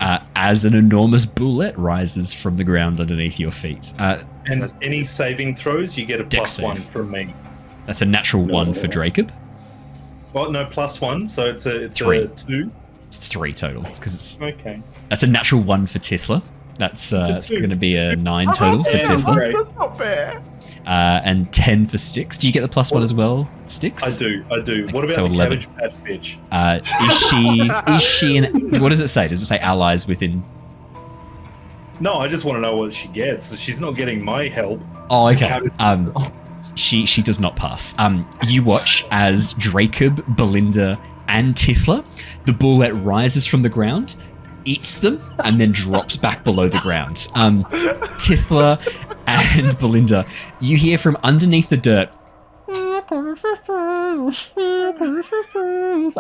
As an enormous bullet rises from the ground underneath your feet. And any saving throws, you get a Dex +1 save. from me. That's a natural 1 for Dracob. Well, no, +1, so it's 3. a 2. It's 3 total because it's. Okay. That's a natural 1 for Tithla. That's two. going to be a 9 total for Tithla. That's not fair. And 10 for Styx. Do you get the +1 as well, Styx? I do. What about So the 11. Cabbage Patch bitch? Is she in, what does it say? Does it say allies within? No, I just want to know what she gets. She's not getting my help. Oh, okay. Cabbage- She does not pass. You watch as Dracob, Belinda, and Tithla, the bullet rises from the ground, eats them, and then drops back below the ground. Tithla and Belinda, you hear from underneath the dirt,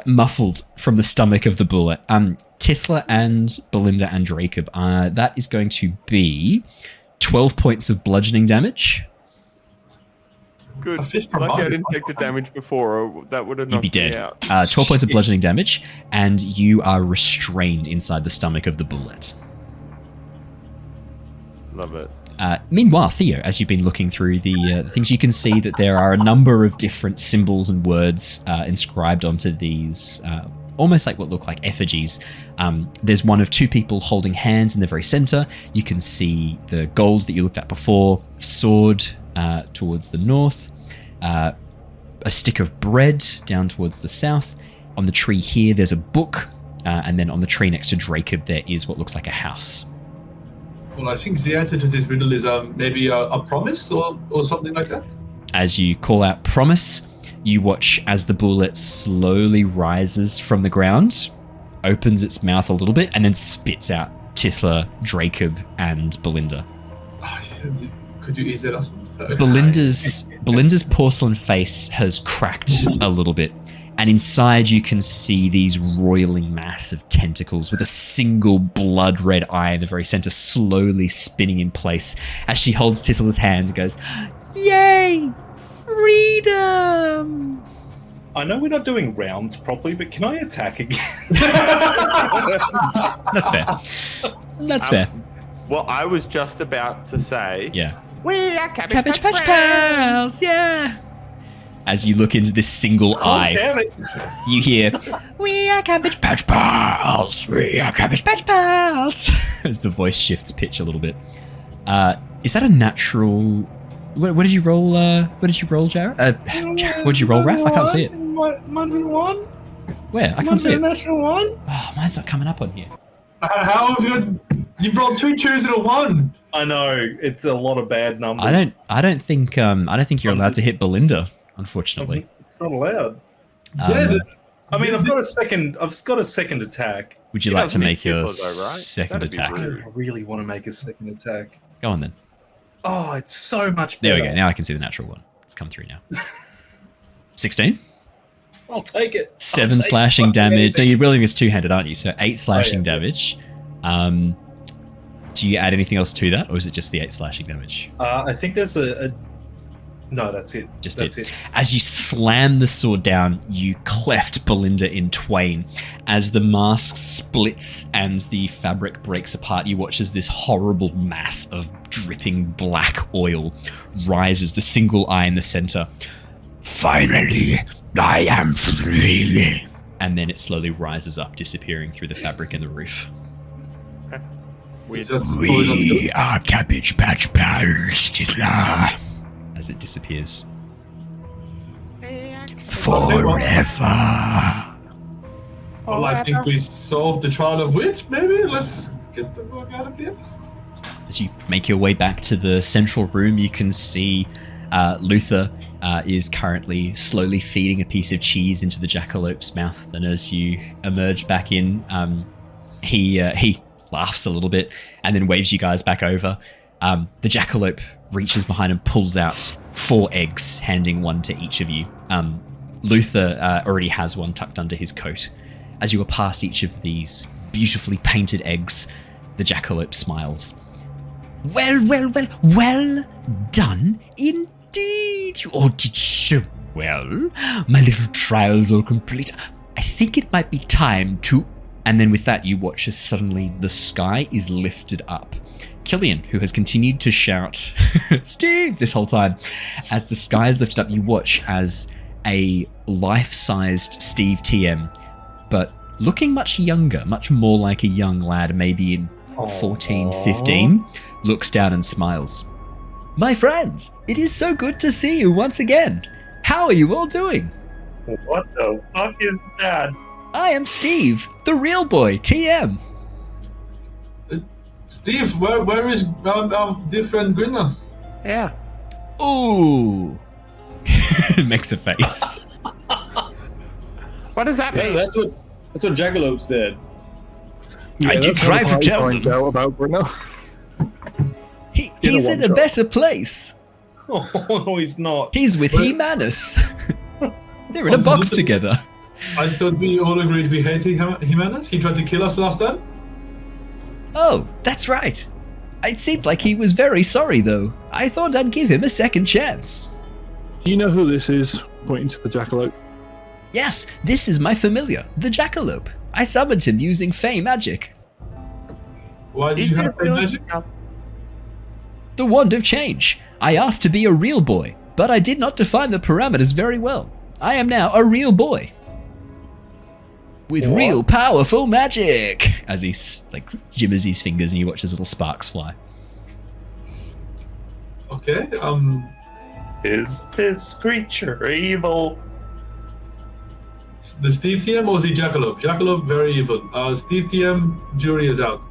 muffled from the stomach of the bullet. Tithla and Belinda and Dracob, that is going to be 12 points of bludgeoning damage. Good. A fist per Lucky I month. didn't take the damage before, or that would have You'd be knocked me dead. out. 12 points of bludgeoning damage, and you are restrained inside the stomach of the bullet. Love it. Meanwhile, Theo, as you've been looking through the things, you can see that there are a number of different symbols and words inscribed onto these, almost like what look like effigies. There's one of 2 people holding hands in the very center. You can see the gold that you looked at before, sword towards the north, a stick of bread down towards the south. On the tree here, there's a book, and then on the tree next to Dracob, there is what looks like a house. Well, I think the answer to this riddle is maybe a promise or something like that. As you call out promise, you watch as the bullet slowly rises from the ground, opens its mouth a little bit, and then spits out Tithla, Dracob, and Belinda. Could you ease that up? Belinda's porcelain face has cracked a little bit, and inside you can see these roiling mass of tentacles with a single blood red eye in the very center, slowly spinning in place as she holds Tithla's hand and goes, "Yay, freedom!" I know we're not doing rounds properly, but can I attack again? That's fair. That's fair. Well, I was just about to say... Yeah. We are Cabbage Patch Pals, yeah. As you look into this single eye, Damn it. you hear, "We are Cabbage Patch Pals, we are Cabbage Patch Pals," as the voice shifts pitch a little bit. Is that a natural... What did you roll, Jared? Jared, what did you roll, Raph? I can't see it. Might be one. Where? I can't see it. Natural one. Oh, mine's not coming up on here. How have you've rolled 2 2s and a 1? I know, it's a lot of bad numbers. I don't think you're allowed to hit Belinda, unfortunately. It's not allowed. Yeah, I mean, I've got a second attack. Would you like to make your Tithla, though, right? second That'd be attack? rude. I really want to make a second attack. Go on then. Oh, it's so much There better. we go. Now I can see the natural one. It's come through now. 16? I'll take it. 7 slashing damage. No, you're rolling this two-handed, aren't you? So 8 slashing damage. Do you add anything else to that, or is it just the 8 slashing damage? I think there's a... No, that's it. That's it. As you slam the sword down, you cleft Belinda in twain. As the mask splits and the fabric breaks apart, you watch as this horrible mass of dripping black oil rises, the single eye in the center. "Finally, I am free." And then it slowly rises up, disappearing through the fabric and the roof. We are Cabbage Patch Pals, Tithla. As it disappears. Forever. Well, I think we solved the trial of wit, maybe? Let's get the fuck out of here. As you make your way back to the central room, you can see Luther is currently slowly feeding a piece of cheese into the jackalope's mouth. And as you emerge back in, he laughs a little bit and then waves you guys back over. The jackalope reaches behind and pulls out 4 eggs, handing one to each of you. Luther already has one tucked under his coat. As you are past each of these beautifully painted eggs, the jackalope smiles. Well done indeed. You all did so well. My little trials are complete. I think it might be time to... And then with that, you watch as suddenly the sky is lifted up. Killian, who has continued to shout, "Steve!" this whole time, as the sky is lifted up, you watch as a life-sized Steve TM, but looking much younger, much more like a young lad, maybe in 14, 15, looks down and smiles. "My friends, it is so good to see you once again. How are you all doing?" What the fuck is that? "I am Steve, the real boy, TM. Steve, where is our dear friend Grinner? Yeah. Ooh." Makes a face. What does that Yeah, mean? that's what Jackalope said. I did try to tell find them. out about Brunner. He's in a better place. Oh, he's not. He's with He-Manus. They're in a box together. I thought we all agreed we hate Jimenez. He tried to kill us last time. Oh, that's right. It seemed like he was very sorry, though. I thought I'd give him a second chance. Do you know who this is? Pointing to the jackalope. Yes, this is my familiar, the jackalope. I summoned him using Fey magic. Why do you have that magic? The Wand of Change. I asked to be a real boy, but I did not define the parameters very well. I am now a real boy. With real powerful magic. As he jimmers his fingers and you watch his little sparks fly. Okay, Is this creature evil? the Steve TM or the Jackalope? Jackalope, very evil. Steve TM, jury is out.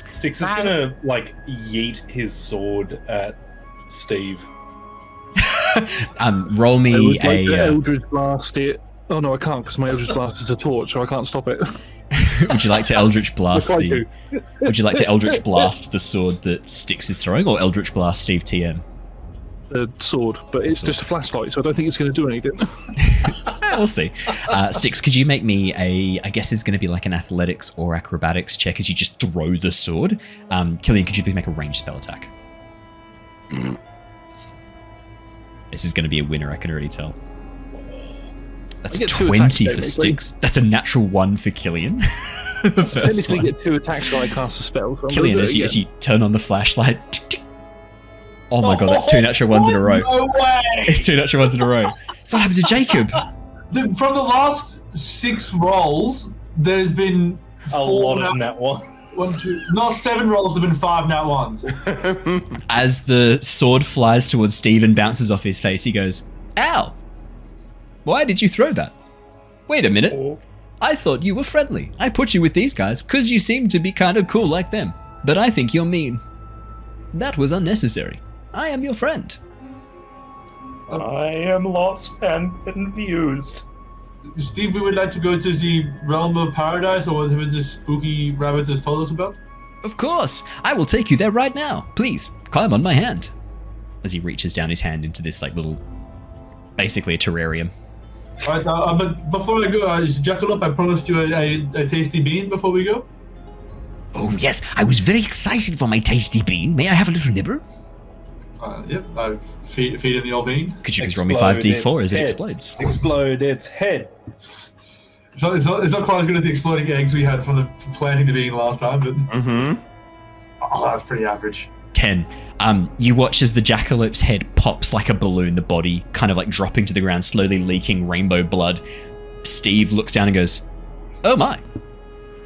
Styx is gonna, yeet his sword at Steve. Roll I me would like to a... Eldritch Blast it Oh no, I can't because my Eldritch Blast is a torch, so I can't stop it. Would you like to Eldritch Blast Yes, I do. Would you like to Eldritch Blast the sword that Styx is throwing, or Eldritch Blast Steve TM? The sword, but it's just a flashlight, so I don't think it's going to do anything. We'll see. Styx, could you make me I guess it's going to be like an athletics or acrobatics check as you just throw the sword? Killian, could you please make a ranged spell attack? This is going to be a winner, I can already tell. That's 20 for Styx. That's a natural 1 for Killian. Technically get 2 attacks when I cast a spell. So Killian, as you turn on the flashlight. Oh my god, that's 2 natural 1s in a row. No way! It's 2 natural 1s in a row. It's what happened to Jacob. From the last 6 rolls, there's been a lot of nat 1s. Not 7 rolls, there have been 5 nat 1s. As the sword flies towards Steve and bounces off his face, he goes, "Ow! Why did you throw that? Wait a minute. I thought you were friendly. I put you with these guys because you seem to be kind of cool like them. But I think you're mean. That was unnecessary. I am your friend." I am lost and confused. Steve, we would like to go to the realm of paradise, or whatever this spooky rabbit has told us about. Of course. I will take you there right now. Please, climb on my hand. As he reaches down his hand into this like little, basically a terrarium. Alright, but before I go, Jackalope, I promised you a tasty bean before we go. Oh yes, I was very excited for my tasty bean. May I have a little nibble? Yep, I feed him the old bean. Could you please roll me 5d4 as it explodes? Explode its head. It's not quite as good as the exploding eggs we had from planting the bean last time, but oh, that's pretty average. 10. You watch as the jackalope's head pops like a balloon, the body kind of like dropping to the ground, slowly leaking rainbow blood. Steve looks down and goes, "Oh my.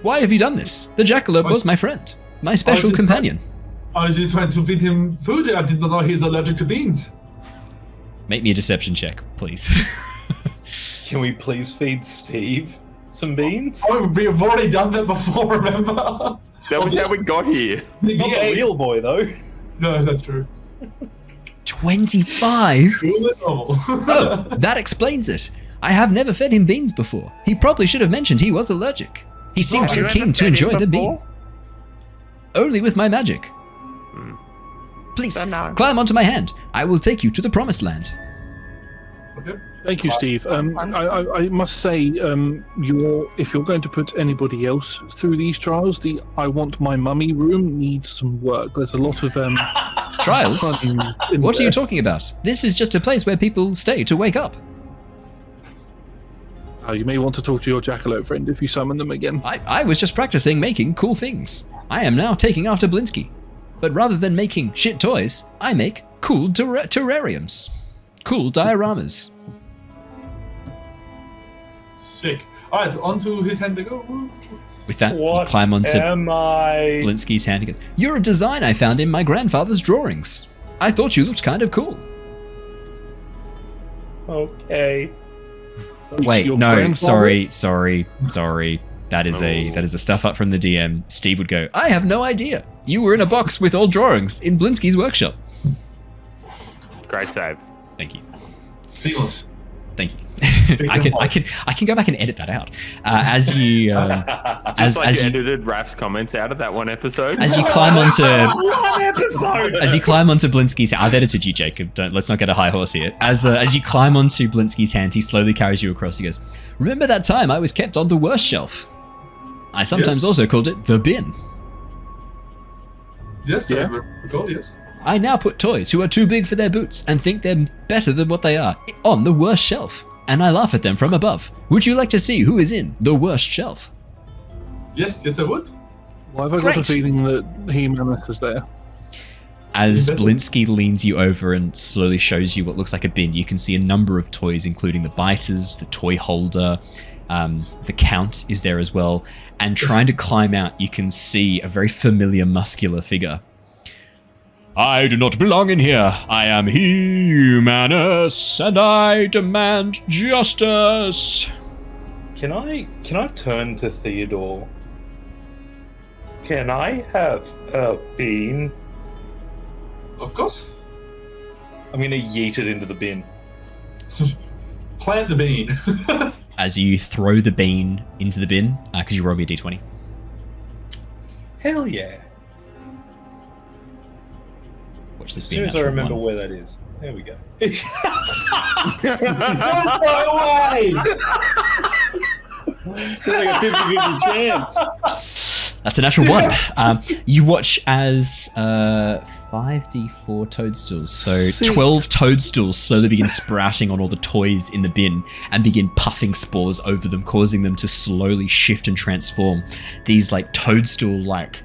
Why have you done this? The jackalope was my friend, my special companion." I was just trying to feed him food. I did not know he's allergic to beans. Make me a deception check, please. Can we please feed Steve some beans? Oh, we have already done that before, remember? That was how we got here. Not the real boy, though. No, that's true. 25? Oh, that explains it. I have never fed him beans before. He probably should have mentioned he was allergic. He seemed so keen to enjoy the bean. Only with my magic. Please, climb onto my hand. I will take you to the promised land. Okay. Thank you, Steve. I must say, if you're going to put anybody else through these trials, the I want my mummy room needs some work. There's a lot of trials. What are you talking about? This is just a place where people stay to wake up. You may want to talk to your jackalope friend if you summon them again. I was just practicing making cool things. I am now taking after Blinsky. But rather than making shit toys, I make cool terrariums. Cool dioramas. Sick. Alright, onto his hand to go. With that, you climb onto Blinsky's hand and go, "You're a design I found in my grandfather's drawings. I thought you looked kind of cool." Okay. Wait, no, sorry. That is a stuff up from the DM. Steve would go, "I have no idea. You were in a box with old drawings in Blinsky's workshop." Great save. Thank you. Seamless. Thank you. I can go back and edit that out. As you you edited Raph's comments out of that one episode. As you climb onto Blinsky's hand, I've edited you, Jacob. Let's not get a high horse here. As you climb onto Blinsky's hand, he slowly carries you across. He goes, "Remember that time I was kept on the worst shelf? I sometimes also called it the bin. Yes, I recall, yes. I now put toys who are too big for their boots and think they're better than what they are on the worst shelf, and I laugh at them from above. Would you like to see who is in the worst shelf?" Yes, I would. Why have I got a feeling that He-Manus is there? As Blinsky leans you over and slowly shows you what looks like a bin, you can see a number of toys, including the biters, the toy holder, the Count is there as well. And trying to climb out, you can see a very familiar muscular figure. "I do not belong in here. I am He-Manus, and I demand justice." Can I turn to Theodore? Can I have a bean? Of course. I'm gonna yeet it into the bin. Plant the bean. as you throw the bean into the bin, could you roll me a d20? Hell yeah. Watch this As soon as I natural remember one. where that is. There we go. There's no way! There's like a 50-50 chance. That's a natural one. You watch as 5d4 toadstools, so 12 toadstools slowly begin sprouting on all the toys in the bin and begin puffing spores over them, causing them to slowly shift and transform. These like toadstool-like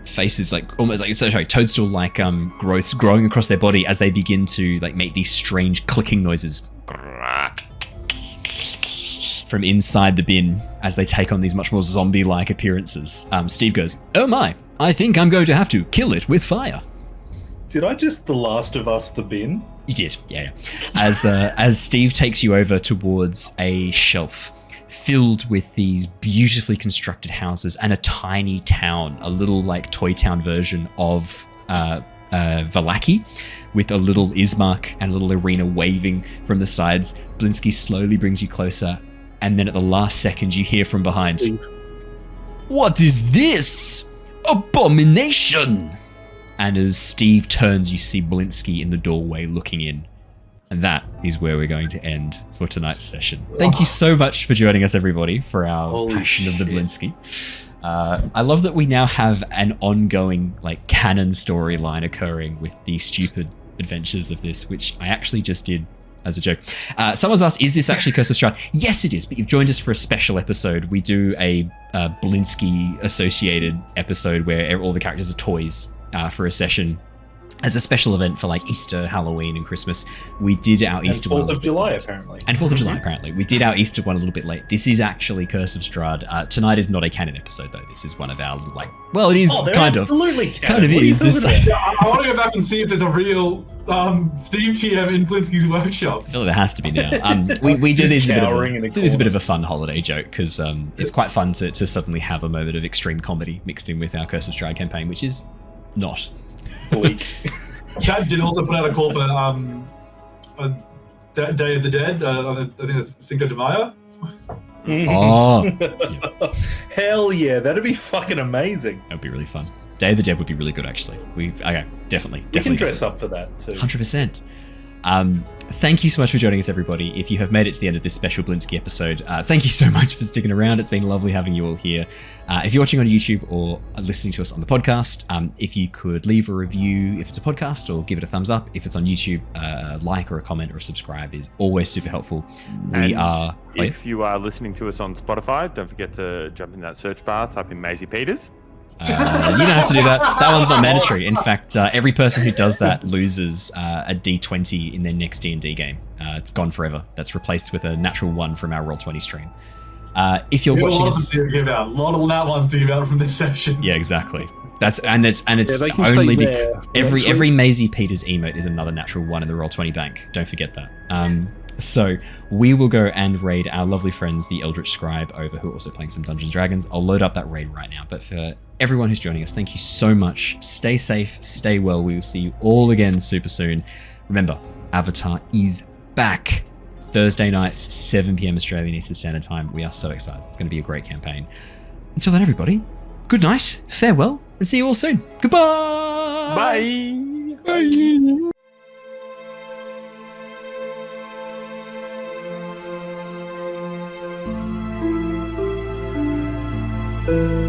faces, like almost like toadstool-like growths growing across their body as they begin to like make these strange clicking noises from inside the bin as they take on these much more zombie-like appearances. Steve goes, "Oh my, I think I'm going to have to kill it with fire." Did I just The Last of Us the bin? You did, yeah. As Steve takes you over towards a shelf filled with these beautifully constructed houses and a tiny town, a little like toy town version of Vallaki, with a little Ismark and a little arena waving from the sides. Blinsky slowly brings you closer, and then at the last second you hear from behind, "What is this? Abomination!" And as Steve turns, you see Blinsky in the doorway looking in. And that is where we're going to end for tonight's session. Thank you so much for joining us, everybody, for our Holy Passion of the shit. Blinsky. I love that we now have an ongoing, like, canon storyline occurring with the stupid adventures of this, which I actually just did as a joke. Someone's asked, is this actually Curse of Strahd? Yes, it is, but you've joined us for a special episode. We do a Blinsky-associated episode where all the characters are toys for a session. As a special event for like Easter, Halloween, and Christmas, we did our Easter one. And 4th of July, apparently. And 4th of July, apparently. We did our Easter one a little bit late. This is actually Curse of Strahd. Tonight is not a canon episode, though. This is one of our, like, well, it is kind of. Absolutely canon. Kind of What are you is. This, talking about? I want to go back and see if there's a real Steve TM in Blinsky's workshop. I feel like there has to be now. We do this, cowering in a a bit of a fun holiday joke, because it's quite fun to suddenly have a moment of extreme comedy mixed in with our Curse of Strahd campaign, which is not. Bleak. Chad did also put out a call for a Day of the Dead. I think it's Cinco de Mayo. Oh. Yeah. Hell yeah, that'd be fucking amazing. That would be really fun. Day of the Dead would be really good, actually. Okay, definitely. We can dress up for that too. 100%. Thank you so much for joining us, everybody. If you have made it to the end of this special Blinsky episode, thank you so much for sticking around. It's been lovely having you all here. If you're watching on YouTube or listening to us on the podcast, if you could leave a review if it's a podcast, or give it a thumbs up. If it's on YouTube, like or a comment or a subscribe is always super helpful. If you are listening to us on Spotify, don't forget to jump in that search bar, type in Maisie Peters. You don't have to do that. That one's not mandatory. In fact, every person who does that loses a D20 in their next D&D game. It's gone forever. That's replaced with a natural 1 from our Roll20 stream. If you're watching us, to give out. A lot of nat ones to give out from this session. yeah, exactly. It's they can only stay there every Maisie Peters emote is another natural 1 in the Roll20 bank. Don't forget that. So we will go and raid our lovely friends, the Eldritch Scribe, over, who are also playing some Dungeons & Dragons. I'll load up that raid right now. But for everyone who's joining us, thank you so much. Stay safe, stay well. We will see you all again super soon. Remember, Avatar is back. Thursday nights, 7 p.m. Australian Eastern Standard Time. We are so excited. It's going to be a great campaign. Until then, everybody, good night, farewell, and see you all soon. Goodbye! Bye! Bye. Bye.